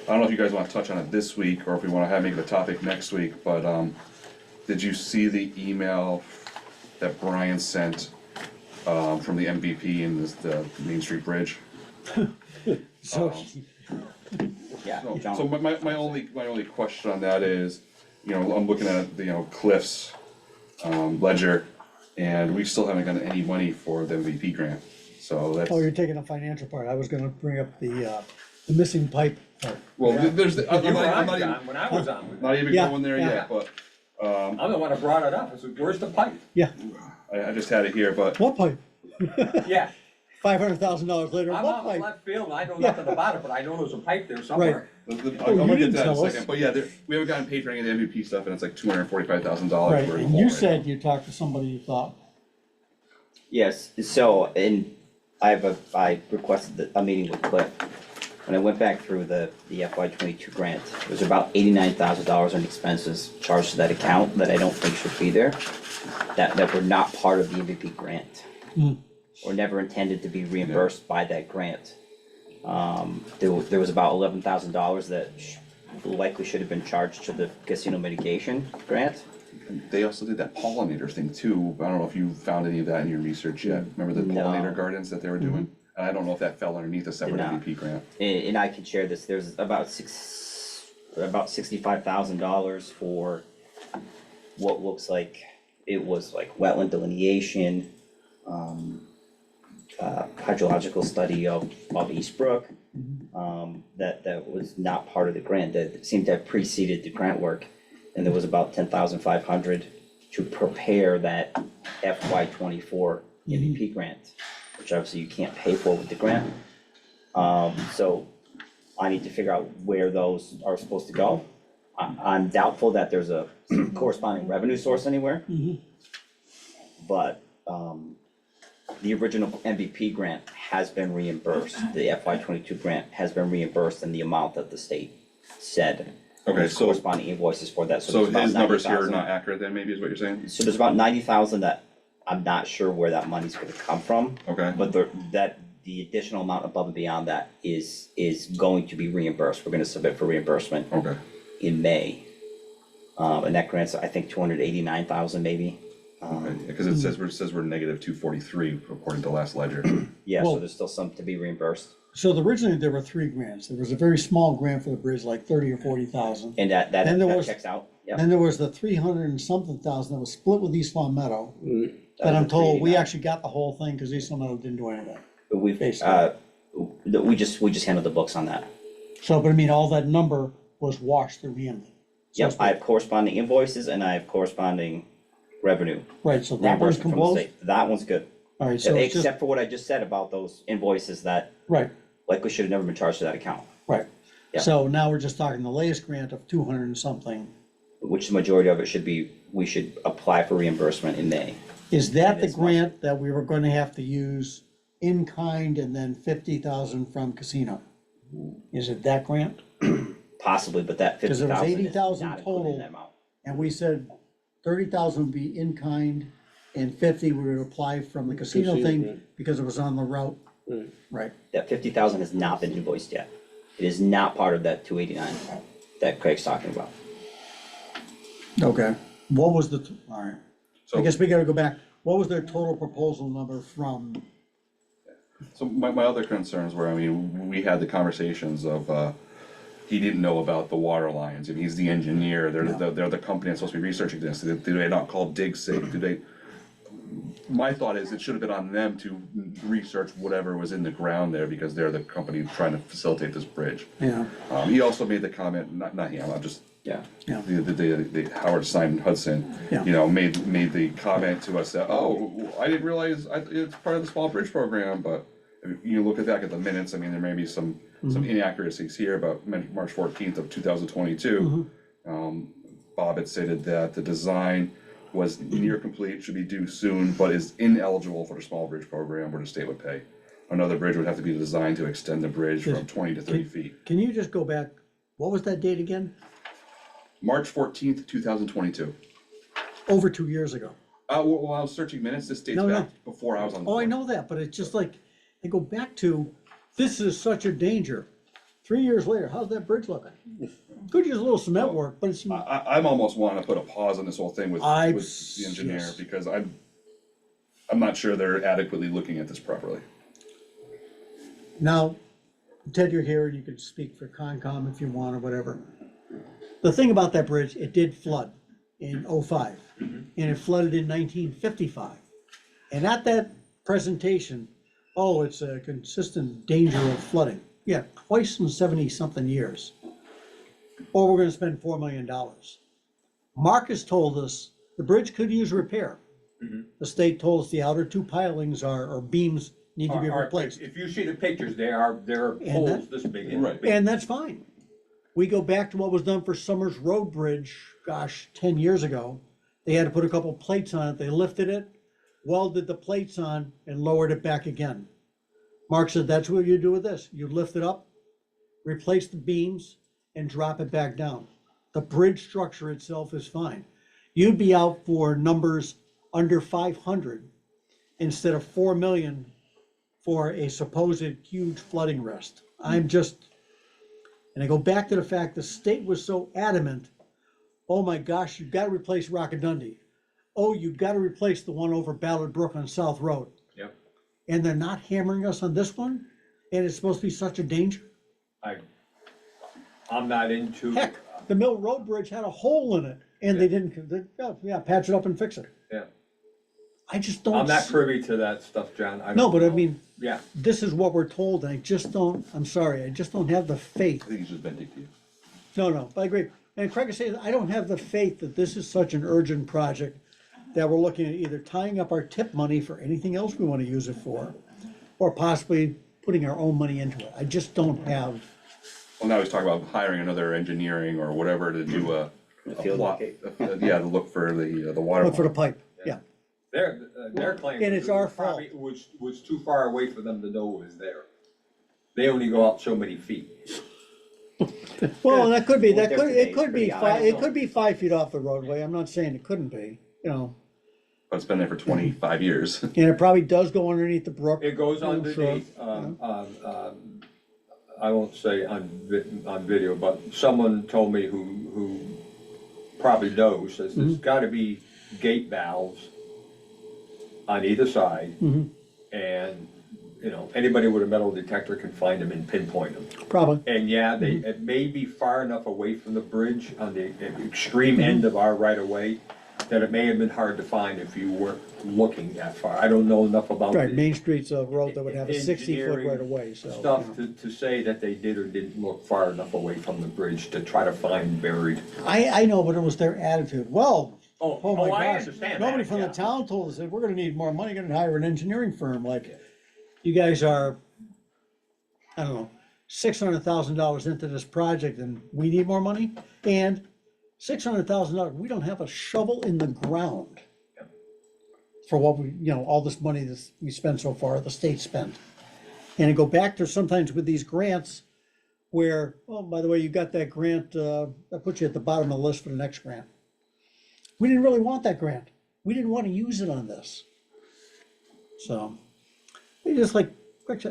I don't know if you guys wanna touch on it this week, or if we wanna make it a topic next week, but, did you see the email that Brian sent, from the MVP and the Main Street Bridge? So, Yeah, So John. my only question on that is, you know, I'm looking at, you know, Cliff's, ledger, and we still haven't gotten any money for the MVP grant, so that's. oh, you're taking the financial part, I was gonna bring up the missing pipe part. Well, there's, I'm You were not, I'm on, not John, even, when I was on. not even Yeah, going there yeah. yet, but, I'm the one that brought it up. I said, where's the pipe? Yeah, I just had it here, but, what pipe? Yeah, $500,000 later, I'm what out in pipe? left field and I know nothing about it, but I know there's a pipe there somewhere. I'm Oh, gonna you get didn't to that in a tell us. second, but yeah, we haven't gotten paid for any of the MVP stuff, and it's like $245,000 Right, for a and whole you right said now. you talked to somebody you thought, Yes, so, and I requested a meeting with Cliff. when I went back through the FY '22 grant, there's about $89,000 in expenses charged to that account that I don't think should be there, that were not part of the MVP grant. Or never intended to be reimbursed by that grant. There was about $11,000 that likely should have been charged to the casino mitigation grant. They also did that pollinator thing too. I don't know if you found any of that in your research yet. Remember the No. pollinator gardens that they were doing? And I don't know if that fell underneath a separate Did not. MVP grant. And I can share this, there's about $65,000 for what looks like, it was like wetland delineation, hydrological study of East Brook, that was not part of the grant, that seemed to have preceded the grant work. And there was about $10,500 to prepare that FY '24 MVP grant, which obviously you can't pay for with the grant. So I need to figure out where those are supposed to go. I'm doubtful that there's a corresponding revenue source anywhere. But, the original MVP grant has been reimbursed, the FY '22 grant has been reimbursed in the amount that the state said. Okay, There's so, corresponding invoices for that, so so there's about his numbers here are 90,000. not accurate then, maybe is what you're saying? So there's about 90,000 that I'm not sure where that money's gonna come from, Okay, but the additional amount above and beyond that is going to be reimbursed. We're gonna submit for reimbursement okay. in May. And that grant's, I think, 289,000 maybe. Because it says we're negative 243 according to last ledger. Yeah, so Well- there's still some to be reimbursed. So originally there were 3 grants. There was a very small grant for the bridge, like 30 or 40,000. And that Then there was- checks out, yeah. Then there was the 300 and something thousand that was split with East Long Meadow. But I'm was the told we 389. actually got the whole thing because East Long Meadow didn't do anything. But we've, Basically. we just handled the books on that. So, but I mean, all that number was washed through Hampden. So Yep, I have corresponding invoices and I have corresponding revenue. Right, so that one's reimbursement from the composed? state. That one's good, All right, so it's just, except for what I just said about those invoices that right, likely should have never been charged to that account, right. Yeah. So now we're just talking the latest grant of 200 and something. which the majority of it should be, we should apply for reimbursement in May. Is that the It's not. grant that we were gonna have to use in kind and then 50,000 from casino? Is it that grant? Possibly, but that 'Cause it was 50,000 is 80,000 not included in total. that amount. And we said 30,000 would be in kind and 50 we would apply from the casino Casino, thing right. because it was on the route. Right. Right, That 50,000 has not been invoiced yet. It is not part of that 289 that Craig's talking about. okay. What was the, all right. I So, guess we gotta go back. What was their total proposal number from, so my other concerns were, I mean, we had the conversations of, he didn't know about the water lines, and he's the engineer, they're the company that's supposed to be researching this, do they not call DigSafe, do they? My thought is it should have been on them to research whatever was in the ground there, because they're the company trying to facilitate this bridge. yeah, He also made the comment, not him, I'm just, Yeah. yeah, the Howard Simon Hudson, Yeah. you know, made the comment to us that, oh, I didn't realize it's part of the small bridge program, but if you look back at the minutes, I mean, there may be some inaccuracies here, but March 14th of 2022, Bob had stated that the design was near complete, should be due soon, but is ineligible for the small bridge program where the state would pay. Another bridge would have to be designed to extend the bridge from 20 to 30 feet. can you just go back, what was that date again? March 14th, 2022. Over 2 years ago. Well, I was searching minutes, this dates No, no. back before I was on the Oh, I board. know that, but it's just like, they go back to, this is such a danger. 3 years later, how's that bridge looking? Could use a little cement work, but it's, I'm almost wanting to put a pause on this whole thing with the engineer, yes. because I'm not sure they're adequately looking at this properly. now, Ted, you're here and you can speak for Concom if you want or whatever. The thing about that bridge, it did flood in '05, and it flooded in 1955. And at that presentation, oh, it's a consistent danger of flooding. Yeah, twice in 70-something years. Or we're gonna spend $4 million. Marcus told us the bridge could use repair. The state told us the outer 2 pilings or beams need to be replaced. If you see the pictures, there are And holes this big in. Right. And that's fine. We go back to what was done for Summers Road Bridge, gosh, 10 years ago. They had to put a couple plates on it, they lifted it, welded the plates on and lowered it back again. Mark said, that's what you do with this. You lift it up, replace the beams and drop it back down. The bridge structure itself is fine. You'd be out for numbers under 500 instead of 4 million for a supposed huge flooding risk. I'm just, and I go back to the fact the state was so adamant, oh my gosh, you've got to replace Rockadundy. Oh, you've got to replace the one over Ballard Brook on South Road. Yep. And they're not hammering us on this one? And it's supposed to be such a danger? I'm not into. Heck, the Mill Road Bridge had a hole in it, and they didn't, patch it up and fix it. Yeah, I just don't. I'm not privy to that stuff, John. I No, don't but I know. mean, Yeah, this is what we're told, and I just don't, I'm sorry, I just don't have the faith. I think he's just venting to you. No, I agree. And Craig is saying, I don't have the faith that this is such an urgent project that we're looking at either tying up our tip money for anything else we want to use it for, or possibly putting our own money into it. I just don't have, Well, now he's talking about hiring another engineering or whatever to do a field plot, look. yeah, to look for the water look for the line. pipe, yeah. their claim. And it's our fault. probably was too far away for them to know it was there. They only go out so many feet. Well, and that could be, What they're today is pretty high. it could be 5 feet off the roadway. I'm not saying it couldn't be, you know. But it's been there for 25 years. And it probably does go underneath the brook. It goes I'm sure. underneath, I won't say on video, but someone told me who probably knows, says there's gotta be gate valves on either side. And, you know, anybody with a metal detector can find them and pinpoint them. Probably. And yeah, it may be far enough away from the bridge on the extreme end of our right of way that it may have been hard to find if you weren't looking that far. I don't know enough about Right, the Main Street's a road that would have a 60-foot engineering right of way, so. stuff you know. to say that they did or didn't look far enough away from the bridge to try to find buried. I know, but it was their attitude. Well, oh my I gosh, understand nobody that, from the yeah. town told us that we're gonna need more money, gonna hire an engineering firm, like, you guys are, I don't know, $600,000 into this project and we need more money? And $600,000, we don't have a shovel in the ground for what we, you know, all this money that we spent so far, the state spent. And I go back to sometimes with these grants where, oh, by the way, you got that grant, that puts you at the bottom of the list for the next grant. We didn't really want that grant. We didn't want to use it on this. So, we just like,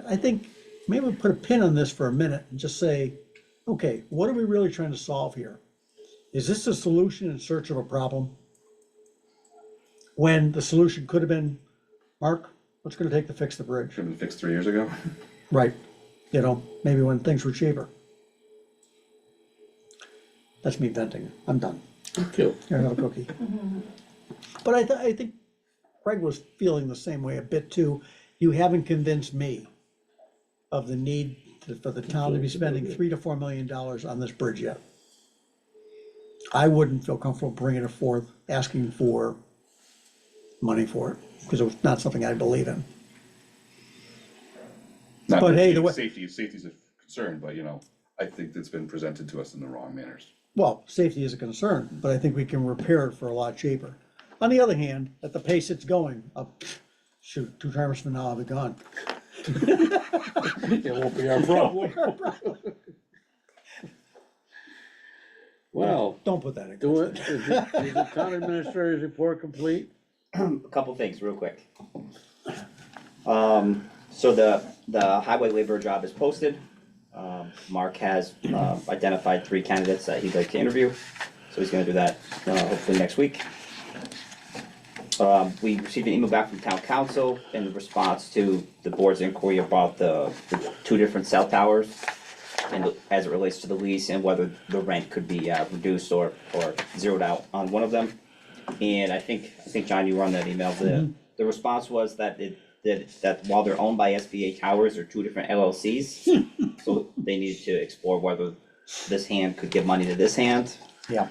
I think maybe we put a pin on this for a minute and just say, okay, what are we really trying to solve here? Is this a solution in search of a problem? When the solution could have been, Mark, what's it gonna take to fix the bridge? Should have been fixed 3 years ago. Right, you know, maybe when things were cheaper. That's me venting, I'm done. Cool. Here, have a cookie. But I think Craig was feeling the same way a bit too. You haven't convinced me of the need for the town to be spending $3 to $4 million on this bridge yet. I wouldn't feel comfortable bringing it forth, asking for money for it, because it was not something I believe in. Not But that, hey, you the know, way- safety's a concern, but you know, I think it's been presented to us in the wrong manners. Well, safety is a concern, but I think we can repair it for a lot cheaper. On the other hand, at the pace it's going, shoot, 2 times from now I'll be gone. It won't be our problem. Well, Don't put that in. do it, is the town administrator's report complete? A couple things real quick. So the highway laborer job is posted. Mark has identified 3 candidates that he'd like to interview, so he's gonna do that hopefully next week. We received an email back from town council in response to the board's inquiry about the 2 different cell towers and as it relates to the lease and whether the rent could be reduced or zeroed out on one of them. And I think John, you were on that email. The response was that that while they're owned by SBA Towers, they're 2 different LLCs. So they needed to explore whether this hand could give money to this hand. Yeah.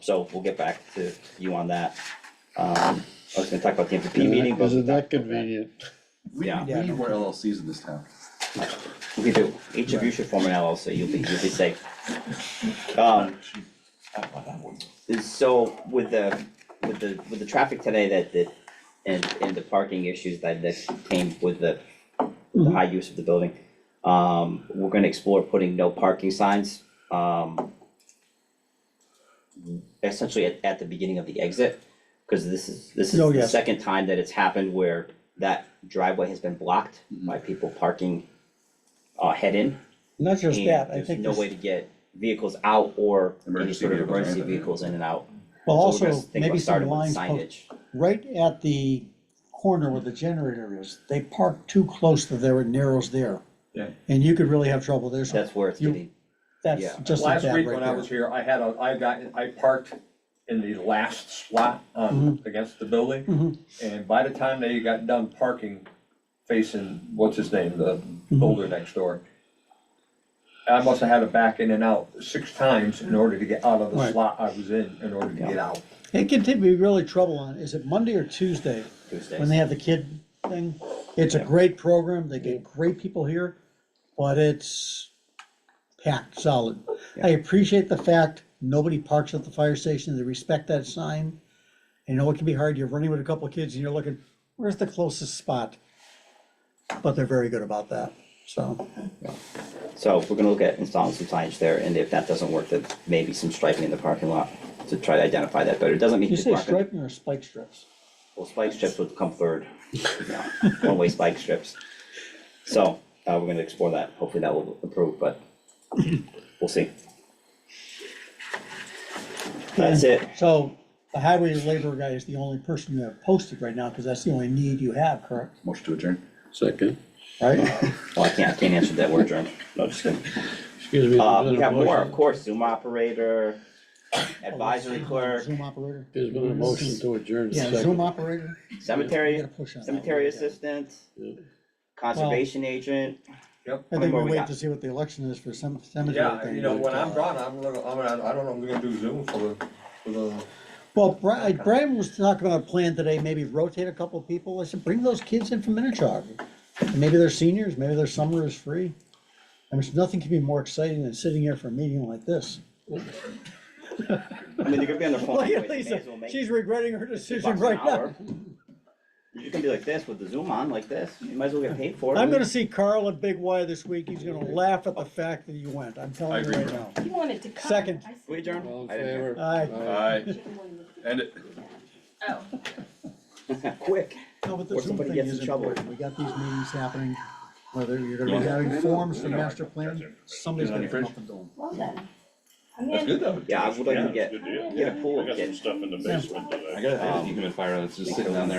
So we'll get back to you on that. I was gonna talk about the MVP meeting, but. Isn't that convenient? Yeah. We need more LLCs in this town. We do. Each of you should form an LLC. You'll be safe. So with the traffic today that and the parking issues that came with the high use of the building, We're gonna explore putting no parking signs, essentially at the beginning of the exit. Cause this is Oh, the yes. second time that it's happened where that driveway has been blocked by people parking, head in. Not just And that, I there's think no way there's, to get vehicles out or any Emergency sort of vehicles, emergency right? vehicles in and out. well, So we're gonna also, think maybe about some starting with lines, signage. right at the corner where the generator is, they park too close to there, it narrows there. Yeah. And you could really have trouble there, so That's where it's you- getting, that's yeah. just like Last that week right when I was there. here, I parked in the last slot against the building. And by the time they got done parking, facing, what's his name, the builder next door, I must have had to back in and out 6 times in order to get out of the Right. slot I was in order to get out. It can be really trouble on, is it Monday or Tuesday? Tuesdays. When they have the kid thing? It's a great program, they get great people here, but it's packed solid. I appreciate the fact nobody parks at the fire station, they respect that sign. I know it can be hard, you're running with a couple of kids and you're looking, where's the closest spot? But they're very good about that, so. So we're gonna look at installing some signage there, and if that doesn't work, then maybe some striping in the parking lot to try to identify that better. It doesn't mean You people say aren't gonna, striping or spike strips? well, spike strips would come third. Yeah, one-way spike strips. So, we're gonna explore that. Hopefully that will improve, but we'll see. That's it. So the highway labor guy is the only person you have posted right now, because that's the only need you have, correct? Motion to adjourn. Second. Right? Well, I can't answer that word, adjourned. No, just kidding. Excuse me. We have more, of course, Zoom operator, advisory clerk, Zoom operator? There's been a motion to adjourn. Yeah, Second. Zoom operator? You cemetery, gotta push on that. cemetery assistant, Yeah. conservation agent. I How many think more we we wait got? to see what the election is for cemetery Yeah, thing. you know, but, when I'm gone, I don't know, we're gonna do Zoom for the, Well, Brian was talking about a plan today, maybe rotate a couple of people. I said, bring those kids in from Minichog. And maybe they're seniors, maybe their summer is free. I mean, nothing can be more exciting than sitting here for a meeting like this. I mean, they're gonna be on their phone Look at anyways, they may Lisa, as well make she's regretting her $2 decision an right now. hour. You're just gonna be like this with the Zoom on, like this, you might as well get paid for it. I'm gonna see Carl at Big Y this week. He's gonna laugh at the fact that you went. I'm telling you agree. right now. You wanted to come. Second. I said- We adjourn? All in I didn't favor? Aye. Aye. End it. Oh. hear. Quick. No, but the Or Zoom somebody thing gets in is trouble. important. We got these meetings happening, whether you're gonna be having forums for master plan, somebody's gonna come up and do them. Well then. I'm That's in. good though. Yeah, I would like Yeah, to it's get, good deal. get a pool I of got some kids. stuff in the basement that I got a dehumidifier that's just sitting down there.